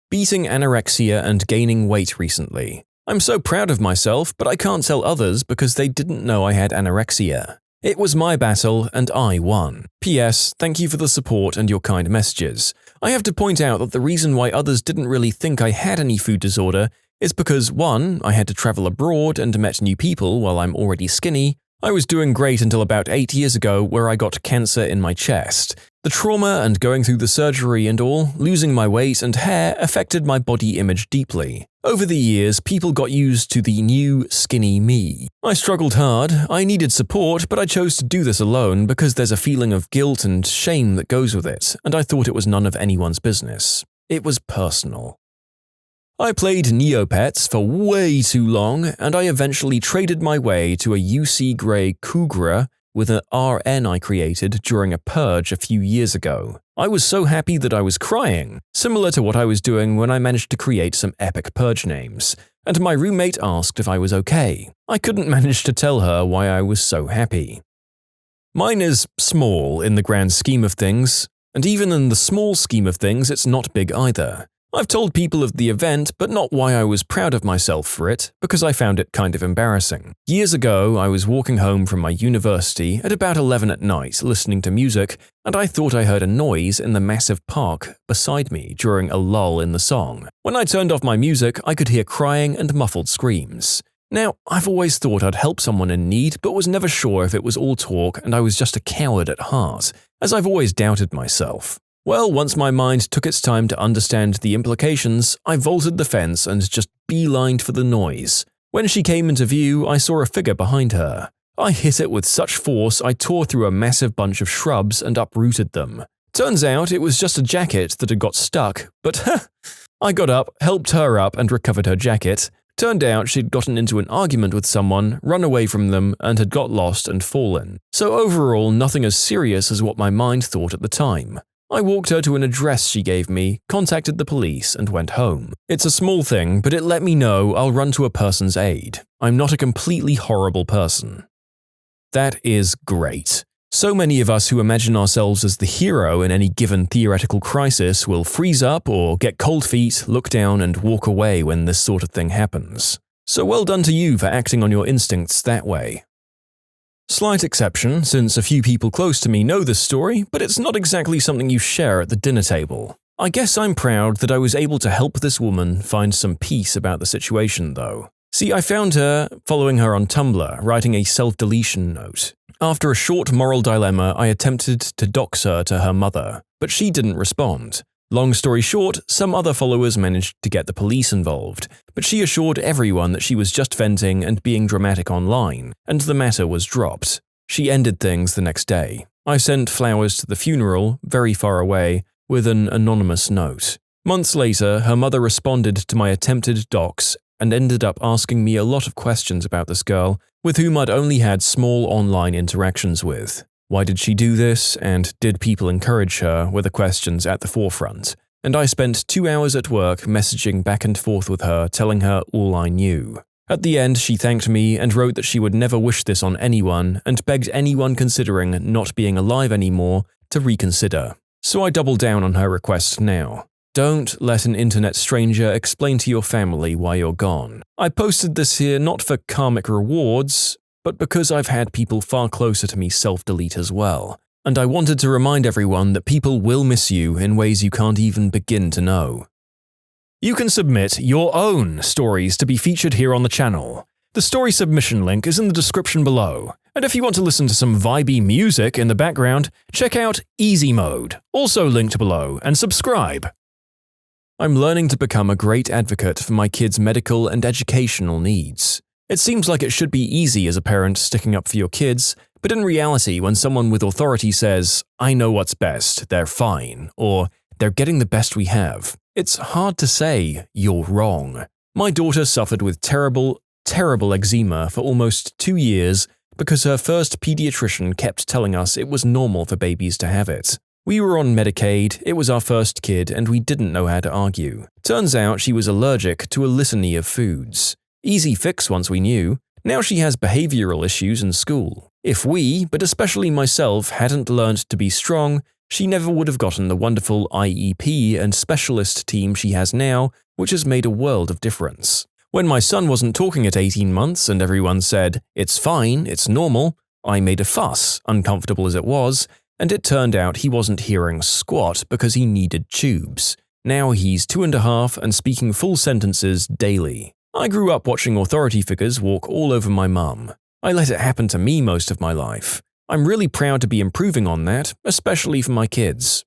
Beating anorexia and gaining weight recently. I'm so proud of myself, but I can't tell others because they didn't know I had anorexia. It was my battle and I won. P.S. Thank you for the support and your kind messages. I have to point out that the reason why others didn't really think I had any food disorder is because 1. I had to travel abroad and met new people while I'm already skinny. I was doing great until about 8 years ago where I got cancer in my chest. The trauma and going through the surgery and all, losing my weight and hair affected my body image deeply. Over the years, people got used to the new, skinny me. I struggled hard, I needed support, but I chose to do this alone because there's a feeling of guilt and shame that goes with it, and I thought it was none of anyone's business. It was personal. I played Neopets for way too long, and I eventually traded my way to a UC Grey Cougar with an RN I created during a purge a few years ago. I was so happy that I was crying, similar to what I was doing when I managed to create some epic purge names, and my roommate asked if I was okay. I couldn't manage to tell her why I was so happy. Mine is small in the grand scheme of things, and even in the small scheme of things it's not big either. I've told people of the event, but not why I was proud of myself for it, because I found it kind of embarrassing. Years ago, I was walking home from my university at about 11 at night listening to music, and I thought I heard a noise in the massive park beside me during a lull in the song. When I turned off my music, I could hear crying and muffled screams. Now, I've always thought I'd help someone in need, but was never sure if it was all talk and I was just a coward at heart, as I've always doubted myself. Well, once my mind took its time to understand the implications, I vaulted the fence and just beelined for the noise. When she came into view, I saw a figure behind her. I hit it with such force I tore through a massive bunch of shrubs and uprooted them. Turns out it was just a jacket that had got stuck, but I got up, helped her up and recovered her jacket. Turned out she'd gotten into an argument with someone, run away from them, and had got lost and fallen. So overall, nothing as serious as what my mind thought at the time. I walked her to an address she gave me, contacted the police, and went home. It's a small thing, but it let me know I'll run to a person's aid. I'm not a completely horrible person. That is great. So many of us who imagine ourselves as the hero in any given theoretical crisis will freeze up or get cold feet, look down, and walk away when this sort of thing happens. So well done to you for acting on your instincts that way. Slight exception, since a few people close to me know this story, but it's not exactly something you share at the dinner table. I guess I'm proud that I was able to help this woman find some peace about the situation, though. See, I found her following her on Tumblr, writing a self-deletion note. After a short moral dilemma, I attempted to dox her to her mother, but she didn't respond. Long story short, some other followers managed to get the police involved, but she assured everyone that she was just venting and being dramatic online, and the matter was dropped. She ended things the next day. I sent flowers to the funeral, very far away, with an anonymous note. Months later, her mother responded to my attempted dox and ended up asking me a lot of questions about this girl, with whom I'd only had small online interactions with. Why did she do this, and did people encourage her, were the questions at the forefront. And I spent 2 hours at work messaging back and forth with her, telling her all I knew. At the end, she thanked me and wrote that she would never wish this on anyone, and begged anyone considering not being alive anymore to reconsider. So I doubled down on her request now. Don't let an internet stranger explain to your family why you're gone. I posted this here not for karmic rewards, but because I've had people far closer to me self-delete as well. And I wanted to remind everyone that people will miss you in ways you can't even begin to know. You can submit your own stories to be featured here on the channel. The story submission link is in the description below. And if you want to listen to some vibey music in the background, check out easymode, also linked below, and subscribe. I'm learning to become a great advocate for my kids' medical and educational needs. It seems like it should be easy as a parent sticking up for your kids, but in reality, when someone with authority says, "I know what's best, they're fine," or "they're getting the best we have," it's hard to say, "you're wrong." My daughter suffered with terrible eczema for almost 2 years because her first pediatrician kept telling us it was normal for babies to have it. We were on Medicaid, it was our first kid, and we didn't know how to argue. Turns out she was allergic to a litany of foods. Easy fix once we knew. Now she has behavioral issues in school. If we, but especially myself, hadn't learned to be strong, she never would have gotten the wonderful IEP and specialist team she has now, which has made a world of difference. When my son wasn't talking at 18 months and everyone said, "It's fine, it's normal," I made a fuss, uncomfortable as it was, and it turned out he wasn't hearing squat because he needed tubes. Now he's 2.5 and speaking full sentences daily. I grew up watching authority figures walk all over my mum. I let it happen to me most of my life. I'm really proud to be improving on that, especially for my kids.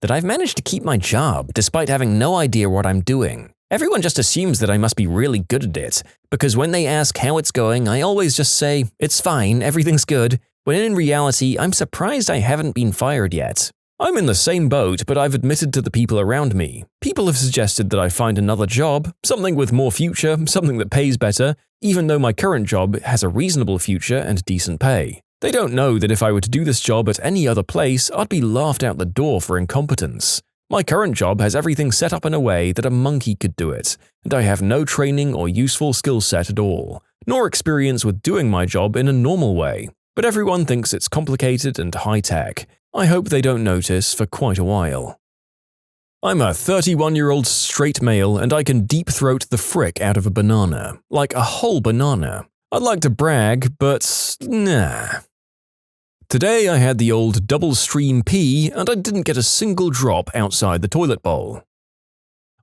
That I've managed to keep my job despite having no idea what I'm doing. Everyone just assumes that I must be really good at it, because when they ask how it's going, I always just say, "It's fine, everything's good," when in reality, I'm surprised I haven't been fired yet. I'm in the same boat, but I've admitted to the people around me. People have suggested that I find another job, something with more future, something that pays better, even though my current job has a reasonable future and decent pay. They don't know that if I were to do this job at any other place, I'd be laughed out the door for incompetence. My current job has everything set up in a way that a monkey could do it, and I have no training or useful skill set at all, nor experience with doing my job in a normal way. But everyone thinks it's complicated and high-tech. I hope they don't notice for quite a while. I'm a 31-year-old straight male and I can deep-throat the frick out of a banana. Like a whole banana. I'd like to brag, but nah. Today I had the old double-stream pee and I didn't get a single drop outside the toilet bowl.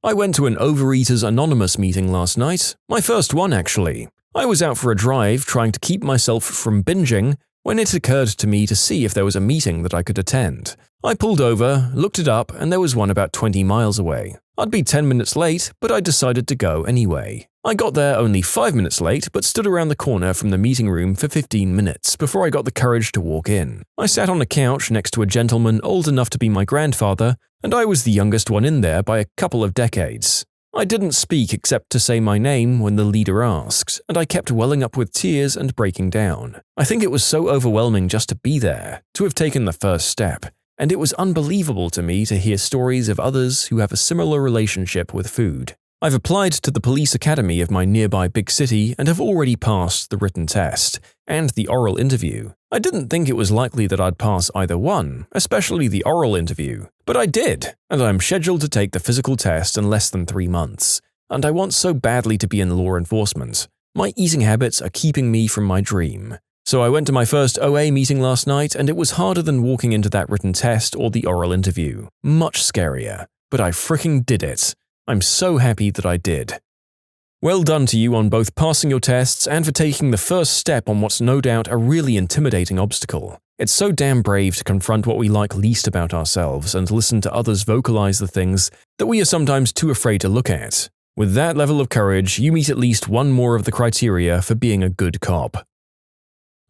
I went to an Overeaters Anonymous meeting last night. My first one, actually. I was out for a drive trying to keep myself from binging when it occurred to me to see if there was a meeting that I could attend. I pulled over, looked it up, and there was one about 20 miles away. I'd be 10 minutes late, but I decided to go anyway. I got there only 5 minutes late, but stood around the corner from the meeting room for 15 minutes before I got the courage to walk in. I sat on a couch next to a gentleman old enough to be my grandfather, and I was the youngest one in there by a couple of decades. I didn't speak except to say my name when the leader asked, and I kept welling up with tears and breaking down. I think it was so overwhelming just to be there, to have taken the first step, and it was unbelievable to me to hear stories of others who have a similar relationship with food. I've applied to the police academy of my nearby big city and have already passed the written test and the oral interview. I didn't think it was likely that I'd pass either one, especially the oral interview, but I did, and I'm scheduled to take the physical test in less than 3 months, and I want so badly to be in law enforcement. My eating habits are keeping me from my dream. So I went to my first OA meeting last night, and it was harder than walking into that written test or the oral interview. Much scarier. But I fricking did it. I'm so happy that I did. Well done to you on both passing your tests and for taking the first step on what's no doubt a really intimidating obstacle. It's so damn brave to confront what we like least about ourselves and listen to others vocalize the things that we are sometimes too afraid to look at. With that level of courage, you meet at least one more of the criteria for being a good cop.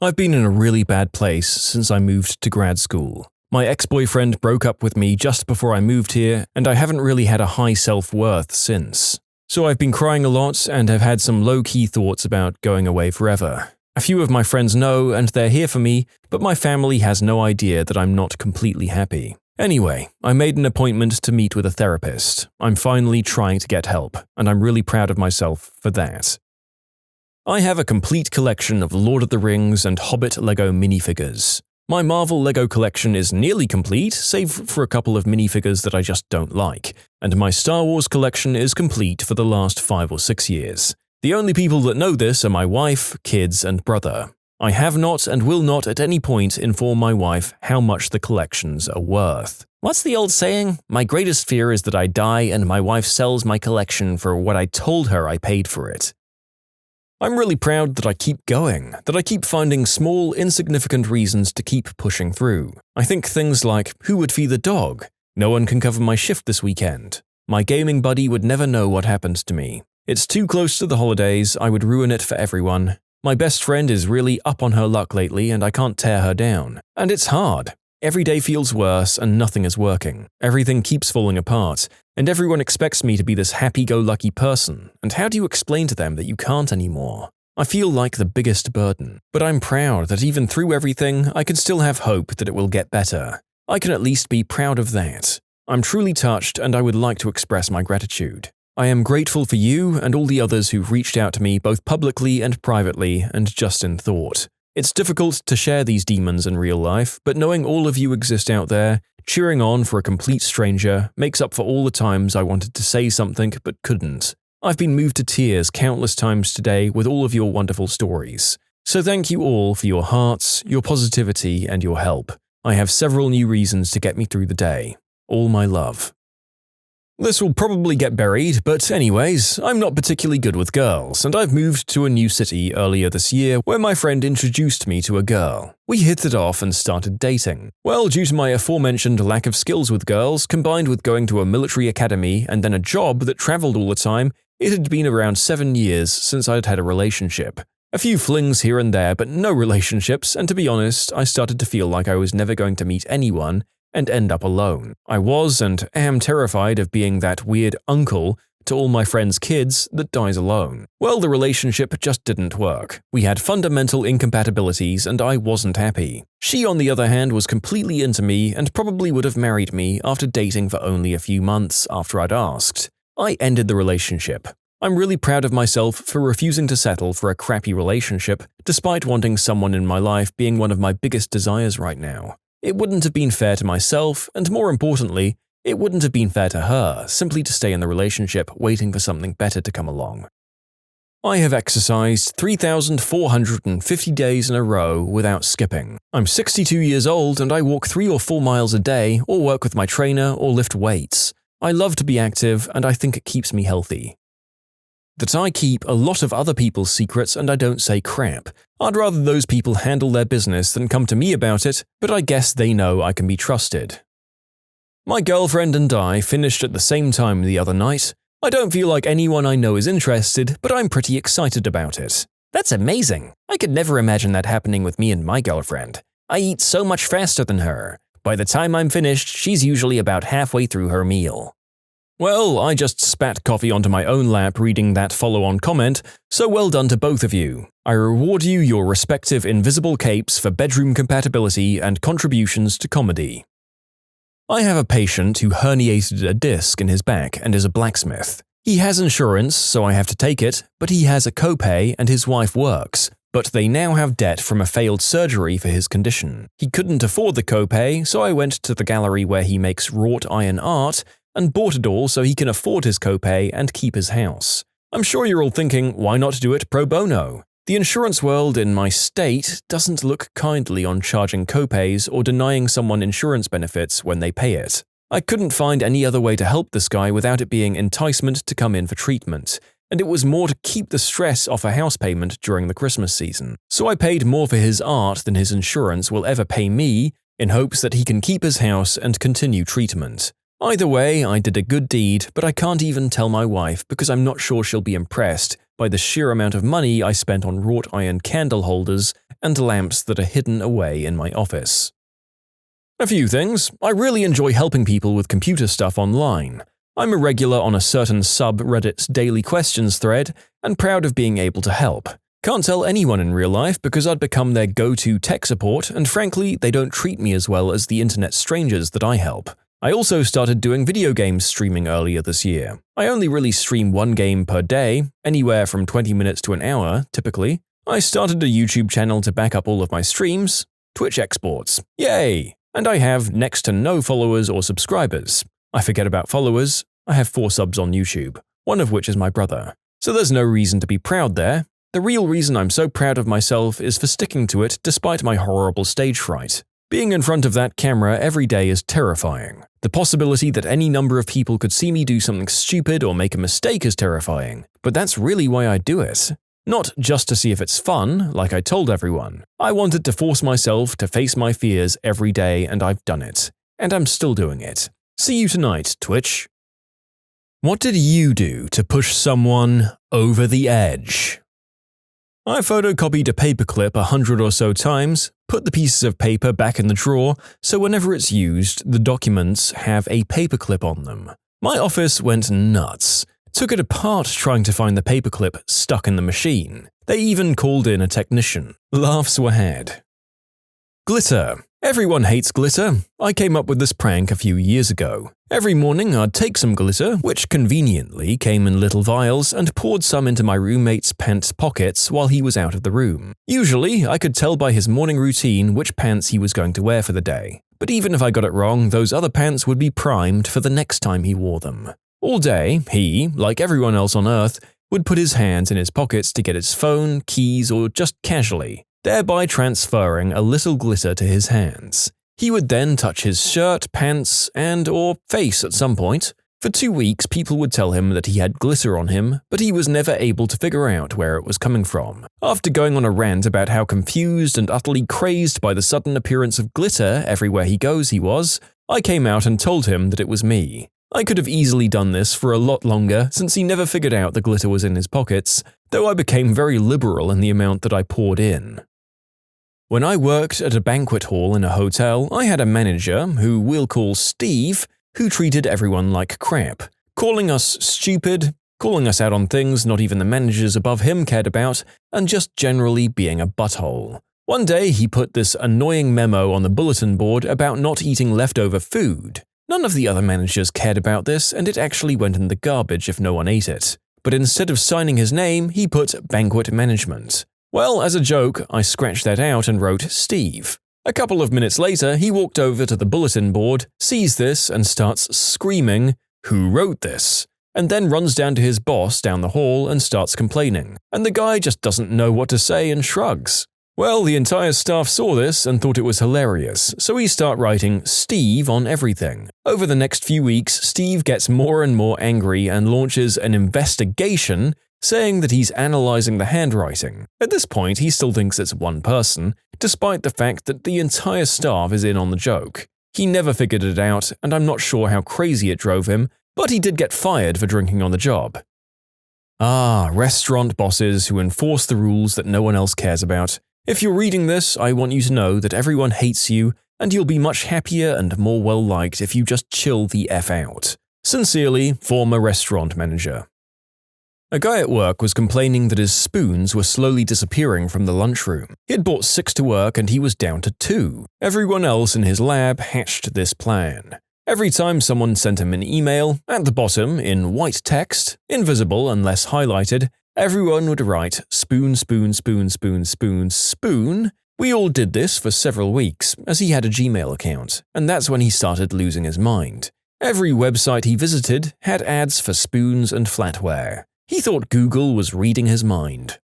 I've been in a really bad place since I moved to grad school. My ex-boyfriend broke up with me just before I moved here, and I haven't really had a high self-worth since. So I've been crying a lot and have had some low-key thoughts about going away forever. A few of my friends know and they're here for me, but my family has no idea that I'm not completely happy. Anyway, I made an appointment to meet with a therapist. I'm finally trying to get help, and I'm really proud of myself for that. I have a complete collection of Lord of the Rings and Hobbit Lego minifigures. My Marvel Lego collection is nearly complete, save for a couple of minifigures that I just don't like, and my Star Wars collection is complete for the last 5 or 6 years. The only people that know this are my wife, kids, and brother. I have not and will not at any point inform my wife how much the collections are worth. What's the old saying? My greatest fear is that I die and my wife sells my collection for what I told her I paid for it. I'm really proud that I keep going, that I keep finding small, insignificant reasons to keep pushing through. I think things like, who would feed the dog? No one can cover my shift this weekend. My gaming buddy would never know what happened to me. It's too close to the holidays, I would ruin it for everyone. My best friend is really up on her luck lately and I can't tear her down. And it's hard. Every day feels worse and nothing is working. Everything keeps falling apart, and everyone expects me to be this happy-go-lucky person, and how do you explain to them that you can't anymore? I feel like the biggest burden, but I'm proud that even through everything, I can still have hope that it will get better. I can at least be proud of that. I'm truly touched and I would like to express my gratitude. I am grateful for you and all the others who've reached out to me both publicly and privately and just in thought. It's difficult to share these demons in real life, but knowing all of you exist out there, cheering on for a complete stranger, makes up for all the times I wanted to say something but couldn't. I've been moved to tears countless times today with all of your wonderful stories. So thank you all for your hearts, your positivity, and your help. I have several new reasons to get me through the day. All my love. This will probably get buried, but anyways, I'm not particularly good with girls, and I've moved to a new city earlier this year where my friend introduced me to a girl. We hit it off and started dating. Well, due to my aforementioned lack of skills with girls, combined with going to a military academy and then a job that traveled all the time, it had been around 7 years since I'd had a relationship. A few flings here and there, but no relationships, and to be honest, I started to feel like I was never going to meet anyone and end up alone. I was and am terrified of being that weird uncle to all my friends' kids that dies alone. Well, the relationship just didn't work. We had fundamental incompatibilities and I wasn't happy. She, on the other hand, was completely into me and probably would have married me after dating for only a few months after I'd asked. I ended the relationship. I'm really proud of myself for refusing to settle for a crappy relationship, despite wanting someone in my life being one of my biggest desires right now. It wouldn't have been fair to myself, and more importantly, it wouldn't have been fair to her simply to stay in the relationship waiting for something better to come along. I have exercised 3,450 days in a row without skipping. I'm 62 years old and I walk 3 or 4 miles a day or work with my trainer or lift weights. I love to be active and I think it keeps me healthy. That I keep a lot of other people's secrets and I don't say crap. I'd rather those people handle their business than come to me about it, but I guess they know I can be trusted. My girlfriend and I finished at the same time the other night. I don't feel like anyone I know is interested, but I'm pretty excited about it. That's amazing. I could never imagine that happening with me and my girlfriend. I eat so much faster than her. By the time I'm finished, she's usually about halfway through her meal. Well, I just spat coffee onto my own lap reading that follow-on comment, so well done to both of you. I reward you your respective invisible capes for bedroom compatibility and contributions to comedy. I have a patient who herniated a disc in his back and is a blacksmith. He has insurance, so I have to take it, but he has a copay and his wife works, but they now have debt from a failed surgery for his condition. He couldn't afford the copay, so I went to the gallery where he makes wrought iron art and bought it all so he can afford his copay and keep his house. I'm sure you're all thinking, why not do it pro bono? The insurance world in my state doesn't look kindly on charging copays or denying someone insurance benefits when they pay it. I couldn't find any other way to help this guy without it being enticement to come in for treatment, and it was more to keep the stress off a house payment during the Christmas season. So I paid more for his art than his insurance will ever pay me, in hopes that he can keep his house and continue treatment. Either way, I did a good deed, but I can't even tell my wife because I'm not sure she'll be impressed by the sheer amount of money I spent on wrought iron candle holders and lamps that are hidden away in my office. A few things. I really enjoy helping people with computer stuff online. I'm a regular on a certain subreddit's daily questions thread and proud of being able to help. Can't tell anyone in real life because I'd become their go-to tech support, and frankly, they don't treat me as well as the internet strangers that I help. I also started doing video games streaming earlier this year. I only really stream one game per day, anywhere from 20 minutes to an hour, typically. I started a YouTube channel to back up all of my streams, Twitch exports. Yay! And I have next to no followers or subscribers. I forget about followers. I have 4 subs on YouTube, one of which is my brother. So there's no reason to be proud there. The real reason I'm so proud of myself is for sticking to it despite my horrible stage fright. Being in front of that camera every day is terrifying. The possibility that any number of people could see me do something stupid or make a mistake is terrifying, but that's really why I do it. Not just to see if it's fun, like I told everyone. I wanted to force myself to face my fears every day, and I've done it. And I'm still doing it. See you tonight, Twitch. What did you do to push someone over the edge? I photocopied a paperclip 100 or so times, put the pieces of paper back in the drawer, so whenever it's used, the documents have a paperclip on them. My office went nuts. Took it apart trying to find the paperclip stuck in the machine. They even called in a technician. Laughs were had. Glitter. Everyone hates glitter. I came up with this prank a few years ago. Every morning I'd take some glitter, which conveniently came in little vials, and poured some into my roommate's pants pockets while he was out of the room. Usually, I could tell by his morning routine which pants he was going to wear for the day. But even if I got it wrong, those other pants would be primed for the next time he wore them. All day, he, like everyone else on Earth, would put his hands in his pockets to get his phone, keys, or just casually, thereby transferring a little glitter to his hands. He would then touch his shirt, pants, and/or face at some point. For 2 weeks, people would tell him that he had glitter on him, but he was never able to figure out where it was coming from. After going on a rant about how confused and utterly crazed by the sudden appearance of glitter everywhere he goes he was, I came out and told him that it was me. I could have easily done this for a lot longer since he never figured out the glitter was in his pockets, though I became very liberal in the amount that I poured in. When I worked at a banquet hall in a hotel, I had a manager, who we'll call Steve, who treated everyone like crap, calling us stupid, calling us out on things not even the managers above him cared about, and just generally being a butthole. One day he put this annoying memo on the bulletin board about not eating leftover food. None of the other managers cared about this, and it actually went in the garbage if no one ate it. But instead of signing his name, he put banquet management. Well, as a joke, I scratched that out and wrote Steve. A couple of minutes later, he walked over to the bulletin board, sees this, and starts screaming, "Who wrote this?" and then runs down to his boss down the hall and starts complaining. And the guy just doesn't know what to say and shrugs. Well, the entire staff saw this and thought it was hilarious, so we start writing Steve on everything. Over the next few weeks, Steve gets more and more angry and launches an investigation, saying that he's analyzing the handwriting. At this point, he still thinks it's one person, despite the fact that the entire staff is in on the joke. He never figured it out, and I'm not sure how crazy it drove him, but he did get fired for drinking on the job. Restaurant bosses who enforce the rules that no one else cares about. If you're reading this, I want you to know that everyone hates you, and you'll be much happier and more well-liked if you just chill the F out. Sincerely, former restaurant manager. A guy at work was complaining that his spoons were slowly disappearing from the lunchroom. He had brought 6 to work and he was down to 2. Everyone else in his lab hatched this plan. Every time someone sent him an email, at the bottom, in white text, invisible unless highlighted, Everyone would write spoon, spoon, spoon, spoon, spoon, spoon. We all did this for several weeks, as he had a Gmail account, and that's when he started losing his mind. Every website he visited had ads for spoons and flatware. He thought Google was reading his mind.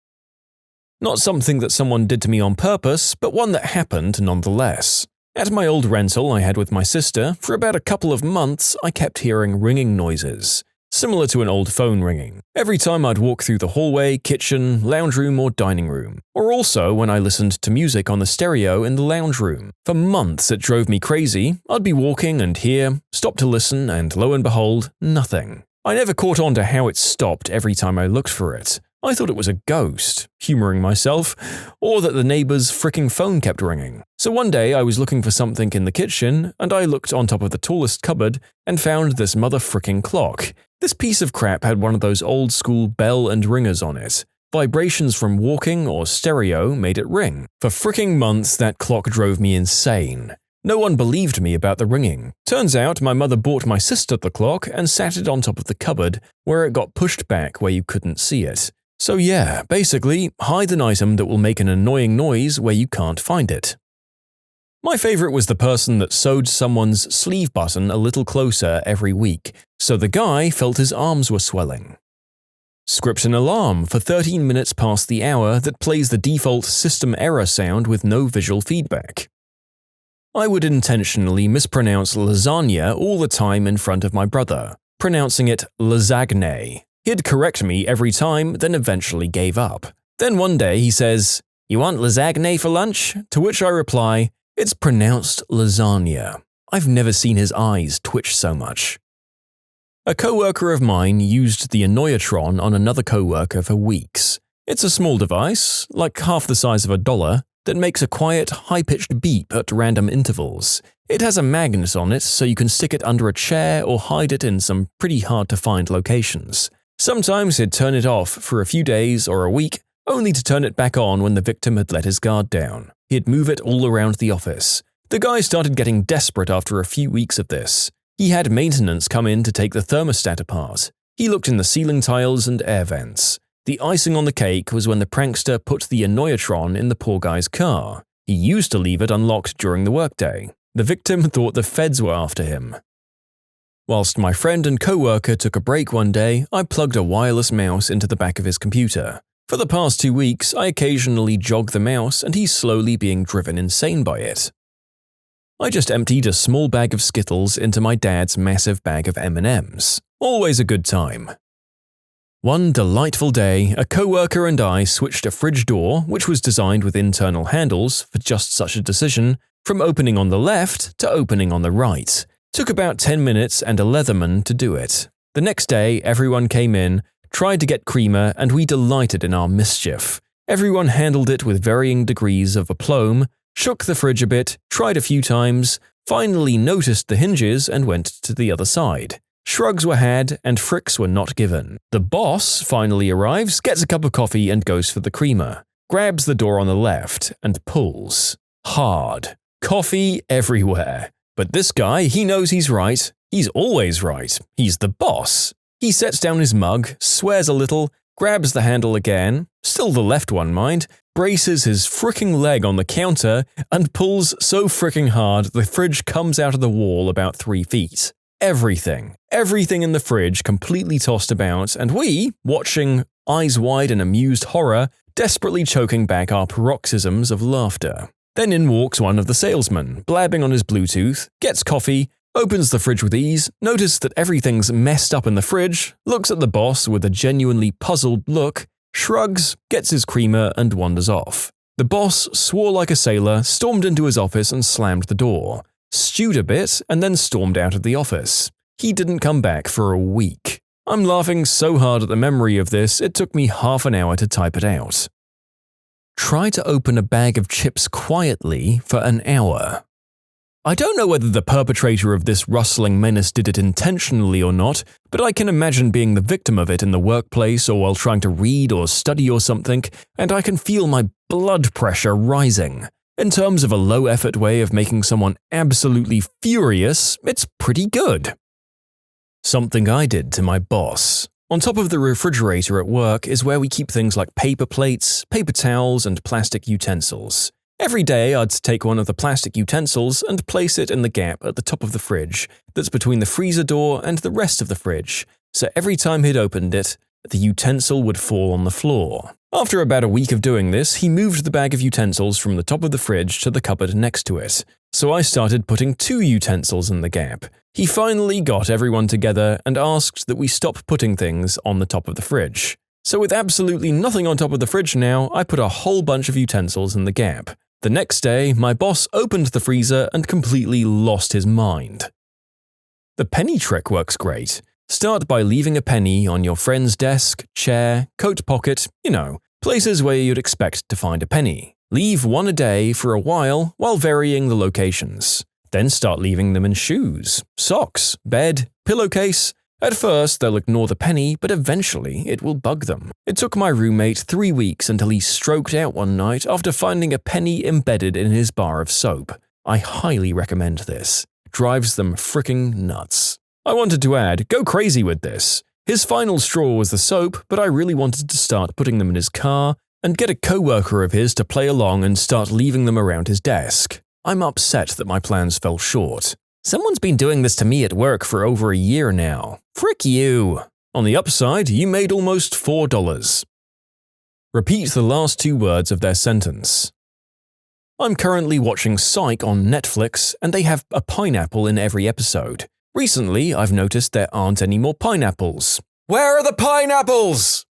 Not something that someone did to me on purpose, but one that happened nonetheless. At my old rental I had with my sister, for about a couple of months I kept hearing ringing noises, similar to an old phone ringing, every time I'd walk through the hallway, kitchen, lounge room or dining room, or also when I listened to music on the stereo in the lounge room. For months it drove me crazy. I'd be walking and hear, stop to listen, and lo and behold, nothing. I never caught on to how it stopped every time I looked for it. I thought it was a ghost, humoring myself, or that the neighbor's fricking phone kept ringing. So one day I was looking for something in the kitchen, and I looked on top of the tallest cupboard and found this mother-fricking clock. This piece of crap had one of those old-school bell and ringers on it. Vibrations from walking or stereo made it ring. For fricking months that clock drove me insane. No one believed me about the ringing. Turns out my mother bought my sister the clock and sat it on top of the cupboard, where it got pushed back where you couldn't see it. So yeah, basically, hide an item that will make an annoying noise where you can't find it. My favorite was the person that sewed someone's sleeve button a little closer every week, so the guy felt his arms were swelling. Script an alarm for 13 minutes past the hour that plays the default system error sound with no visual feedback. I would intentionally mispronounce lasagna all the time in front of my brother, pronouncing it lasagne. He'd correct me every time, then eventually gave up. Then one day he says, "You want lasagne for lunch?" To which I reply, "It's pronounced lasagna." I've never seen his eyes twitch so much. A coworker of mine used the Annoyatron on another coworker for weeks. It's a small device, like half the size of a dollar, that makes a quiet, high-pitched beep at random intervals. It has a magnet on it so you can stick it under a chair or hide it in some pretty hard-to-find locations. Sometimes he'd turn it off for a few days or a week, only to turn it back on when the victim had let his guard down. He'd move it all around the office. The guy started getting desperate after a few weeks of this. He had maintenance come in to take the thermostat apart. He looked in the ceiling tiles and air vents. The icing on the cake was when the prankster put the Annoyatron in the poor guy's car. He used to leave it unlocked during the workday. The victim thought the feds were after him. Whilst my friend and coworker took a break one day, I plugged a wireless mouse into the back of his computer. For the past 2 weeks, I occasionally jog the mouse and he's slowly being driven insane by it. I just emptied a small bag of Skittles into my dad's massive bag of M&Ms. Always a good time. One delightful day, a coworker and I switched a fridge door, which was designed with internal handles for just such a decision, from opening on the left to opening on the right. Took about 10 minutes and a Leatherman to do it. The next day, everyone came in, tried to get creamer, and we delighted in our mischief. Everyone handled it with varying degrees of aplomb, shook the fridge a bit, tried a few times, finally noticed the hinges and went to the other side. Shrugs were had and fricks were not given. The boss finally arrives, gets a cup of coffee and goes for the creamer. Grabs the door on the left and pulls. Hard. Coffee everywhere. But this guy, he knows he's right. He's always right. He's the boss. He sets down his mug, swears a little, grabs the handle again, still the left one mind, braces his fricking leg on the counter, and pulls so fricking hard the fridge comes out of the wall about 3 feet. Everything in the fridge completely tossed about, and we, watching, eyes wide in amused horror, desperately choking back our paroxysms of laughter. Then in walks one of the salesmen, blabbing on his Bluetooth, gets coffee, opens the fridge with ease, notices that everything's messed up in the fridge, looks at the boss with a genuinely puzzled look, shrugs, gets his creamer, and wanders off. The boss swore like a sailor, stormed into his office and slammed the door, stewed a bit, and then stormed out of the office. He didn't come back for a week. I'm laughing so hard at the memory of this, it took me half an hour to type it out. Try to open a bag of chips quietly for an hour. I don't know whether the perpetrator of this rustling menace did it intentionally or not, but I can imagine being the victim of it in the workplace or while trying to read or study or something, and I can feel my blood pressure rising. In terms of a low-effort way of making someone absolutely furious, it's pretty good. Something I did to my boss. On top of the refrigerator at work is where we keep things like paper plates, paper towels, and plastic utensils. Every day I'd take one of the plastic utensils and place it in the gap at the top of the fridge that's between the freezer door and the rest of the fridge, so every time he'd opened it, the utensil would fall on the floor. After about a week of doing this, he moved the bag of utensils from the top of the fridge to the cupboard next to it, so I started putting 2 utensils in the gap. He finally got everyone together and asked that we stop putting things on the top of the fridge. So with absolutely nothing on top of the fridge now, I put a whole bunch of utensils in the gap. The next day, my boss opened the freezer and completely lost his mind. The penny trick works great. Start by leaving a penny on your friend's desk, chair, coat pocket, places where you'd expect to find a penny. Leave one a day for a while varying the locations. Then start leaving them in shoes, socks, bed, pillowcase. At first, they'll ignore the penny, but eventually it will bug them. It took my roommate 3 weeks until he stroked out one night after finding a penny embedded in his bar of soap. I highly recommend this. Drives them fricking nuts. I wanted to add, go crazy with this. His final straw was the soap, but I really wanted to start putting them in his car and get a coworker of his to play along and start leaving them around his desk. I'm upset that my plans fell short. Someone's been doing this to me at work for over a year now. Frick you! On the upside, you made almost $4. Repeat the last 2 words of their sentence. I'm currently watching Psych on Netflix, and they have a pineapple in every episode. Recently, I've noticed there aren't any more pineapples. Where are the pineapples?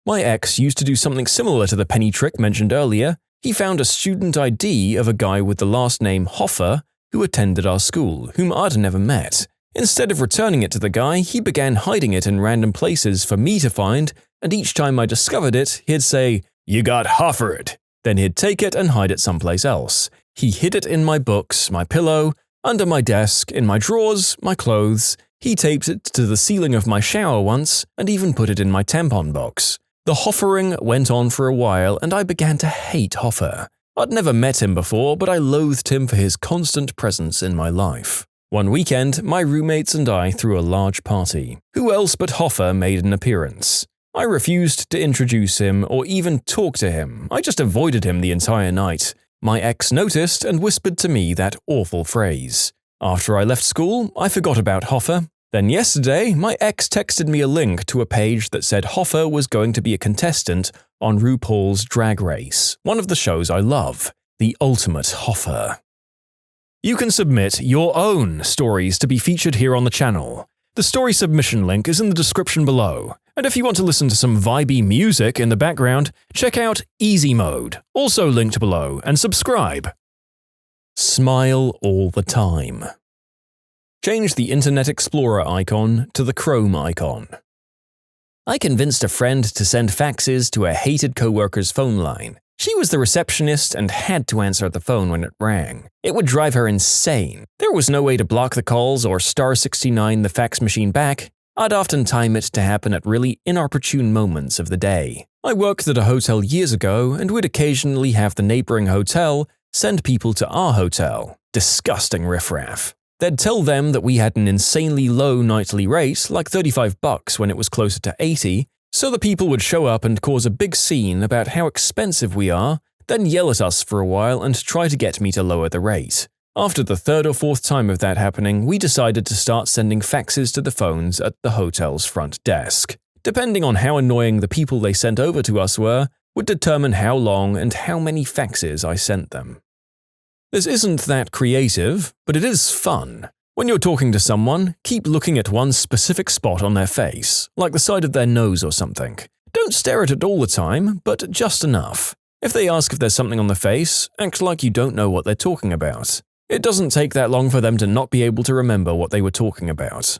My ex used to do something similar to the penny trick mentioned earlier. He found a student ID of a guy with the last name Hoffer who attended our school, whom I'd never met. Instead of returning it to the guy, he began hiding it in random places for me to find, and each time I discovered it, he'd say, "You got Hoffered." Then he'd take it and hide it someplace else. He hid it in my books, my pillow, under my desk, in my drawers, my clothes. He taped it to the ceiling of my shower once, and even put it in my tampon box. The Hoffering went on for a while, and I began to hate Hoffer. I'd never met him before, but I loathed him for his constant presence in my life. One weekend, my roommates and I threw a large party. Who else but Hoffer made an appearance? I refused to introduce him or even talk to him. I just avoided him the entire night. My ex noticed and whispered to me that awful phrase. After I left school, I forgot about Hoffer. Then yesterday, my ex texted me a link to a page that said Hoffer was going to be a contestant on RuPaul's Drag Race, one of the shows I love, the ultimate Hoffer. You can submit your own stories to be featured here on the channel. The story submission link is in the description below. And if you want to listen to some vibey music in the background, check out easymode, also linked below, and subscribe. Smile all the time. Change the Internet Explorer icon to the Chrome icon. I convinced a friend to send faxes to a hated coworker's phone line. She was the receptionist and had to answer the phone when it rang. It would drive her insane. There was no way to block the calls or *69 the fax machine back. I'd often time it to happen at really inopportune moments of the day. I worked at a hotel years ago and would occasionally have the neighboring hotel send people to our hotel. Disgusting riffraff. They'd tell them that we had an insanely low nightly rate, like $35 when it was closer to $80, so the people would show up and cause a big scene about how expensive we are, then yell at us for a while and try to get me to lower the rate. After the 3rd or 4th time of that happening, we decided to start sending faxes to the phones at the hotel's front desk. Depending on how annoying the people they sent over to us were, would determine how long and how many faxes I sent them. This isn't that creative, but it is fun. When you're talking to someone, keep looking at one specific spot on their face, like the side of their nose or something. Don't stare at it all the time, but just enough. If they ask if there's something on the face, act like you don't know what they're talking about. It doesn't take that long for them to not be able to remember what they were talking about.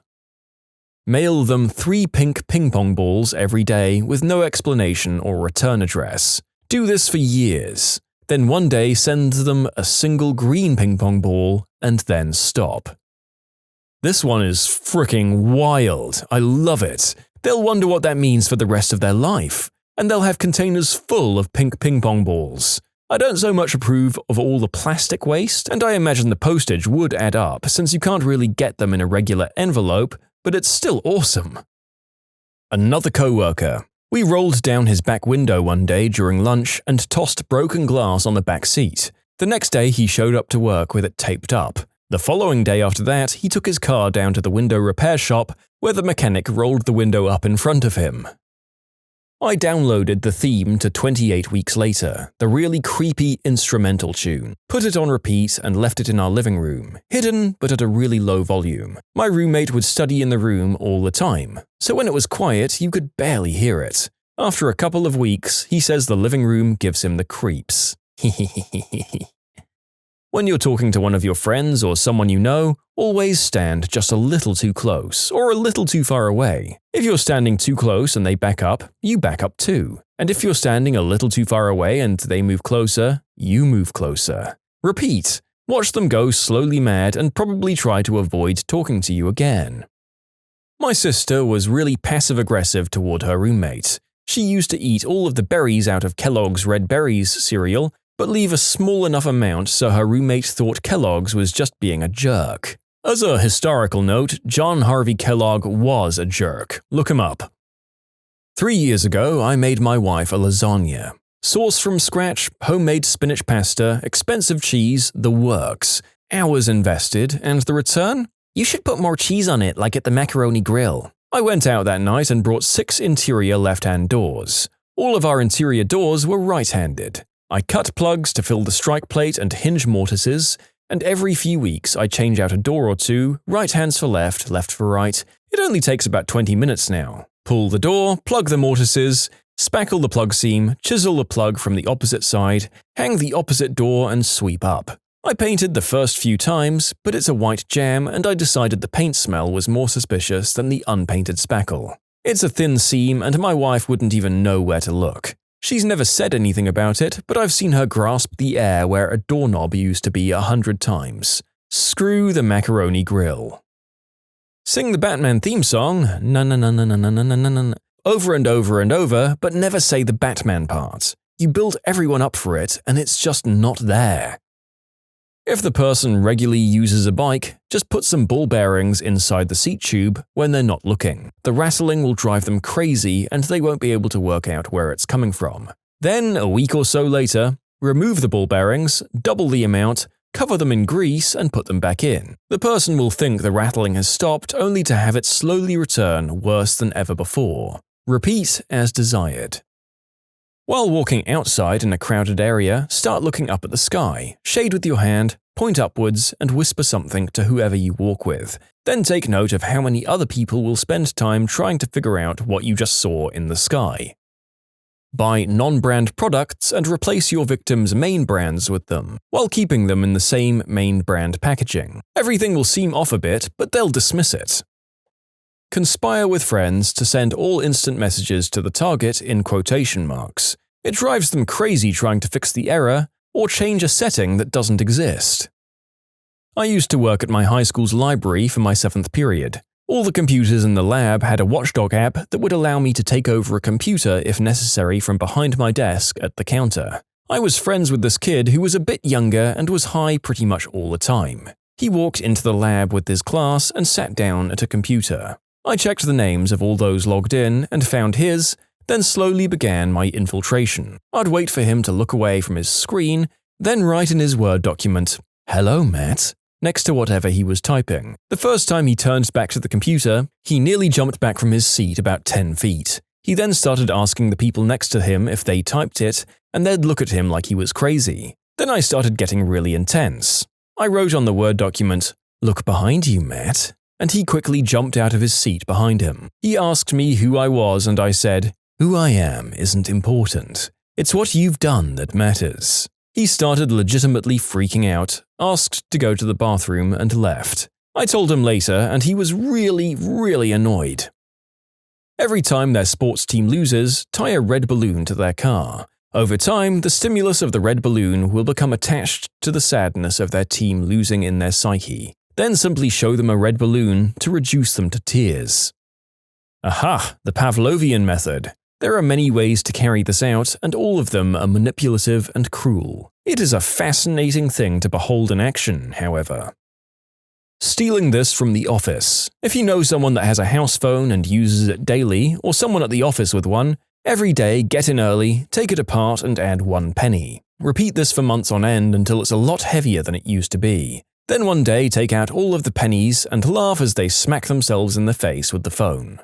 Mail them 3 pink ping-pong balls every day with no explanation or return address. Do this for years. Then one day send them a single green ping-pong ball and then stop. This one is fricking wild. I love it. They'll wonder what that means for the rest of their life. And they'll have containers full of pink ping-pong balls. I don't so much approve of all the plastic waste, and I imagine the postage would add up since you can't really get them in a regular envelope, but it's still awesome. Another coworker. We rolled down his back window one day during lunch and tossed broken glass on the back seat. The next day he showed up to work with it taped up. The following day after that, he took his car down to the window repair shop where the mechanic rolled the window up in front of him. I downloaded the theme to 28 Weeks Later, the really creepy instrumental tune, put it on repeat and left it in our living room, hidden but at a really low volume. My roommate would study in the room all the time, so when it was quiet you could barely hear it. After a couple of weeks, he says the living room gives him the creeps. When you're talking to one of your friends or someone you know, always stand just a little too close or a little too far away. If you're standing too close and they back up, you back up too. And if you're standing a little too far away and they move closer, you move closer. Repeat. Watch them go slowly mad and probably try to avoid talking to you again. My sister was really passive-aggressive toward her roommate. She used to eat all of the berries out of Kellogg's Red Berries cereal, but leave a small enough amount so her roommate thought Kellogg's was just being a jerk. As a historical note, John Harvey Kellogg was a jerk. Look him up. 3 years ago, I made my wife a lasagna. Sauce from scratch, homemade spinach pasta, expensive cheese, the works. Hours invested, and the return? You should put more cheese on it like at the macaroni grill. I went out that night and brought 6 interior left-hand doors. All of our interior doors were right-handed. I cut plugs to fill the strike plate and hinge mortises, and every few weeks I change out a door or two, right hands for left, left for right. It only takes about 20 minutes now. Pull the door, plug the mortises, spackle the plug seam, chisel the plug from the opposite side, hang the opposite door and sweep up. I painted the first few times, but it's a white jam and I decided the paint smell was more suspicious than the unpainted spackle. It's a thin seam and my wife wouldn't even know where to look. She's never said anything about it, but I've seen her grasp the air where a doorknob used to be 100 times. Screw the macaroni grill. Sing the Batman theme song, na-na-na-na-na-na-na-na-na, over and over and over, but never say the Batman part. You build everyone up for it, and it's just not there. If the person regularly uses a bike, just put some ball bearings inside the seat tube when they're not looking. The rattling will drive them crazy and they won't be able to work out where it's coming from. Then, a week or so later, remove the ball bearings, double the amount, cover them in grease and put them back in. The person will think the rattling has stopped only to have it slowly return worse than ever before. Repeat as desired. While walking outside in a crowded area, start looking up at the sky, shade with your hand, point upwards, and whisper something to whoever you walk with. Then take note of how many other people will spend time trying to figure out what you just saw in the sky. Buy non-brand products and replace your victim's main brands with them, while keeping them in the same main brand packaging. Everything will seem off a bit, but they'll dismiss it. Conspire with friends to send all instant messages to the target in quotation marks. It drives them crazy trying to fix the error or change a setting that doesn't exist. I used to work at my high school's library for my 7th period. All the computers in the lab had a watchdog app that would allow me to take over a computer if necessary from behind my desk at the counter. I was friends with this kid who was a bit younger and was high pretty much all the time. He walked into the lab with his class and sat down at a computer. I checked the names of all those logged in and found his, then slowly began my infiltration. I'd wait for him to look away from his screen, then write in his Word document, "Hello, Matt," next to whatever he was typing. The first time he turned back to the computer, he nearly jumped back from his seat about 10 feet. He then started asking the people next to him if they typed it, and they'd look at him like he was crazy. Then I started getting really intense. I wrote on the Word document, "Look behind you, Matt," and he quickly jumped out of his seat behind him. He asked me who I was and I said, "Who I am isn't important. It's what you've done that matters." He started legitimately freaking out, asked to go to the bathroom and left. I told him later and he was really annoyed. Every time their sports team loses, tie a red balloon to their car. Over time, the stimulus of the red balloon will become attached to the sadness of their team losing in their psyche. Then simply show them a red balloon to reduce them to tears. Aha, the Pavlovian method. There are many ways to carry this out, and all of them are manipulative and cruel. It is a fascinating thing to behold in action, however. Stealing this from the office. If you know someone that has a house phone and uses it daily, or someone at the office with one, every day get in early, take it apart and add 1 penny. Repeat this for months on end until it's a lot heavier than it used to be. Then one day take out all of the pennies and laugh as they smack themselves in the face with the phone.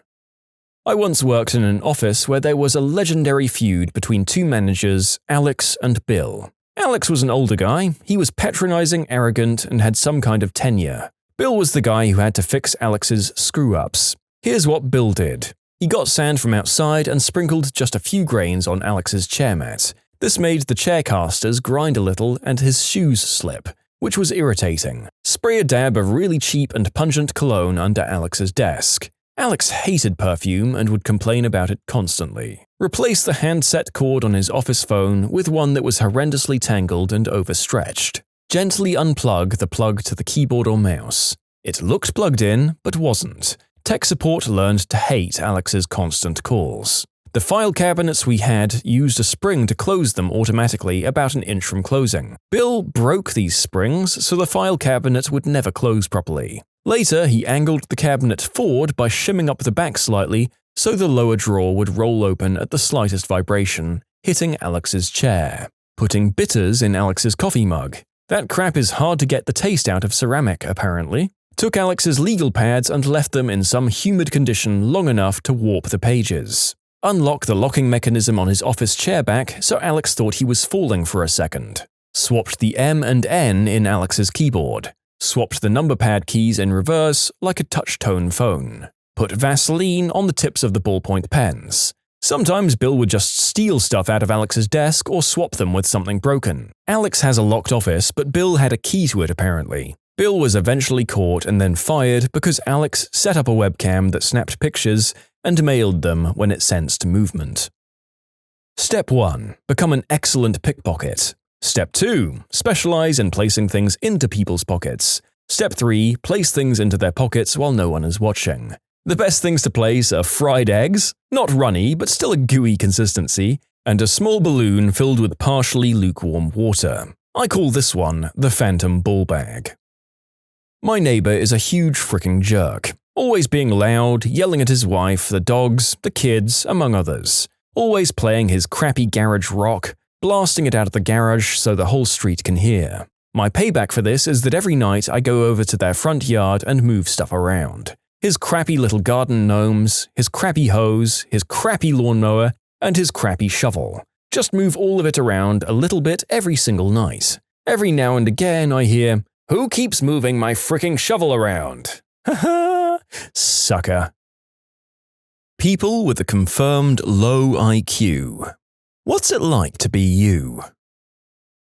I once worked in an office where there was a legendary feud between 2 managers, Alex and Bill. Alex was an older guy, he was patronizing, arrogant, and had some kind of tenure. Bill was the guy who had to fix Alex's screw-ups. Here's what Bill did. He got sand from outside and sprinkled just a few grains on Alex's chair mat. This made the chair casters grind a little and his shoes slip, which was irritating. Spray a dab of really cheap and pungent cologne under Alex's desk. Alex hated perfume and would complain about it constantly. Replace the handset cord on his office phone with one that was horrendously tangled and overstretched. Gently unplug the plug to the keyboard or mouse. It looked plugged in, but wasn't. Tech support learned to hate Alex's constant calls. The file cabinets we had used a spring to close them automatically about an inch from closing. Bill broke these springs so the file cabinet would never close properly. Later, he angled the cabinet forward by shimming up the back slightly so the lower drawer would roll open at the slightest vibration, hitting Alex's chair. Putting bitters in Alex's coffee mug. That crap is hard to get the taste out of ceramic, apparently. Took Alex's legal pads and left them in some humid condition long enough to warp the pages. Unlocked the locking mechanism on his office chair back so Alex thought he was falling for a second. Swapped the M and N in Alex's keyboard. Swapped the number pad keys in reverse like a touch-tone phone. Put Vaseline on the tips of the ballpoint pens. Sometimes Bill would just steal stuff out of Alex's desk or swap them with something broken. Alex has a locked office, but Bill had a key to it apparently. Bill was eventually caught and then fired because Alex set up a webcam that snapped pictures and mailed them when it sensed movement. Step 1. Become an excellent pickpocket. Step 2. Specialize in placing things into people's pockets. Step 3. Place things into their pockets while no one is watching. The best things to place are fried eggs, not runny but still a gooey consistency, and a small balloon filled with partially lukewarm water. I call this one the phantom ball bag. My neighbor is a huge freaking jerk. Always being loud, yelling at his wife, the dogs, the kids, among others. Always playing his crappy garage rock, blasting it out of the garage so the whole street can hear. My payback for this is that every night I go over to their front yard and move stuff around. His crappy little garden gnomes, his crappy hose, his crappy lawnmower, and his crappy shovel. Just move all of it around a little bit every single night. Every now and again I hear, "Who keeps moving my fricking shovel around?" Haha, sucker. People with a confirmed low IQ. What's it like to be you?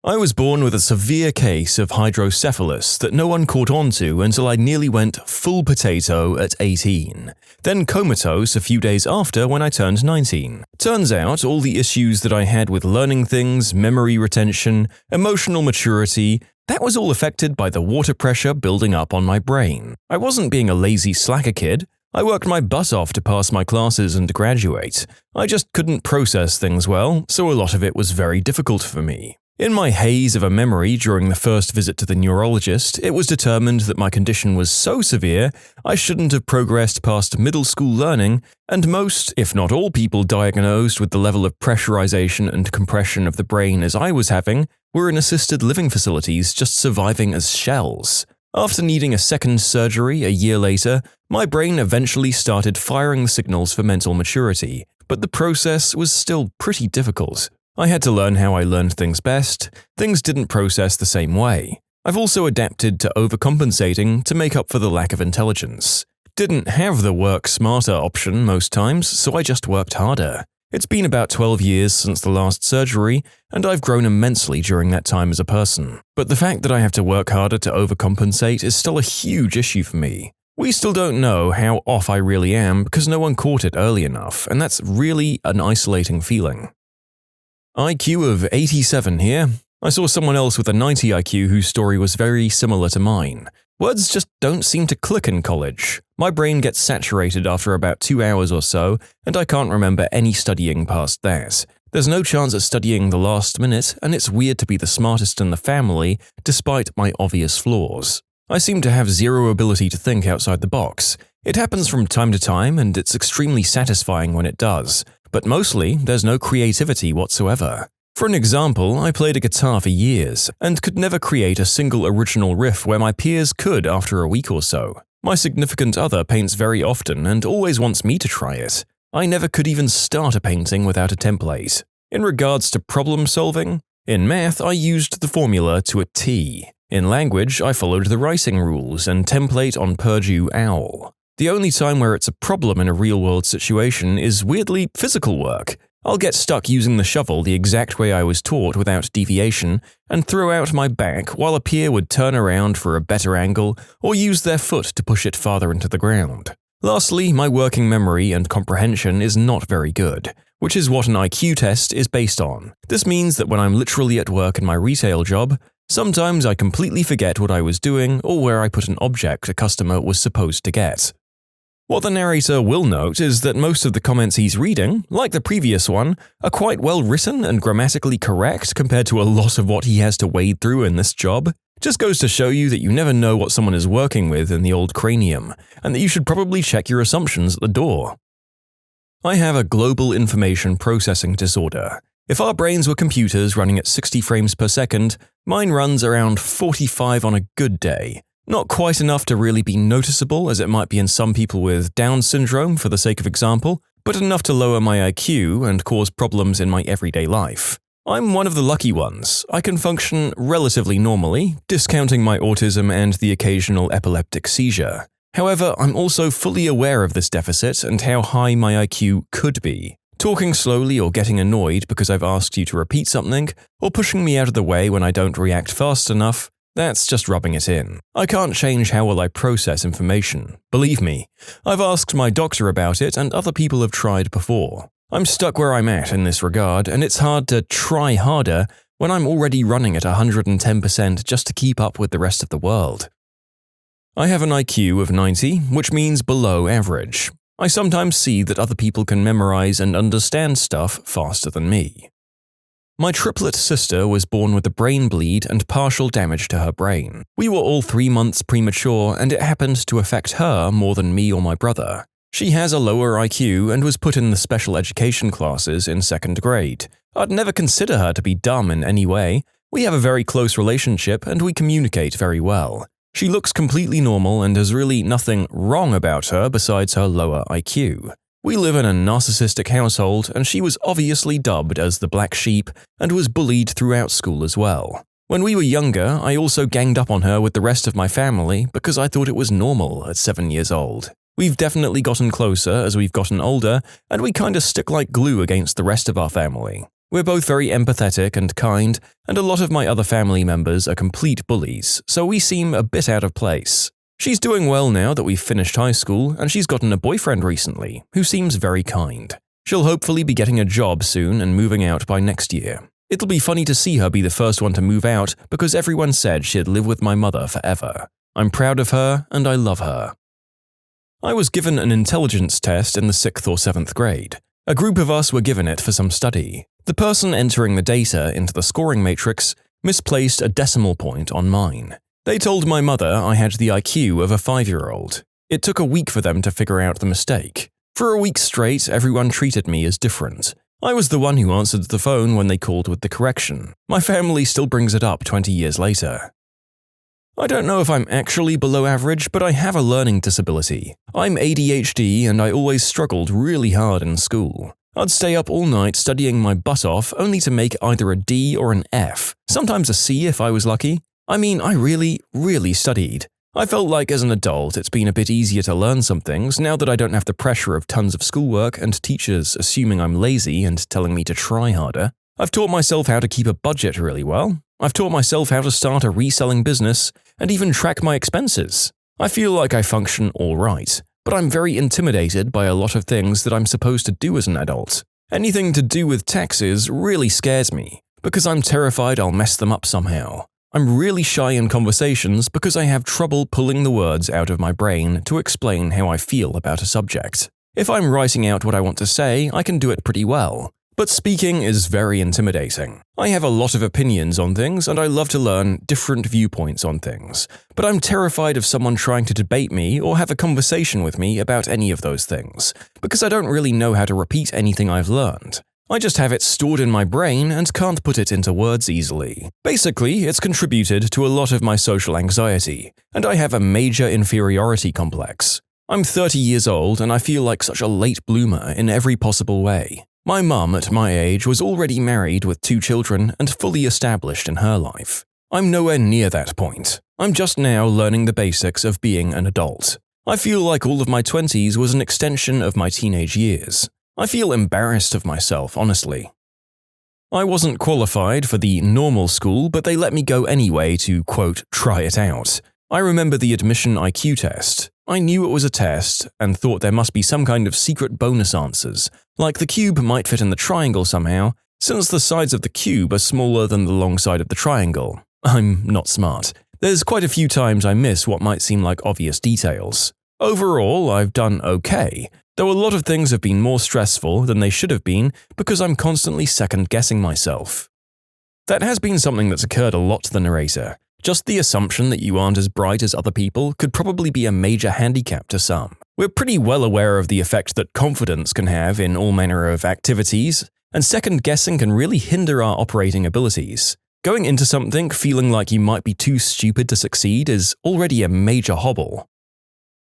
I was born with a severe case of hydrocephalus that no one caught on to until I nearly went full potato at 18, then comatose a few days after when I turned 19. Turns out all the issues that I had with learning things, memory retention, emotional maturity, that was all affected by the water pressure building up on my brain. I wasn't being a lazy slacker kid. I worked my butt off to pass my classes and graduate. I just couldn't process things well, so a lot of it was very difficult for me. In my haze of a memory during the first visit to the neurologist, it was determined that my condition was so severe I shouldn't have progressed past middle school learning, and most, if not all people diagnosed with the level of pressurization and compression of the brain as I was having were in assisted living facilities just surviving as shells. After needing a second surgery a year later, my brain eventually started firing the signals for mental maturity, but the process was still pretty difficult. I had to learn how I learned things best. Things didn't process the same way. I've also adapted to overcompensating to make up for the lack of intelligence. Didn't have the work smarter option most times, so I just worked harder. It's been about 12 years since the last surgery, and I've grown immensely during that time as a person. But the fact that I have to work harder to overcompensate is still a huge issue for me. We still don't know how off I really am because no one caught it early enough, and that's really an isolating feeling. IQ of 87 here. I saw someone else with a 90 IQ whose story was very similar to mine. Words just don't seem to click in college. My brain gets saturated after about 2 hours or so, and I can't remember any studying past that. There's no chance at studying the last minute, and it's weird to be the smartest in the family, despite my obvious flaws. I seem to have zero ability to think outside the box. It happens from time to time, and it's extremely satisfying when it does, but mostly there's no creativity whatsoever. For an example, I played a guitar for years, and could never create a single original riff where my peers could after a week or so. My significant other paints very often and always wants me to try it. I never could even start a painting without a template. In regards to problem solving, in math I used the formula to a T. In language, I followed the writing rules and template on Purdue OWL. The only time where it's a problem in a real-world situation is weirdly physical work. I'll get stuck using the shovel the exact way I was taught without deviation and throw out my back while a peer would turn around for a better angle or use their foot to push it farther into the ground. Lastly, my working memory and comprehension is not very good, which is what an IQ test is based on. This means that when I'm literally at work in my retail job, sometimes I completely forget what I was doing or where I put an object a customer was supposed to get. What the narrator will note is that most of the comments he's reading, like the previous one, are quite well written and grammatically correct compared to a lot of what he has to wade through in this job. Just goes to show you that you never know what someone is working with in the old cranium, and that you should probably check your assumptions at the door. I have a global information processing disorder. If our brains were computers running at 60 frames per second, mine runs around 45 on a good day. Not quite enough to really be noticeable as it might be in some people with Down syndrome for the sake of example, but enough to lower my IQ and cause problems in my everyday life. I'm one of the lucky ones. I can function relatively normally, discounting my autism and the occasional epileptic seizure. However, I'm also fully aware of this deficit and how high my IQ could be. Talking slowly or getting annoyed because I've asked you to repeat something, or pushing me out of the way when I don't react fast enough, that's just rubbing it in. I can't change how well I process information. Believe me, I've asked my doctor about it and other people have tried before. I'm stuck where I'm at in this regard, and it's hard to try harder when I'm already running at 110% just to keep up with the rest of the world. I have an IQ of 90, which means below average. I sometimes see that other people can memorize and understand stuff faster than me. My triplet sister was born with a brain bleed and partial damage to her brain. We were all 3 months premature, and it happened to affect her more than me or my brother. She has a lower IQ and was put in the special education classes in 2nd grade. I'd never consider her to be dumb in any way. We have a very close relationship and we communicate very well. She looks completely normal and there's really nothing wrong about her besides her lower IQ. We live in a narcissistic household, and she was obviously dubbed as the black sheep and was bullied throughout school as well. When we were younger, I also ganged up on her with the rest of my family because I thought it was normal at 7 years old. We've definitely gotten closer as we've gotten older, and we kinda stick like glue against the rest of our family. We're both very empathetic and kind, and a lot of my other family members are complete bullies, so we seem a bit out of place. She's doing well now that we've finished high school, and she's gotten a boyfriend recently, who seems very kind. She'll hopefully be getting a job soon and moving out by next year. It'll be funny to see her be the first one to move out because everyone said she'd live with my mother forever. I'm proud of her, and I love her. I was given an intelligence test in the 6th or 7th grade. A group of us were given it for some study. The person entering the data into the scoring matrix misplaced a decimal point on mine. They told my mother I had the IQ of a 5-year-old. It took a week for them to figure out the mistake. For a week straight, everyone treated me as different. I was the one who answered the phone when they called with the correction. My family still brings it up 20 years later. I don't know if I'm actually below average, but I have a learning disability. I'm ADHD and I always struggled really hard in school. I'd stay up all night studying my butt off only to make either a D or an F, sometimes a C if I was lucky. I mean, I really studied. I felt like as an adult it's been a bit easier to learn some things now that I don't have the pressure of tons of schoolwork and teachers assuming I'm lazy and telling me to try harder. I've taught myself how to keep a budget really well. I've taught myself how to start a reselling business and even track my expenses. I feel like I function all right, but I'm very intimidated by a lot of things that I'm supposed to do as an adult. Anything to do with taxes really scares me because I'm terrified I'll mess them up somehow. I'm really shy in conversations because I have trouble pulling the words out of my brain to explain how I feel about a subject. If I'm writing out what I want to say, I can do it pretty well. But speaking is very intimidating. I have a lot of opinions on things and I love to learn different viewpoints on things, but I'm terrified of someone trying to debate me or have a conversation with me about any of those things, because I don't really know how to repeat anything I've learned. I just have it stored in my brain and can't put it into words easily. Basically, it's contributed to a lot of my social anxiety, and I have a major inferiority complex. I'm 30 years old and I feel like such a late bloomer in every possible way. My mum at my age was already married with 2 children and fully established in her life. I'm nowhere near that point. I'm just now learning the basics of being an adult. I feel like all of my 20s was an extension of my teenage years. I feel embarrassed of myself, honestly. I wasn't qualified for the normal school, but they let me go anyway to, quote, try it out. I remember the admission IQ test. I knew it was a test and thought there must be some kind of secret bonus answers, like the cube might fit in the triangle somehow, since the sides of the cube are smaller than the long side of the triangle. I'm not smart. There's quite a few times I miss what might seem like obvious details. Overall, I've done okay, though a lot of things have been more stressful than they should have been because I'm constantly second-guessing myself. That has been something that's occurred a lot to the narrator. Just the assumption that you aren't as bright as other people could probably be a major handicap to some. We're pretty well aware of the effect that confidence can have in all manner of activities, and second-guessing can really hinder our operating abilities. Going into something feeling like you might be too stupid to succeed is already a major hobble.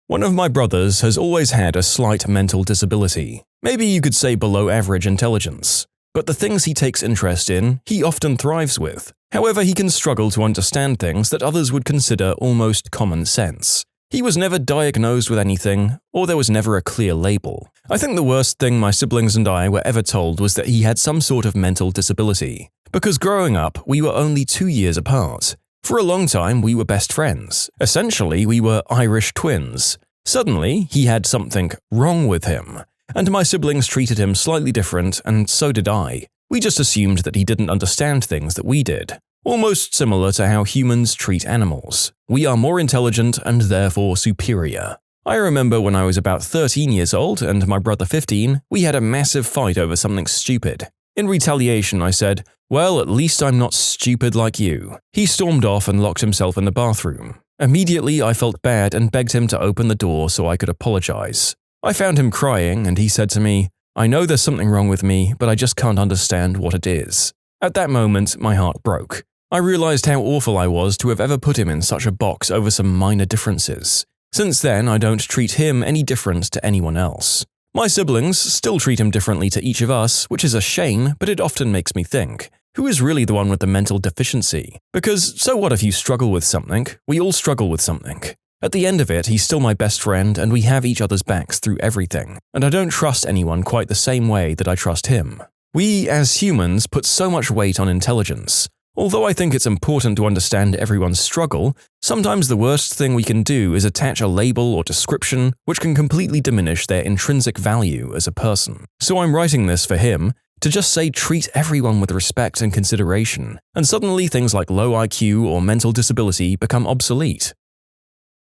One of my brothers has always had a slight mental disability, maybe you could say below average intelligence. But the things he takes interest in, he often thrives with. However, he can struggle to understand things that others would consider almost common sense. He was never diagnosed with anything, or there was never a clear label. I think the worst thing my siblings and I were ever told was that he had some sort of mental disability. Because growing up, we were only 2 years apart. For a long time, we were best friends. Essentially, we were Irish twins. Suddenly, he had something wrong with him. And my siblings treated him slightly different, and so did I. We just assumed that he didn't understand things that we did. Almost similar to how humans treat animals. We are more intelligent and therefore superior. I remember when I was about 13 years old and my brother 15, we had a massive fight over something stupid. In retaliation, I said, "Well, at least I'm not stupid like you." He stormed off and locked himself in the bathroom. Immediately, I felt bad and begged him to open the door so I could apologize. I found him crying and he said to me, "I know there's something wrong with me, but I just can't understand what it is." At that moment, my heart broke. I realized how awful I was to have ever put him in such a box over some minor differences. Since then, I don't treat him any different to anyone else. My siblings still treat him differently to each of us, which is a shame, but it often makes me think, who is really the one with the mental deficiency? Because so what if you struggle with something? We all struggle with something. At the end of it, he's still my best friend and we have each other's backs through everything, and I don't trust anyone quite the same way that I trust him. We, as humans, put so much weight on intelligence. Although I think it's important to understand everyone's struggle, sometimes the worst thing we can do is attach a label or description which can completely diminish their intrinsic value as a person. So I'm writing this for him, to just say treat everyone with respect and consideration, and suddenly things like low IQ or mental disability become obsolete.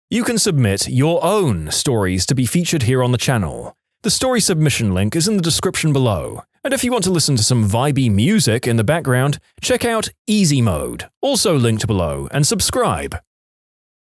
You can submit your own stories to be featured here on the channel. The story submission link is in the description below. And if you want to listen to some vibey music in the background, check out easymode, also linked below, and subscribe.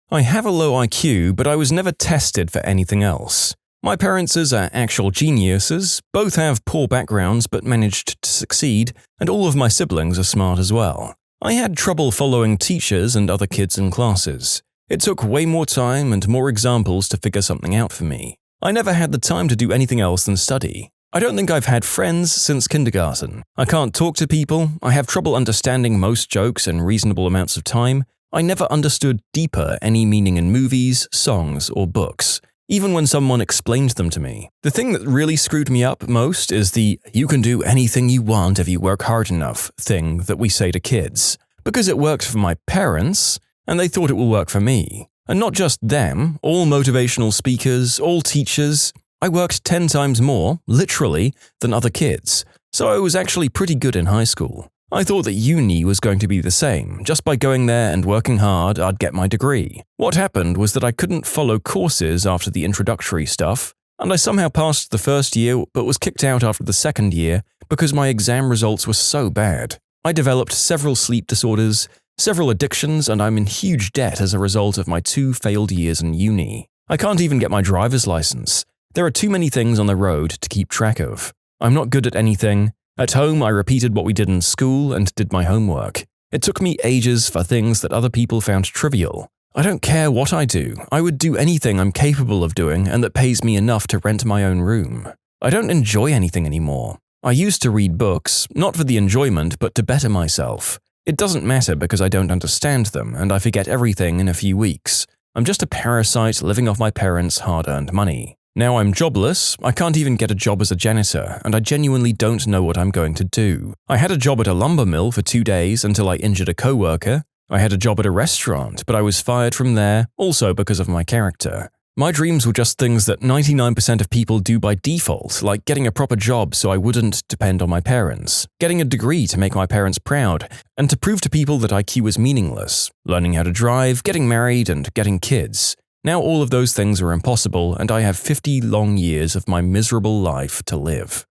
I have a low IQ, but I was never tested for anything else. My parents are actual geniuses, both have poor backgrounds but managed to succeed, and all of my siblings are smart as well. I had trouble following teachers and other kids in classes. It took way more time and more examples to figure something out for me. I never had the time to do anything else than study. I don't think I've had friends since kindergarten. I can't talk to people, I have trouble understanding most jokes in reasonable amounts of time. I never understood deeper any meaning in movies, songs, or books, even when someone explained them to me. The thing that really screwed me up most is the "you can do anything you want if you work hard enough" thing that we say to kids. Because it worked for my parents, and they thought it will work for me. And not just them, all motivational speakers, all teachers. I worked 10 times more, literally, than other kids, so I was actually pretty good in high school. I thought that uni was going to be the same. Just by going there and working hard, I'd get my degree. What happened was that I couldn't follow courses after the introductory stuff. and I somehow passed the first year but was kicked out after the second year because my exam results were so bad. I developed several sleep disorders, several addictions, and I'm in huge debt as a result of my 2 failed years in uni. I can't even get my driver's license. There are too many things on the road to keep track of. I'm not good at anything. At home, I repeated what we did in school and did my homework. It took me ages for things that other people found trivial. I don't care what I do. I would do anything I'm capable of doing and that pays me enough to rent my own room. I don't enjoy anything anymore. I used to read books, not for the enjoyment, but to better myself. It doesn't matter because I don't understand them and I forget everything in a few weeks. I'm just a parasite living off my parents' hard-earned money. Now I'm jobless, I can't even get a job as a janitor, and I genuinely don't know what I'm going to do. I had a job at a lumber mill for 2 days until I injured a coworker. I had a job at a restaurant, but I was fired from there, also because of my character. My dreams were just things that 99% of people do by default, like getting a proper job so I wouldn't depend on my parents, getting a degree to make my parents proud, and to prove to people that IQ is meaningless, learning how to drive, getting married, and getting kids. Now all of those things are impossible, and I have 50 long years of my miserable life to live.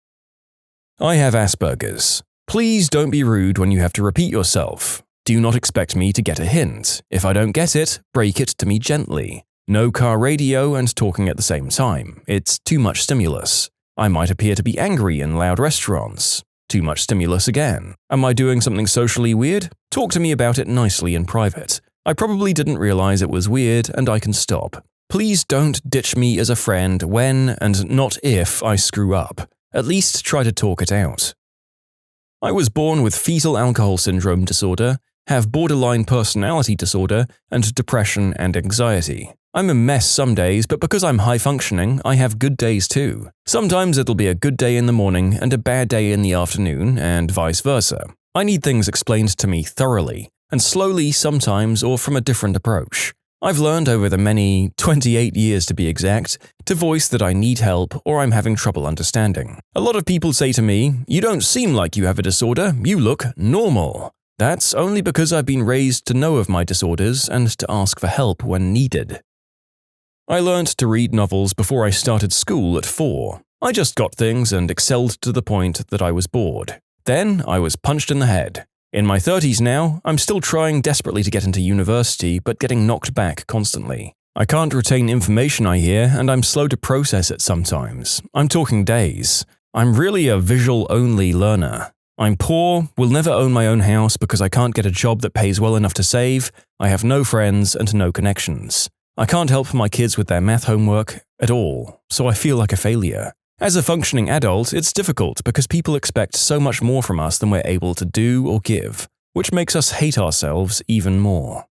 I have Asperger's. Please don't be rude when you have to repeat yourself. Do not expect me to get a hint. If I don't get it, break it to me gently. No car radio and talking at the same time. It's too much stimulus. I might appear to be angry in loud restaurants. Too much stimulus again. Am I doing something socially weird? Talk to me about it nicely in private. I probably didn't realize it was weird and I can stop. Please don't ditch me as a friend when and not if I screw up. At least try to talk it out. I was born with fetal alcohol syndrome disorder, have borderline personality disorder, and depression and anxiety. I'm a mess some days, but because I'm high-functioning, I have good days too. Sometimes it'll be a good day in the morning and a bad day in the afternoon, and vice versa. I need things explained to me thoroughly, and slowly sometimes or from a different approach. I've learned over the many, 28 years to be exact, to voice that I need help or I'm having trouble understanding. A lot of people say to me, "You don't seem like you have a disorder, you look normal." That's only because I've been raised to know of my disorders and to ask for help when needed. I learned to read novels before I started school at 4. I just got things and excelled to the point that I was bored. Then I was punched in the head. In my 30s now, I'm still trying desperately to get into university but getting knocked back constantly. I can't retain information I hear and I'm slow to process it sometimes. I'm talking days. I'm really a visual-only learner. I'm poor, will never own my own house because I can't get a job that pays well enough to save, I have no friends and no connections. I can't help my kids with their math homework at all, so I feel like a failure. As a functioning adult, it's difficult because people expect so much more from us than we're able to do or give, which makes us hate ourselves even more.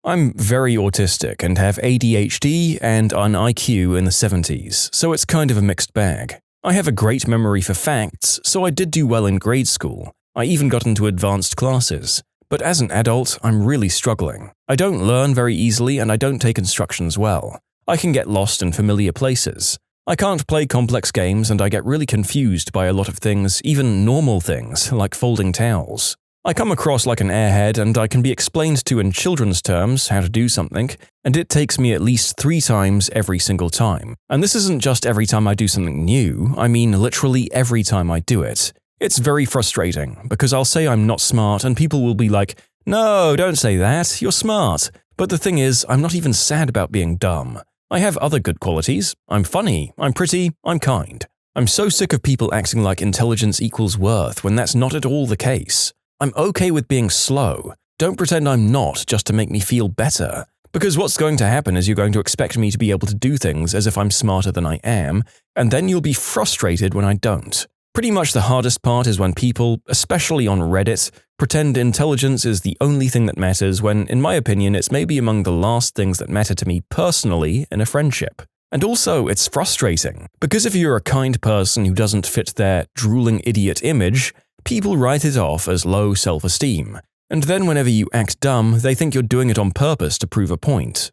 I'm very autistic and have ADHD and an IQ in the 70s, so it's kind of a mixed bag. I have a great memory for facts, so I did do well in grade school. I even got into advanced classes. But as an adult, I'm really struggling. I don't learn very easily and I don't take instructions well. I can get lost in familiar places. I can't play complex games and I get really confused by a lot of things, even normal things, like folding towels. I come across like an airhead and I can be explained to in children's terms how to do something, and it takes me at least 3 times every single time. And this isn't just every time I do something new, I mean literally every time I do it. It's very frustrating, because I'll say I'm not smart and people will be like, "No, don't say that, you're smart." But the thing is, I'm not even sad about being dumb. I have other good qualities. I'm funny, I'm pretty, I'm kind. I'm so sick of people acting like intelligence equals worth when that's not at all the case. I'm okay with being slow. Don't pretend I'm not just to make me feel better. Because what's going to happen is you're going to expect me to be able to do things as if I'm smarter than I am, and then you'll be frustrated when I don't. Pretty much the hardest part is when people, especially on Reddit, pretend intelligence is the only thing that matters when, in my opinion, it's maybe among the last things that matter to me personally in a friendship. And also, it's frustrating, because if you're a kind person who doesn't fit their drooling idiot image, people write it off as low self-esteem, and then whenever you act dumb, they think you're doing it on purpose to prove a point.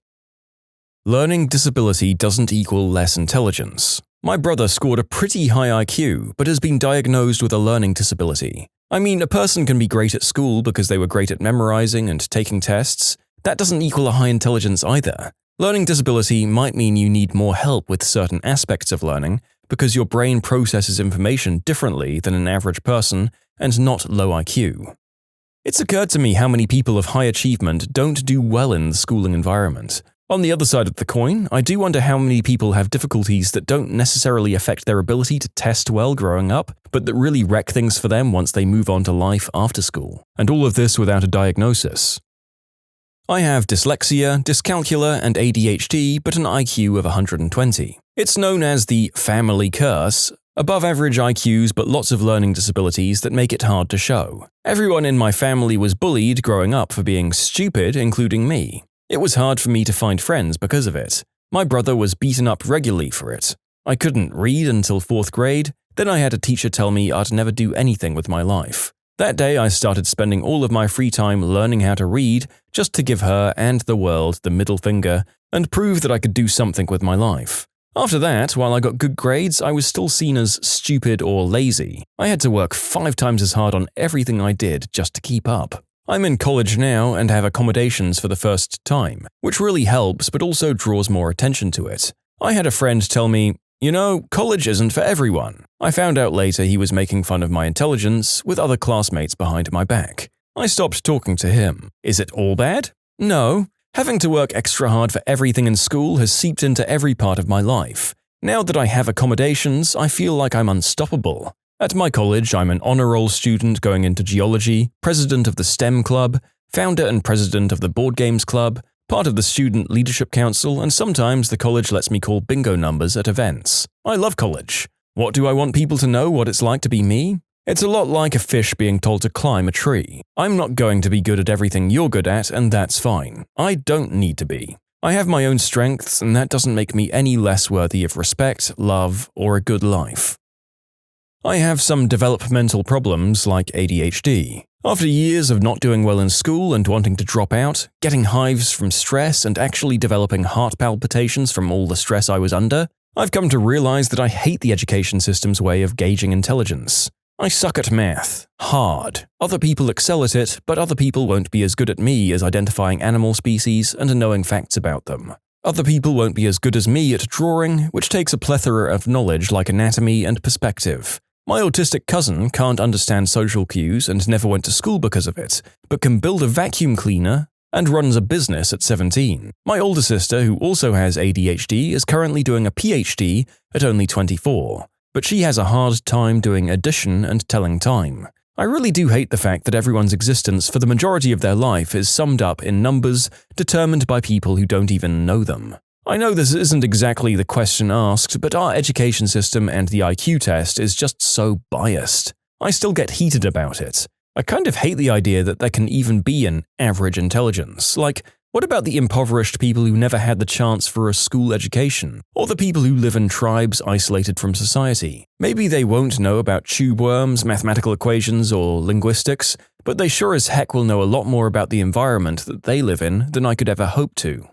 Learning disability doesn't equal less intelligence. My brother scored a pretty high IQ, but has been diagnosed with a learning disability. I mean, a person can be great at school because they were great at memorizing and taking tests. That doesn't equal a high intelligence either. Learning disability might mean you need more help with certain aspects of learning because your brain processes information differently than an average person and not low IQ. It's occurred to me how many people of high achievement don't do well in the schooling environment. On the other side of the coin, I do wonder how many people have difficulties that don't necessarily affect their ability to test well growing up, but that really wreck things for them once they move on to life after school. And all of this without a diagnosis. I have dyslexia, dyscalculia, and ADHD, but an IQ of 120. It's known as the family curse. Above average IQs but lots of learning disabilities that make it hard to show. Everyone in my family was bullied growing up for being stupid, including me. It was hard for me to find friends because of it. My brother was beaten up regularly for it. I couldn't read until 4th grade, then I had a teacher tell me I'd never do anything with my life. That day I started spending all of my free time learning how to read just to give her and the world the middle finger and prove that I could do something with my life. After that, while I got good grades, I was still seen as stupid or lazy. I had to work 5 times as hard on everything I did just to keep up. I'm in college now and have accommodations for the first time, which really helps but also draws more attention to it. I had a friend tell me, "You know, college isn't for everyone." I found out later he was making fun of my intelligence with other classmates behind my back. I stopped talking to him. Is it all bad? No. Having to work extra hard for everything in school has seeped into every part of my life. Now that I have accommodations, I feel like I'm unstoppable. At my college, I'm an honor roll student going into geology, president of the STEM club, founder and president of the board games club, part of the student leadership council, and sometimes the college lets me call bingo numbers at events. I love college. What do I want people to know what it's like to be me? It's a lot like a fish being told to climb a tree. I'm not going to be good at everything you're good at, and that's fine. I don't need to be. I have my own strengths, and that doesn't make me any less worthy of respect, love, or a good life. I have some developmental problems like ADHD. After years of not doing well in school and wanting to drop out, getting hives from stress and actually developing heart palpitations from all the stress I was under, I've come to realize that I hate the education system's way of gauging intelligence. I suck at math. Hard. Other people excel at it, but other people won't be as good at me as identifying animal species and knowing facts about them. Other people won't be as good as me at drawing, which takes a plethora of knowledge like anatomy and perspective. My autistic cousin can't understand social cues and never went to school because of it, but can build a vacuum cleaner and runs a business at 17. My older sister, who also has ADHD, is currently doing a PhD at only 24. But she has a hard time doing addition and telling time. I really do hate the fact that everyone's existence for the majority of their life is summed up in numbers determined by people who don't even know them. I know this isn't exactly the question asked, but our education system and the IQ test is just so biased. I still get heated about it. I kind of hate the idea that there can even be an average intelligence. Like, what about the impoverished people who never had the chance for a school education? Or the people who live in tribes isolated from society? Maybe they won't know about tube worms, mathematical equations, or linguistics, but they sure as heck will know a lot more about the environment that they live in than I could ever hope to.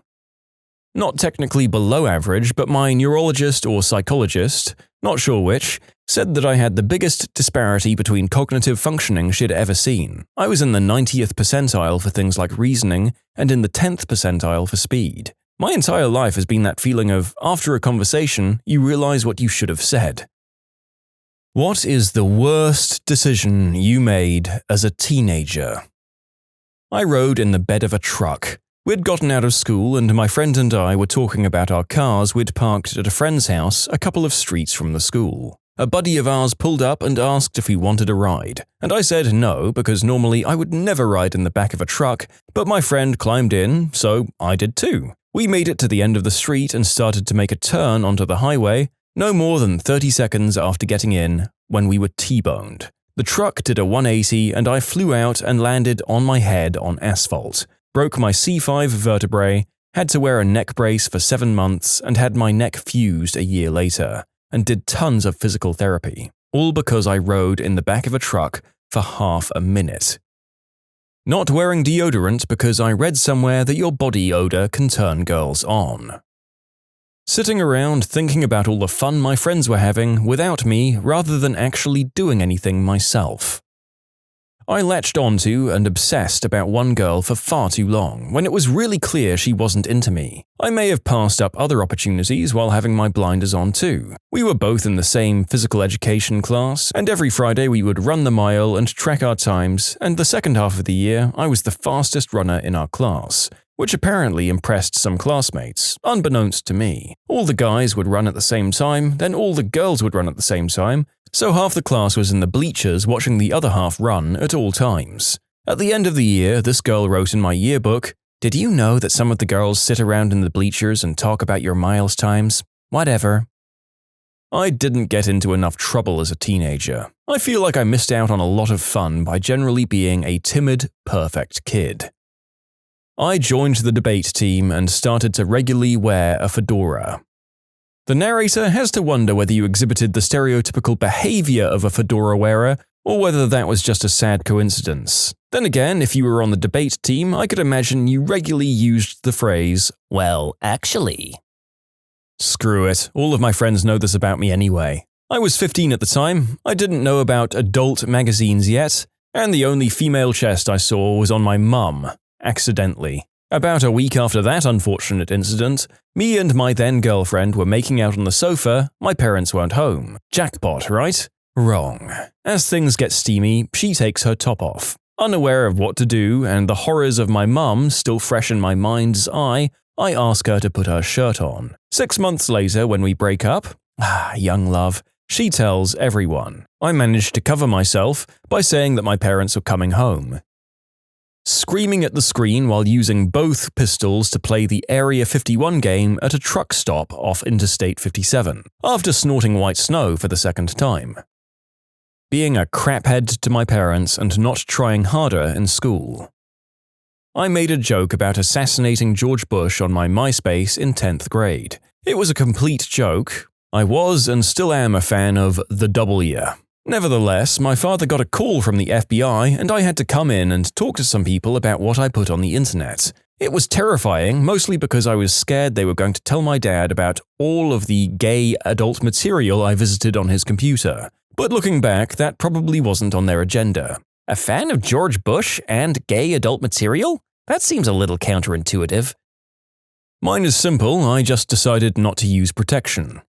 Not technically below average, but my neurologist or psychologist, not sure which, said that I had the biggest disparity between cognitive functioning she'd ever seen. I was in the 90th percentile for things like reasoning and in the 10th percentile for speed. My entire life has been that feeling of, after a conversation, you realize what you should have said. What is the worst decision you made as a teenager? I rode in the bed of a truck. We'd gotten out of school and my friend and I were talking about our cars we'd parked at a friend's house a couple of streets from the school. A buddy of ours pulled up and asked if we wanted a ride, and I said no because normally I would never ride in the back of a truck, but my friend climbed in, so I did too. We made it to the end of the street and started to make a turn onto the highway, no more than 30 seconds after getting in, when we were T-boned. The truck did a 180 and I flew out and landed on my head on asphalt. Broke my C5 vertebrae, had to wear a neck brace for 7 months, and had my neck fused a year later, and did tons of physical therapy, all because I rode in the back of a truck for half a minute. Not wearing deodorant because I read somewhere that your body odor can turn girls on. Sitting around thinking about all the fun my friends were having without me rather than actually doing anything myself. I latched onto and obsessed about one girl for far too long when it was really clear she wasn't into me. I may have passed up other opportunities while having my blinders on too. We were both in the same physical education class, and every Friday we would run the mile and track our times, and the second half of the year I was the fastest runner in our class, which apparently impressed some classmates, unbeknownst to me. All the guys would run at the same time, then all the girls would run at the same time, so half the class was in the bleachers watching the other half run at all times. At the end of the year, this girl wrote in my yearbook, "Did you know that some of the girls sit around in the bleachers and talk about your miles times? Whatever." I didn't get into enough trouble as a teenager. I feel like I missed out on a lot of fun by generally being a timid, perfect kid. I joined the debate team and started to regularly wear a fedora. The narrator has to wonder whether you exhibited the stereotypical behavior of a fedora wearer or whether that was just a sad coincidence. Then again, if you were on the debate team, I could imagine you regularly used the phrase, "Well, actually." Screw it, all of my friends know this about me anyway. I was 15 at the time, I didn't know about adult magazines yet, and the only female chest I saw was on my mum, accidentally. About a week after that unfortunate incident, me and my then-girlfriend were making out on the sofa, my parents weren't home. Jackpot, right? Wrong. As things get steamy, she takes her top off. Unaware of what to do and the horrors of my mum still fresh in my mind's eye, I ask her to put her shirt on. 6 months later, when we break up, young love, she tells everyone. I managed to cover myself by saying that my parents were coming home. Screaming at the screen while using both pistols to play the Area 51 game at a truck stop off Interstate 57, after snorting white snow for the second time. Being a craphead to my parents and not trying harder in school. I made a joke about assassinating George Bush on my MySpace in 10th grade. It was a complete joke. I was and still am a fan of the W. Nevertheless, my father got a call from the FBI and I had to come in and talk to some people about what I put on the internet. It was terrifying, mostly because I was scared they were going to tell my dad about all of the gay adult material I visited on his computer. But looking back, that probably wasn't on their agenda. A fan of George Bush and gay adult material? That seems a little counterintuitive. Mine is simple, I just decided not to use protection.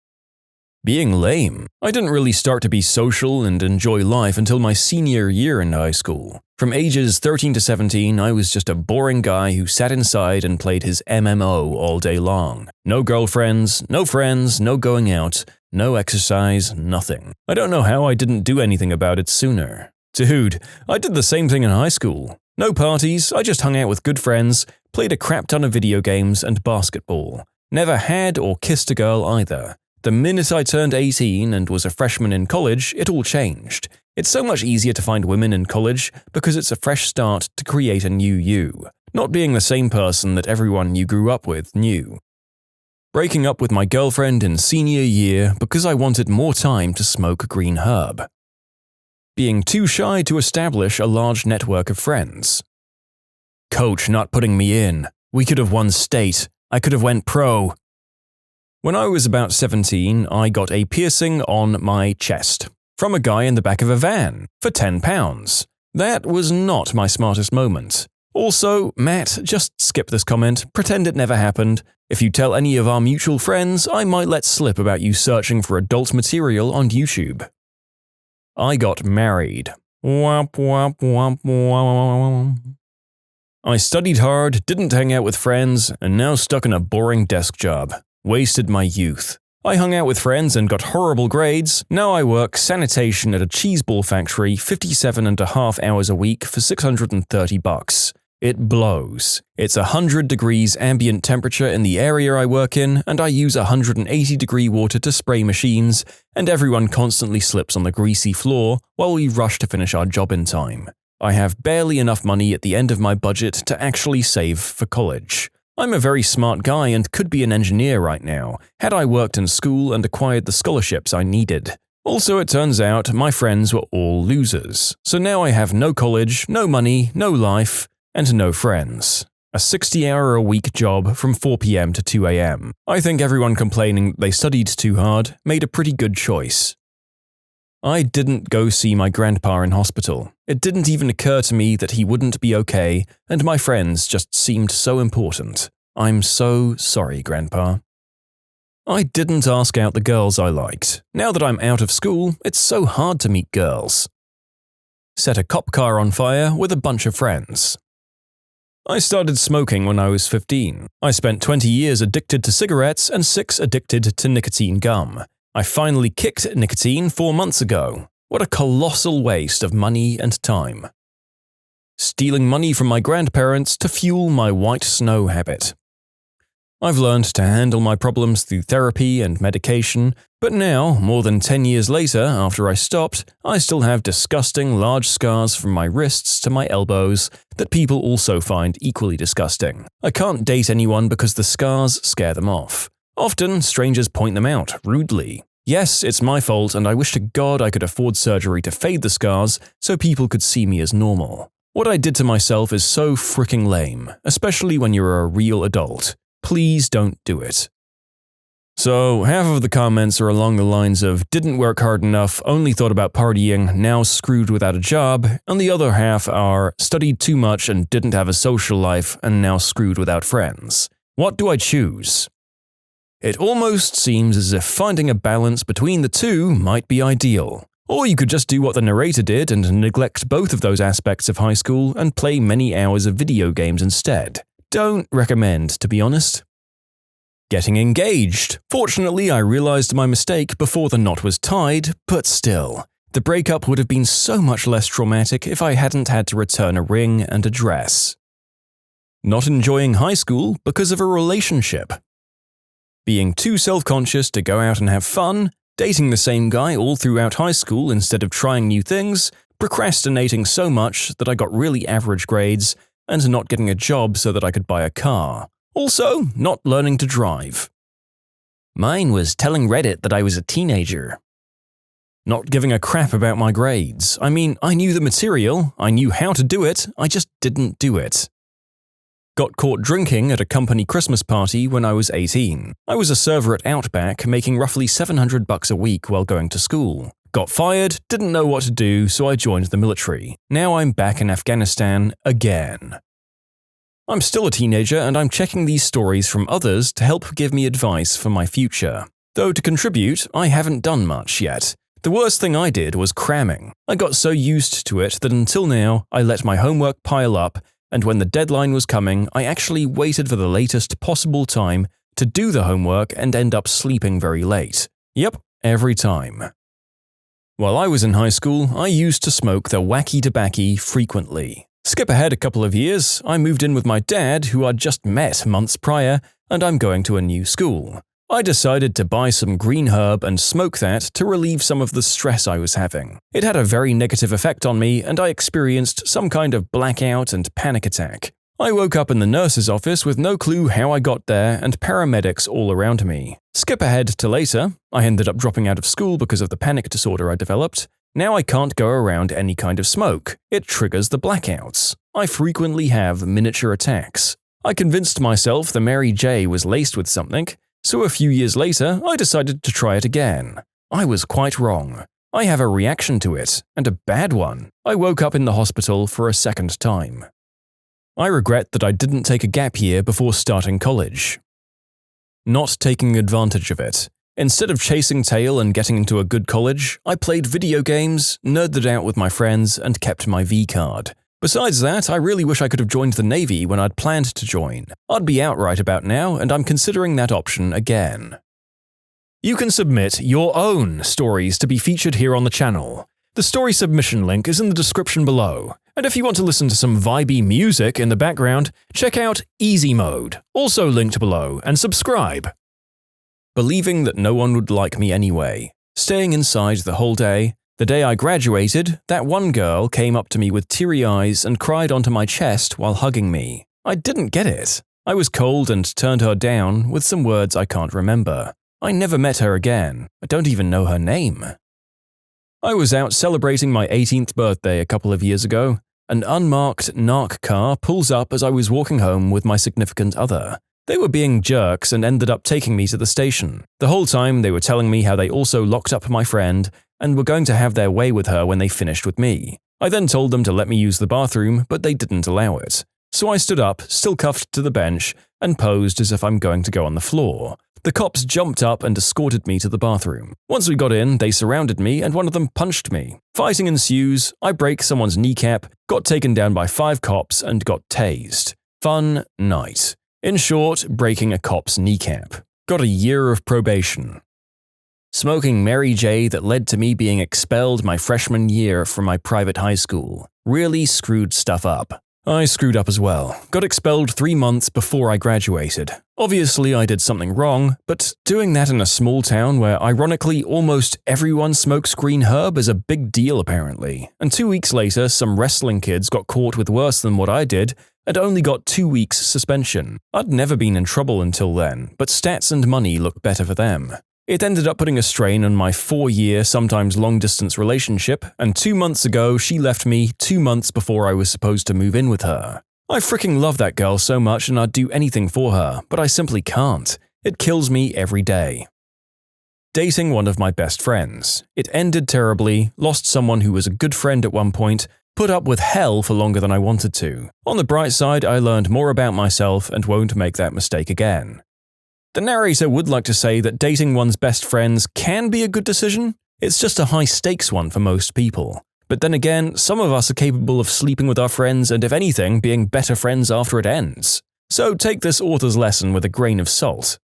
Being lame. I didn't really start to be social and enjoy life until my senior year in high school. From ages 13 to 17, I was just a boring guy who sat inside and played his MMO all day long. No girlfriends, no friends, no going out, no exercise, nothing. I don't know how I didn't do anything about it sooner. Dude, I did the same thing in high school. No parties, I just hung out with good friends, played a crap ton of video games and basketball. Never had or kissed a girl either. The minute I turned 18 and was a freshman in college, it all changed. It's so much easier to find women in college because it's a fresh start to create a new you, not being the same person that everyone you grew up with knew. Breaking up with my girlfriend in senior year because I wanted more time to smoke green herb. Being too shy to establish a large network of friends. Coach not putting me in. We could have won state. I could have went pro. When I was about 17, I got a piercing on my chest from a guy in the back of a van for £10. That was not my smartest moment. Also, Matt, just skip this comment, pretend it never happened. If you tell any of our mutual friends, I might let slip about you searching for adult material on YouTube. I got married. Womp womp womp womp. I studied hard, didn't hang out with friends, and now stuck in a boring desk job. Wasted my youth. I hung out with friends and got horrible grades. Now I work sanitation at a cheeseball factory 57.5 hours a week for $630. It blows. It's 100 degrees ambient temperature in the area I work in, and I use 180-degree water to spray machines, and everyone constantly slips on the greasy floor while we rush to finish our job in time. I have barely enough money at the end of my budget to actually save for college. I'm a very smart guy and could be an engineer right now, had I worked in school and acquired the scholarships I needed. Also, it turns out my friends were all losers, so now I have no college, no money, no life, and no friends. A 60-hour-a-week job from 4 p.m. to 2 a.m. I think everyone complaining they studied too hard made a pretty good choice. I didn't go see my grandpa in hospital. It didn't even occur to me that he wouldn't be okay, and my friends just seemed so important. I'm so sorry, Grandpa. I didn't ask out the girls I liked. Now that I'm out of school, it's so hard to meet girls. Set a cop car on fire with a bunch of friends. I started smoking when I was 15. I spent 20 years addicted to cigarettes and 6 addicted to nicotine gum. I finally kicked nicotine 4 months ago. What a colossal waste of money and time. Stealing money from my grandparents to fuel my white snow habit. I've learned to handle my problems through therapy and medication, but now, more than 10 years later after I stopped, I still have disgusting large scars from my wrists to my elbows that people also find equally disgusting. I can't date anyone because the scars scare them off. Often, strangers point them out, rudely. Yes, it's my fault, and I wish to God I could afford surgery to fade the scars so people could see me as normal. What I did to myself is so freaking lame, especially when you're a real adult. Please don't do it. So, half of the comments are along the lines of didn't work hard enough, only thought about partying, now screwed without a job, and the other half are studied too much and didn't have a social life and now screwed without friends. What do I choose? It almost seems as if finding a balance between the two might be ideal. Or you could just do what the narrator did and neglect both of those aspects of high school and play many hours of video games instead. Don't recommend, to be honest. Getting engaged. Fortunately, I realized my mistake before the knot was tied, but still. The breakup would have been so much less traumatic if I hadn't had to return a ring and a dress. Not enjoying high school because of a relationship. Being too self-conscious to go out and have fun, dating the same guy all throughout high school instead of trying new things, procrastinating so much that I got really average grades, and not getting a job so that I could buy a car. Also, not learning to drive. Mine was telling Reddit that I was a teenager. Not giving a crap about my grades. I mean, I knew the material, I knew how to do it, I just didn't do it. Got caught drinking at a company Christmas party when I was 18. I was a server at Outback, making roughly $700 a week while going to school. Got fired, didn't know what to do, so I joined the military. Now I'm back in Afghanistan again. I'm still a teenager and I'm checking these stories from others to help give me advice for my future. Though to contribute, I haven't done much yet. The worst thing I did was cramming. I got so used to it that until now, I let my homework pile up, and when the deadline was coming, I actually waited for the latest possible time to do the homework and end up sleeping very late. Yep, every time. While I was in high school, I used to smoke the wacky tobacco frequently. Skip ahead a couple of years, I moved in with my dad, who I'd just met months prior, and I'm going to a new school. I decided to buy some green herb and smoke that to relieve some of the stress I was having. It had a very negative effect on me, and I experienced some kind of blackout and panic attack. I woke up in the nurse's office with no clue how I got there and paramedics all around me. Skip ahead to later, I ended up dropping out of school because of the panic disorder I developed. Now I can't go around any kind of smoke. It triggers the blackouts. I frequently have miniature attacks. I convinced myself the Mary J was laced with something, so a few years later I decided to try it again. I was quite wrong. I have a reaction to it, and a bad one. I woke up in the hospital for a second time. I regret that I didn't take a gap year before starting college. Not taking advantage of it. Instead of chasing tail and getting into a good college, I played video games, nerded out with my friends, and kept my V card. Besides that, I really wish I could have joined the Navy when I'd planned to join. I'd be out right about now, and I'm considering that option again. You can submit your own stories to be featured here on the channel. The story submission link is in the description below. And if you want to listen to some vibey music in the background, check out easymode, also linked below, and subscribe. Believing that no one would like me anyway. Staying inside the whole day. The day I graduated, that one girl came up to me with teary eyes and cried onto my chest while hugging me. I didn't get it. I was cold and turned her down with some words I can't remember. I never met her again. I don't even know her name. I was out celebrating my 18th birthday a couple of years ago. An unmarked narc car pulls up as I was walking home with my significant other. They were being jerks and ended up taking me to the station. The whole time they were telling me how they also locked up my friend and were going to have their way with her when they finished with me. I then told them to let me use the bathroom, but they didn't allow it. So I stood up, still cuffed to the bench, and posed as if I'm going to go on the floor. The cops jumped up and escorted me to the bathroom. Once we got in, they surrounded me and one of them punched me. Fighting ensues, I break someone's kneecap, got taken down by 5 cops, and got tased. Fun night. In short, breaking a cop's kneecap. Got a year of probation. Smoking Mary J that led to me being expelled my freshman year from my private high school. Really screwed stuff up. I screwed up as well. Got expelled 3 months before I graduated. Obviously, I did something wrong, but doing that in a small town where ironically almost everyone smokes green herb is a big deal apparently. And 2 weeks later, some wrestling kids got caught with worse than what I did and only got 2 weeks suspension. I'd never been in trouble until then, but stats and money looked better for them. It ended up putting a strain on my 4-year, sometimes long-distance relationship, and 2 months ago she left me 2 months before I was supposed to move in with her. I freaking love that girl so much and I'd do anything for her, but I simply can't. It kills me every day. Dating one of my best friends. It ended terribly, lost someone who was a good friend at one point, put up with hell for longer than I wanted to. On the bright side, I learned more about myself and won't make that mistake again. The narrator would like to say that dating one's best friends can be a good decision. It's just a high-stakes one for most people. But then again, some of us are capable of sleeping with our friends and, if anything, being better friends after it ends. So take this author's lesson with a grain of salt.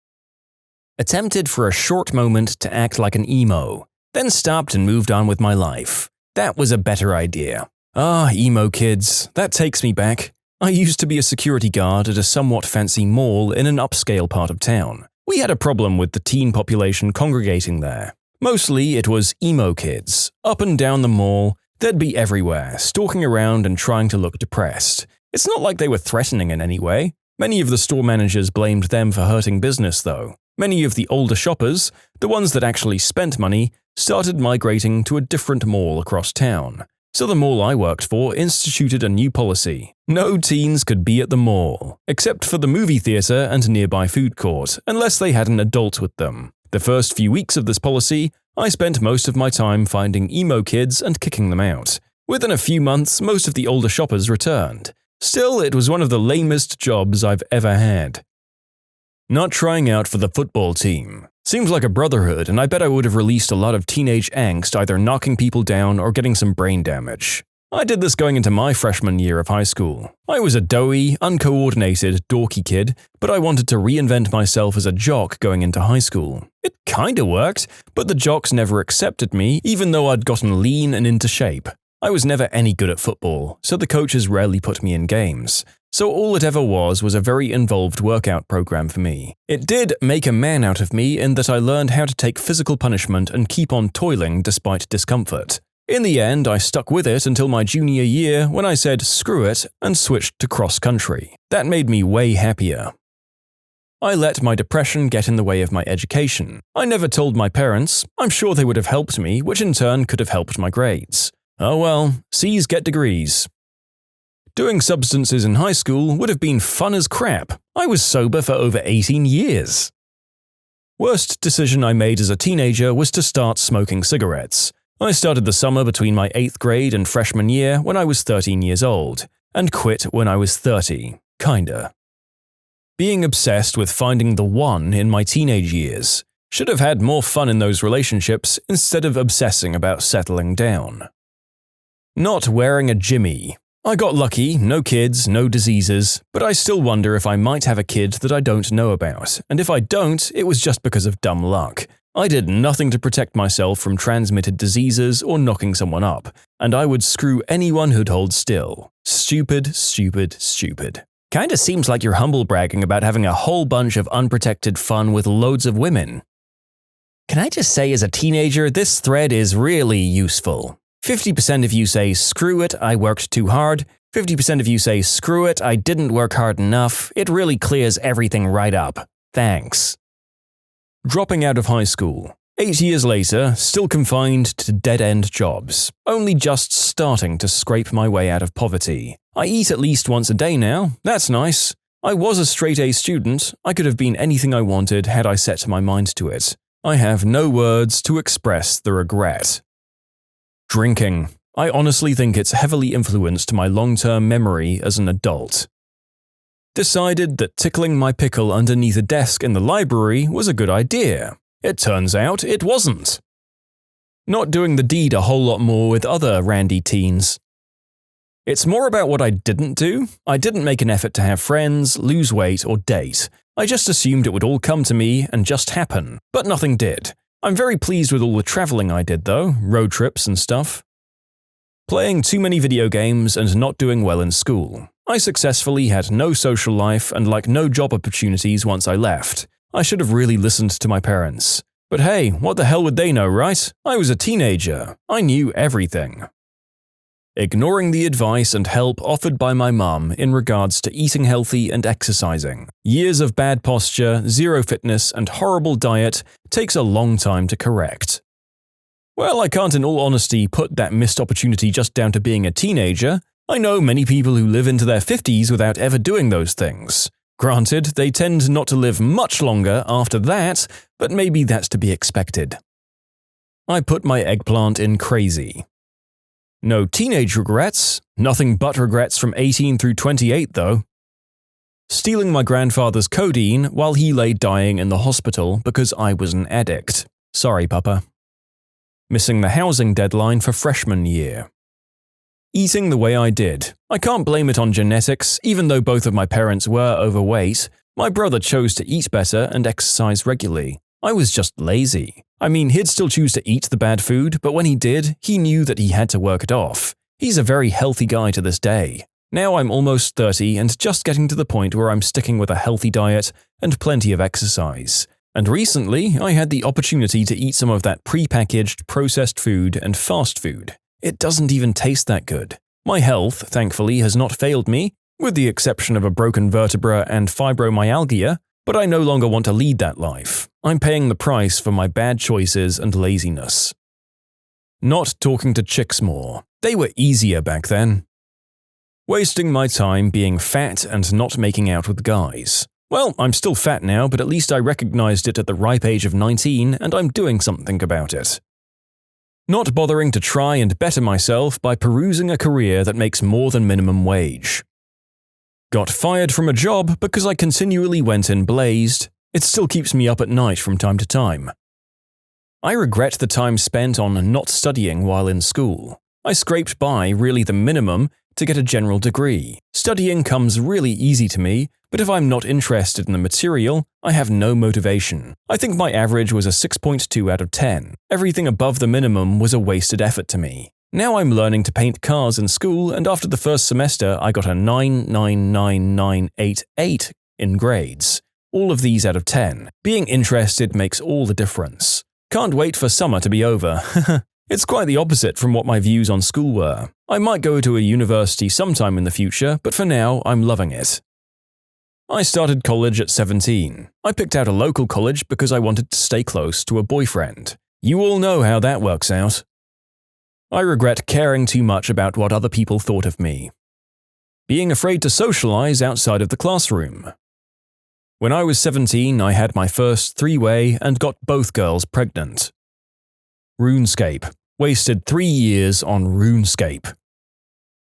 Attempted for a short moment to act like an emo, then stopped and moved on with my life. That was a better idea. Ah, emo kids, that takes me back. I used to be a security guard at a somewhat fancy mall in an upscale part of town. We had a problem with the teen population congregating there. Mostly it was emo kids. Up and down the mall, they'd be everywhere, stalking around and trying to look depressed. It's not like they were threatening in any way. Many of the store managers blamed them for hurting business though. Many of the older shoppers, the ones that actually spent money, started migrating to a different mall across town. So the mall I worked for instituted a new policy. No teens could be at the mall, except for the movie theater and nearby food court, unless they had an adult with them. The first few weeks of this policy, I spent most of my time finding emo kids and kicking them out. Within a few months, most of the older shoppers returned. Still, it was one of the lamest jobs I've ever had. Not trying out for the football team. Seems like a brotherhood, and I bet I would have released a lot of teenage angst either knocking people down or getting some brain damage. I did this going into my freshman year of high school. I was a doughy, uncoordinated, dorky kid, but I wanted to reinvent myself as a jock going into high school. It kinda worked, but the jocks never accepted me even though I'd gotten lean and into shape. I was never any good at football, so the coaches rarely put me in games. So all it ever was a very involved workout program for me. It did make a man out of me in that I learned how to take physical punishment and keep on toiling despite discomfort. In the end, I stuck with it until my junior year when I said screw it and switched to cross-country. That made me way happier. I let my depression get in the way of my education. I never told my parents. I'm sure they would have helped me, which in turn could have helped my grades. Oh well, C's get degrees. Doing substances in high school would have been fun as crap. I was sober for over 18 years. Worst decision I made as a teenager was to start smoking cigarettes. I started the summer between my 8th grade and freshman year when I was 13 years old, and quit when I was 30, kinda. Being obsessed with finding the one in my teenage years. Should have had more fun in those relationships instead of obsessing about settling down. Not wearing a Jimmy. I got lucky, no kids, no diseases, but I still wonder if I might have a kid that I don't know about, and if I don't, it was just because of dumb luck. I did nothing to protect myself from transmitted diseases or knocking someone up, and I would screw anyone who'd hold still. Stupid, stupid, stupid. Kinda seems like you're humble bragging about having a whole bunch of unprotected fun with loads of women. Can I just say as a teenager, this thread is really useful. 50% of you say, screw it, I worked too hard. 50% of you say, screw it, I didn't work hard enough. It really clears everything right up. Thanks. Dropping out of high school. 8 years later, still confined to dead-end jobs. Only just starting to scrape my way out of poverty. I eat at least once a day now. That's nice. I was a straight-A student. I could have been anything I wanted had I set my mind to it. I have no words to express the regret. Drinking. I honestly think it's heavily influenced my long-term memory as an adult. Decided that tickling my pickle underneath a desk in the library was a good idea. It turns out it wasn't. Not doing the deed a whole lot more with other randy teens. It's more about what I didn't do. I didn't make an effort to have friends, lose weight, or date. I just assumed it would all come to me and just happen, but nothing did. I'm very pleased with all the traveling I did though, road trips and stuff. Playing too many video games and not doing well in school. I successfully had no social life and no job opportunities once I left. I should have really listened to my parents. But hey, what the hell would they know, right? I was a teenager. I knew everything. Ignoring the advice and help offered by my mum in regards to eating healthy and exercising. Years of bad posture, zero fitness, and horrible diet takes a long time to correct. Well, I can't in all honesty put that missed opportunity just down to being a teenager. I know many people who live into their 50s without ever doing those things. Granted, they tend not to live much longer after that, but maybe that's to be expected. I put my eggplant in crazy. No teenage regrets, nothing but regrets from 18 through 28 though. Stealing my grandfather's codeine while he lay dying in the hospital because I was an addict. Sorry, Papa. Missing the housing deadline for freshman year. Eating the way I did. I can't blame it on genetics, even though both of my parents were overweight. My brother chose to eat better and exercise regularly. I was just lazy. I mean, he'd still choose to eat the bad food, but when he did, he knew that he had to work it off. He's a very healthy guy to this day. Now I'm almost 30 and just getting to the point where I'm sticking with a healthy diet and plenty of exercise. And recently, I had the opportunity to eat some of that pre-packaged processed food and fast food. It doesn't even taste that good. My health, thankfully, has not failed me, with the exception of a broken vertebra and fibromyalgia, but I no longer want to lead that life. I'm paying the price for my bad choices and laziness. Not talking to chicks more. They were easier back then. Wasting my time being fat and not making out with guys. Well, I'm still fat now, but at least I recognized it at the ripe age of 19 and I'm doing something about it. Not bothering to try and better myself by perusing a career that makes more than minimum wage. Got fired from a job because I continually went in blazed. It still keeps me up at night from time to time. I regret the time spent on not studying while in school. I scraped by really the minimum to get a general degree. Studying comes really easy to me, but if I'm not interested in the material, I have no motivation. I think my average was a 6.2 out of 10. Everything above the minimum was a wasted effort to me. Now I'm learning to paint cars in school, and after the first semester I got a 9.99988 in grades. All of these out of 10. Being interested makes all the difference. Can't wait for summer to be over. It's quite the opposite from what my views on school were. I might go to a university sometime in the future, but for now I'm loving it. I started college at 17. I picked out a local college because I wanted to stay close to a boyfriend. You all know how that works out. I regret caring too much about what other people thought of me. Being afraid to socialize outside of the classroom. When I was 17, I had my first three-way and got both girls pregnant. RuneScape. Wasted 3 years on RuneScape.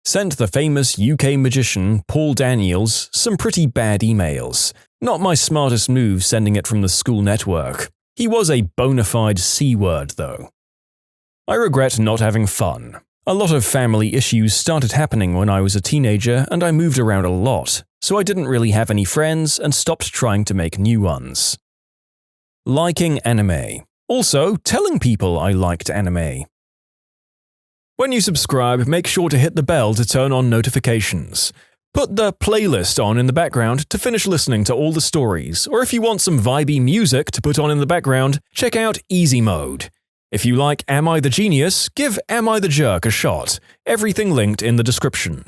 Sent the famous UK magician Paul Daniels some pretty bad emails. Not my smartest move sending it from the school network. He was a bona fide C-word though. I regret not having fun. A lot of family issues started happening when I was a teenager and I moved around a lot, so I didn't really have any friends and stopped trying to make new ones. Liking anime. Also, telling people I liked anime. When you subscribe, make sure to hit the bell to turn on notifications. Put the playlist on in the background to finish listening to all the stories, or if you want some vibey music to put on in the background, check out easymode. If you like Am I the Genius, give Am I the Jerk a shot. Everything linked in the description.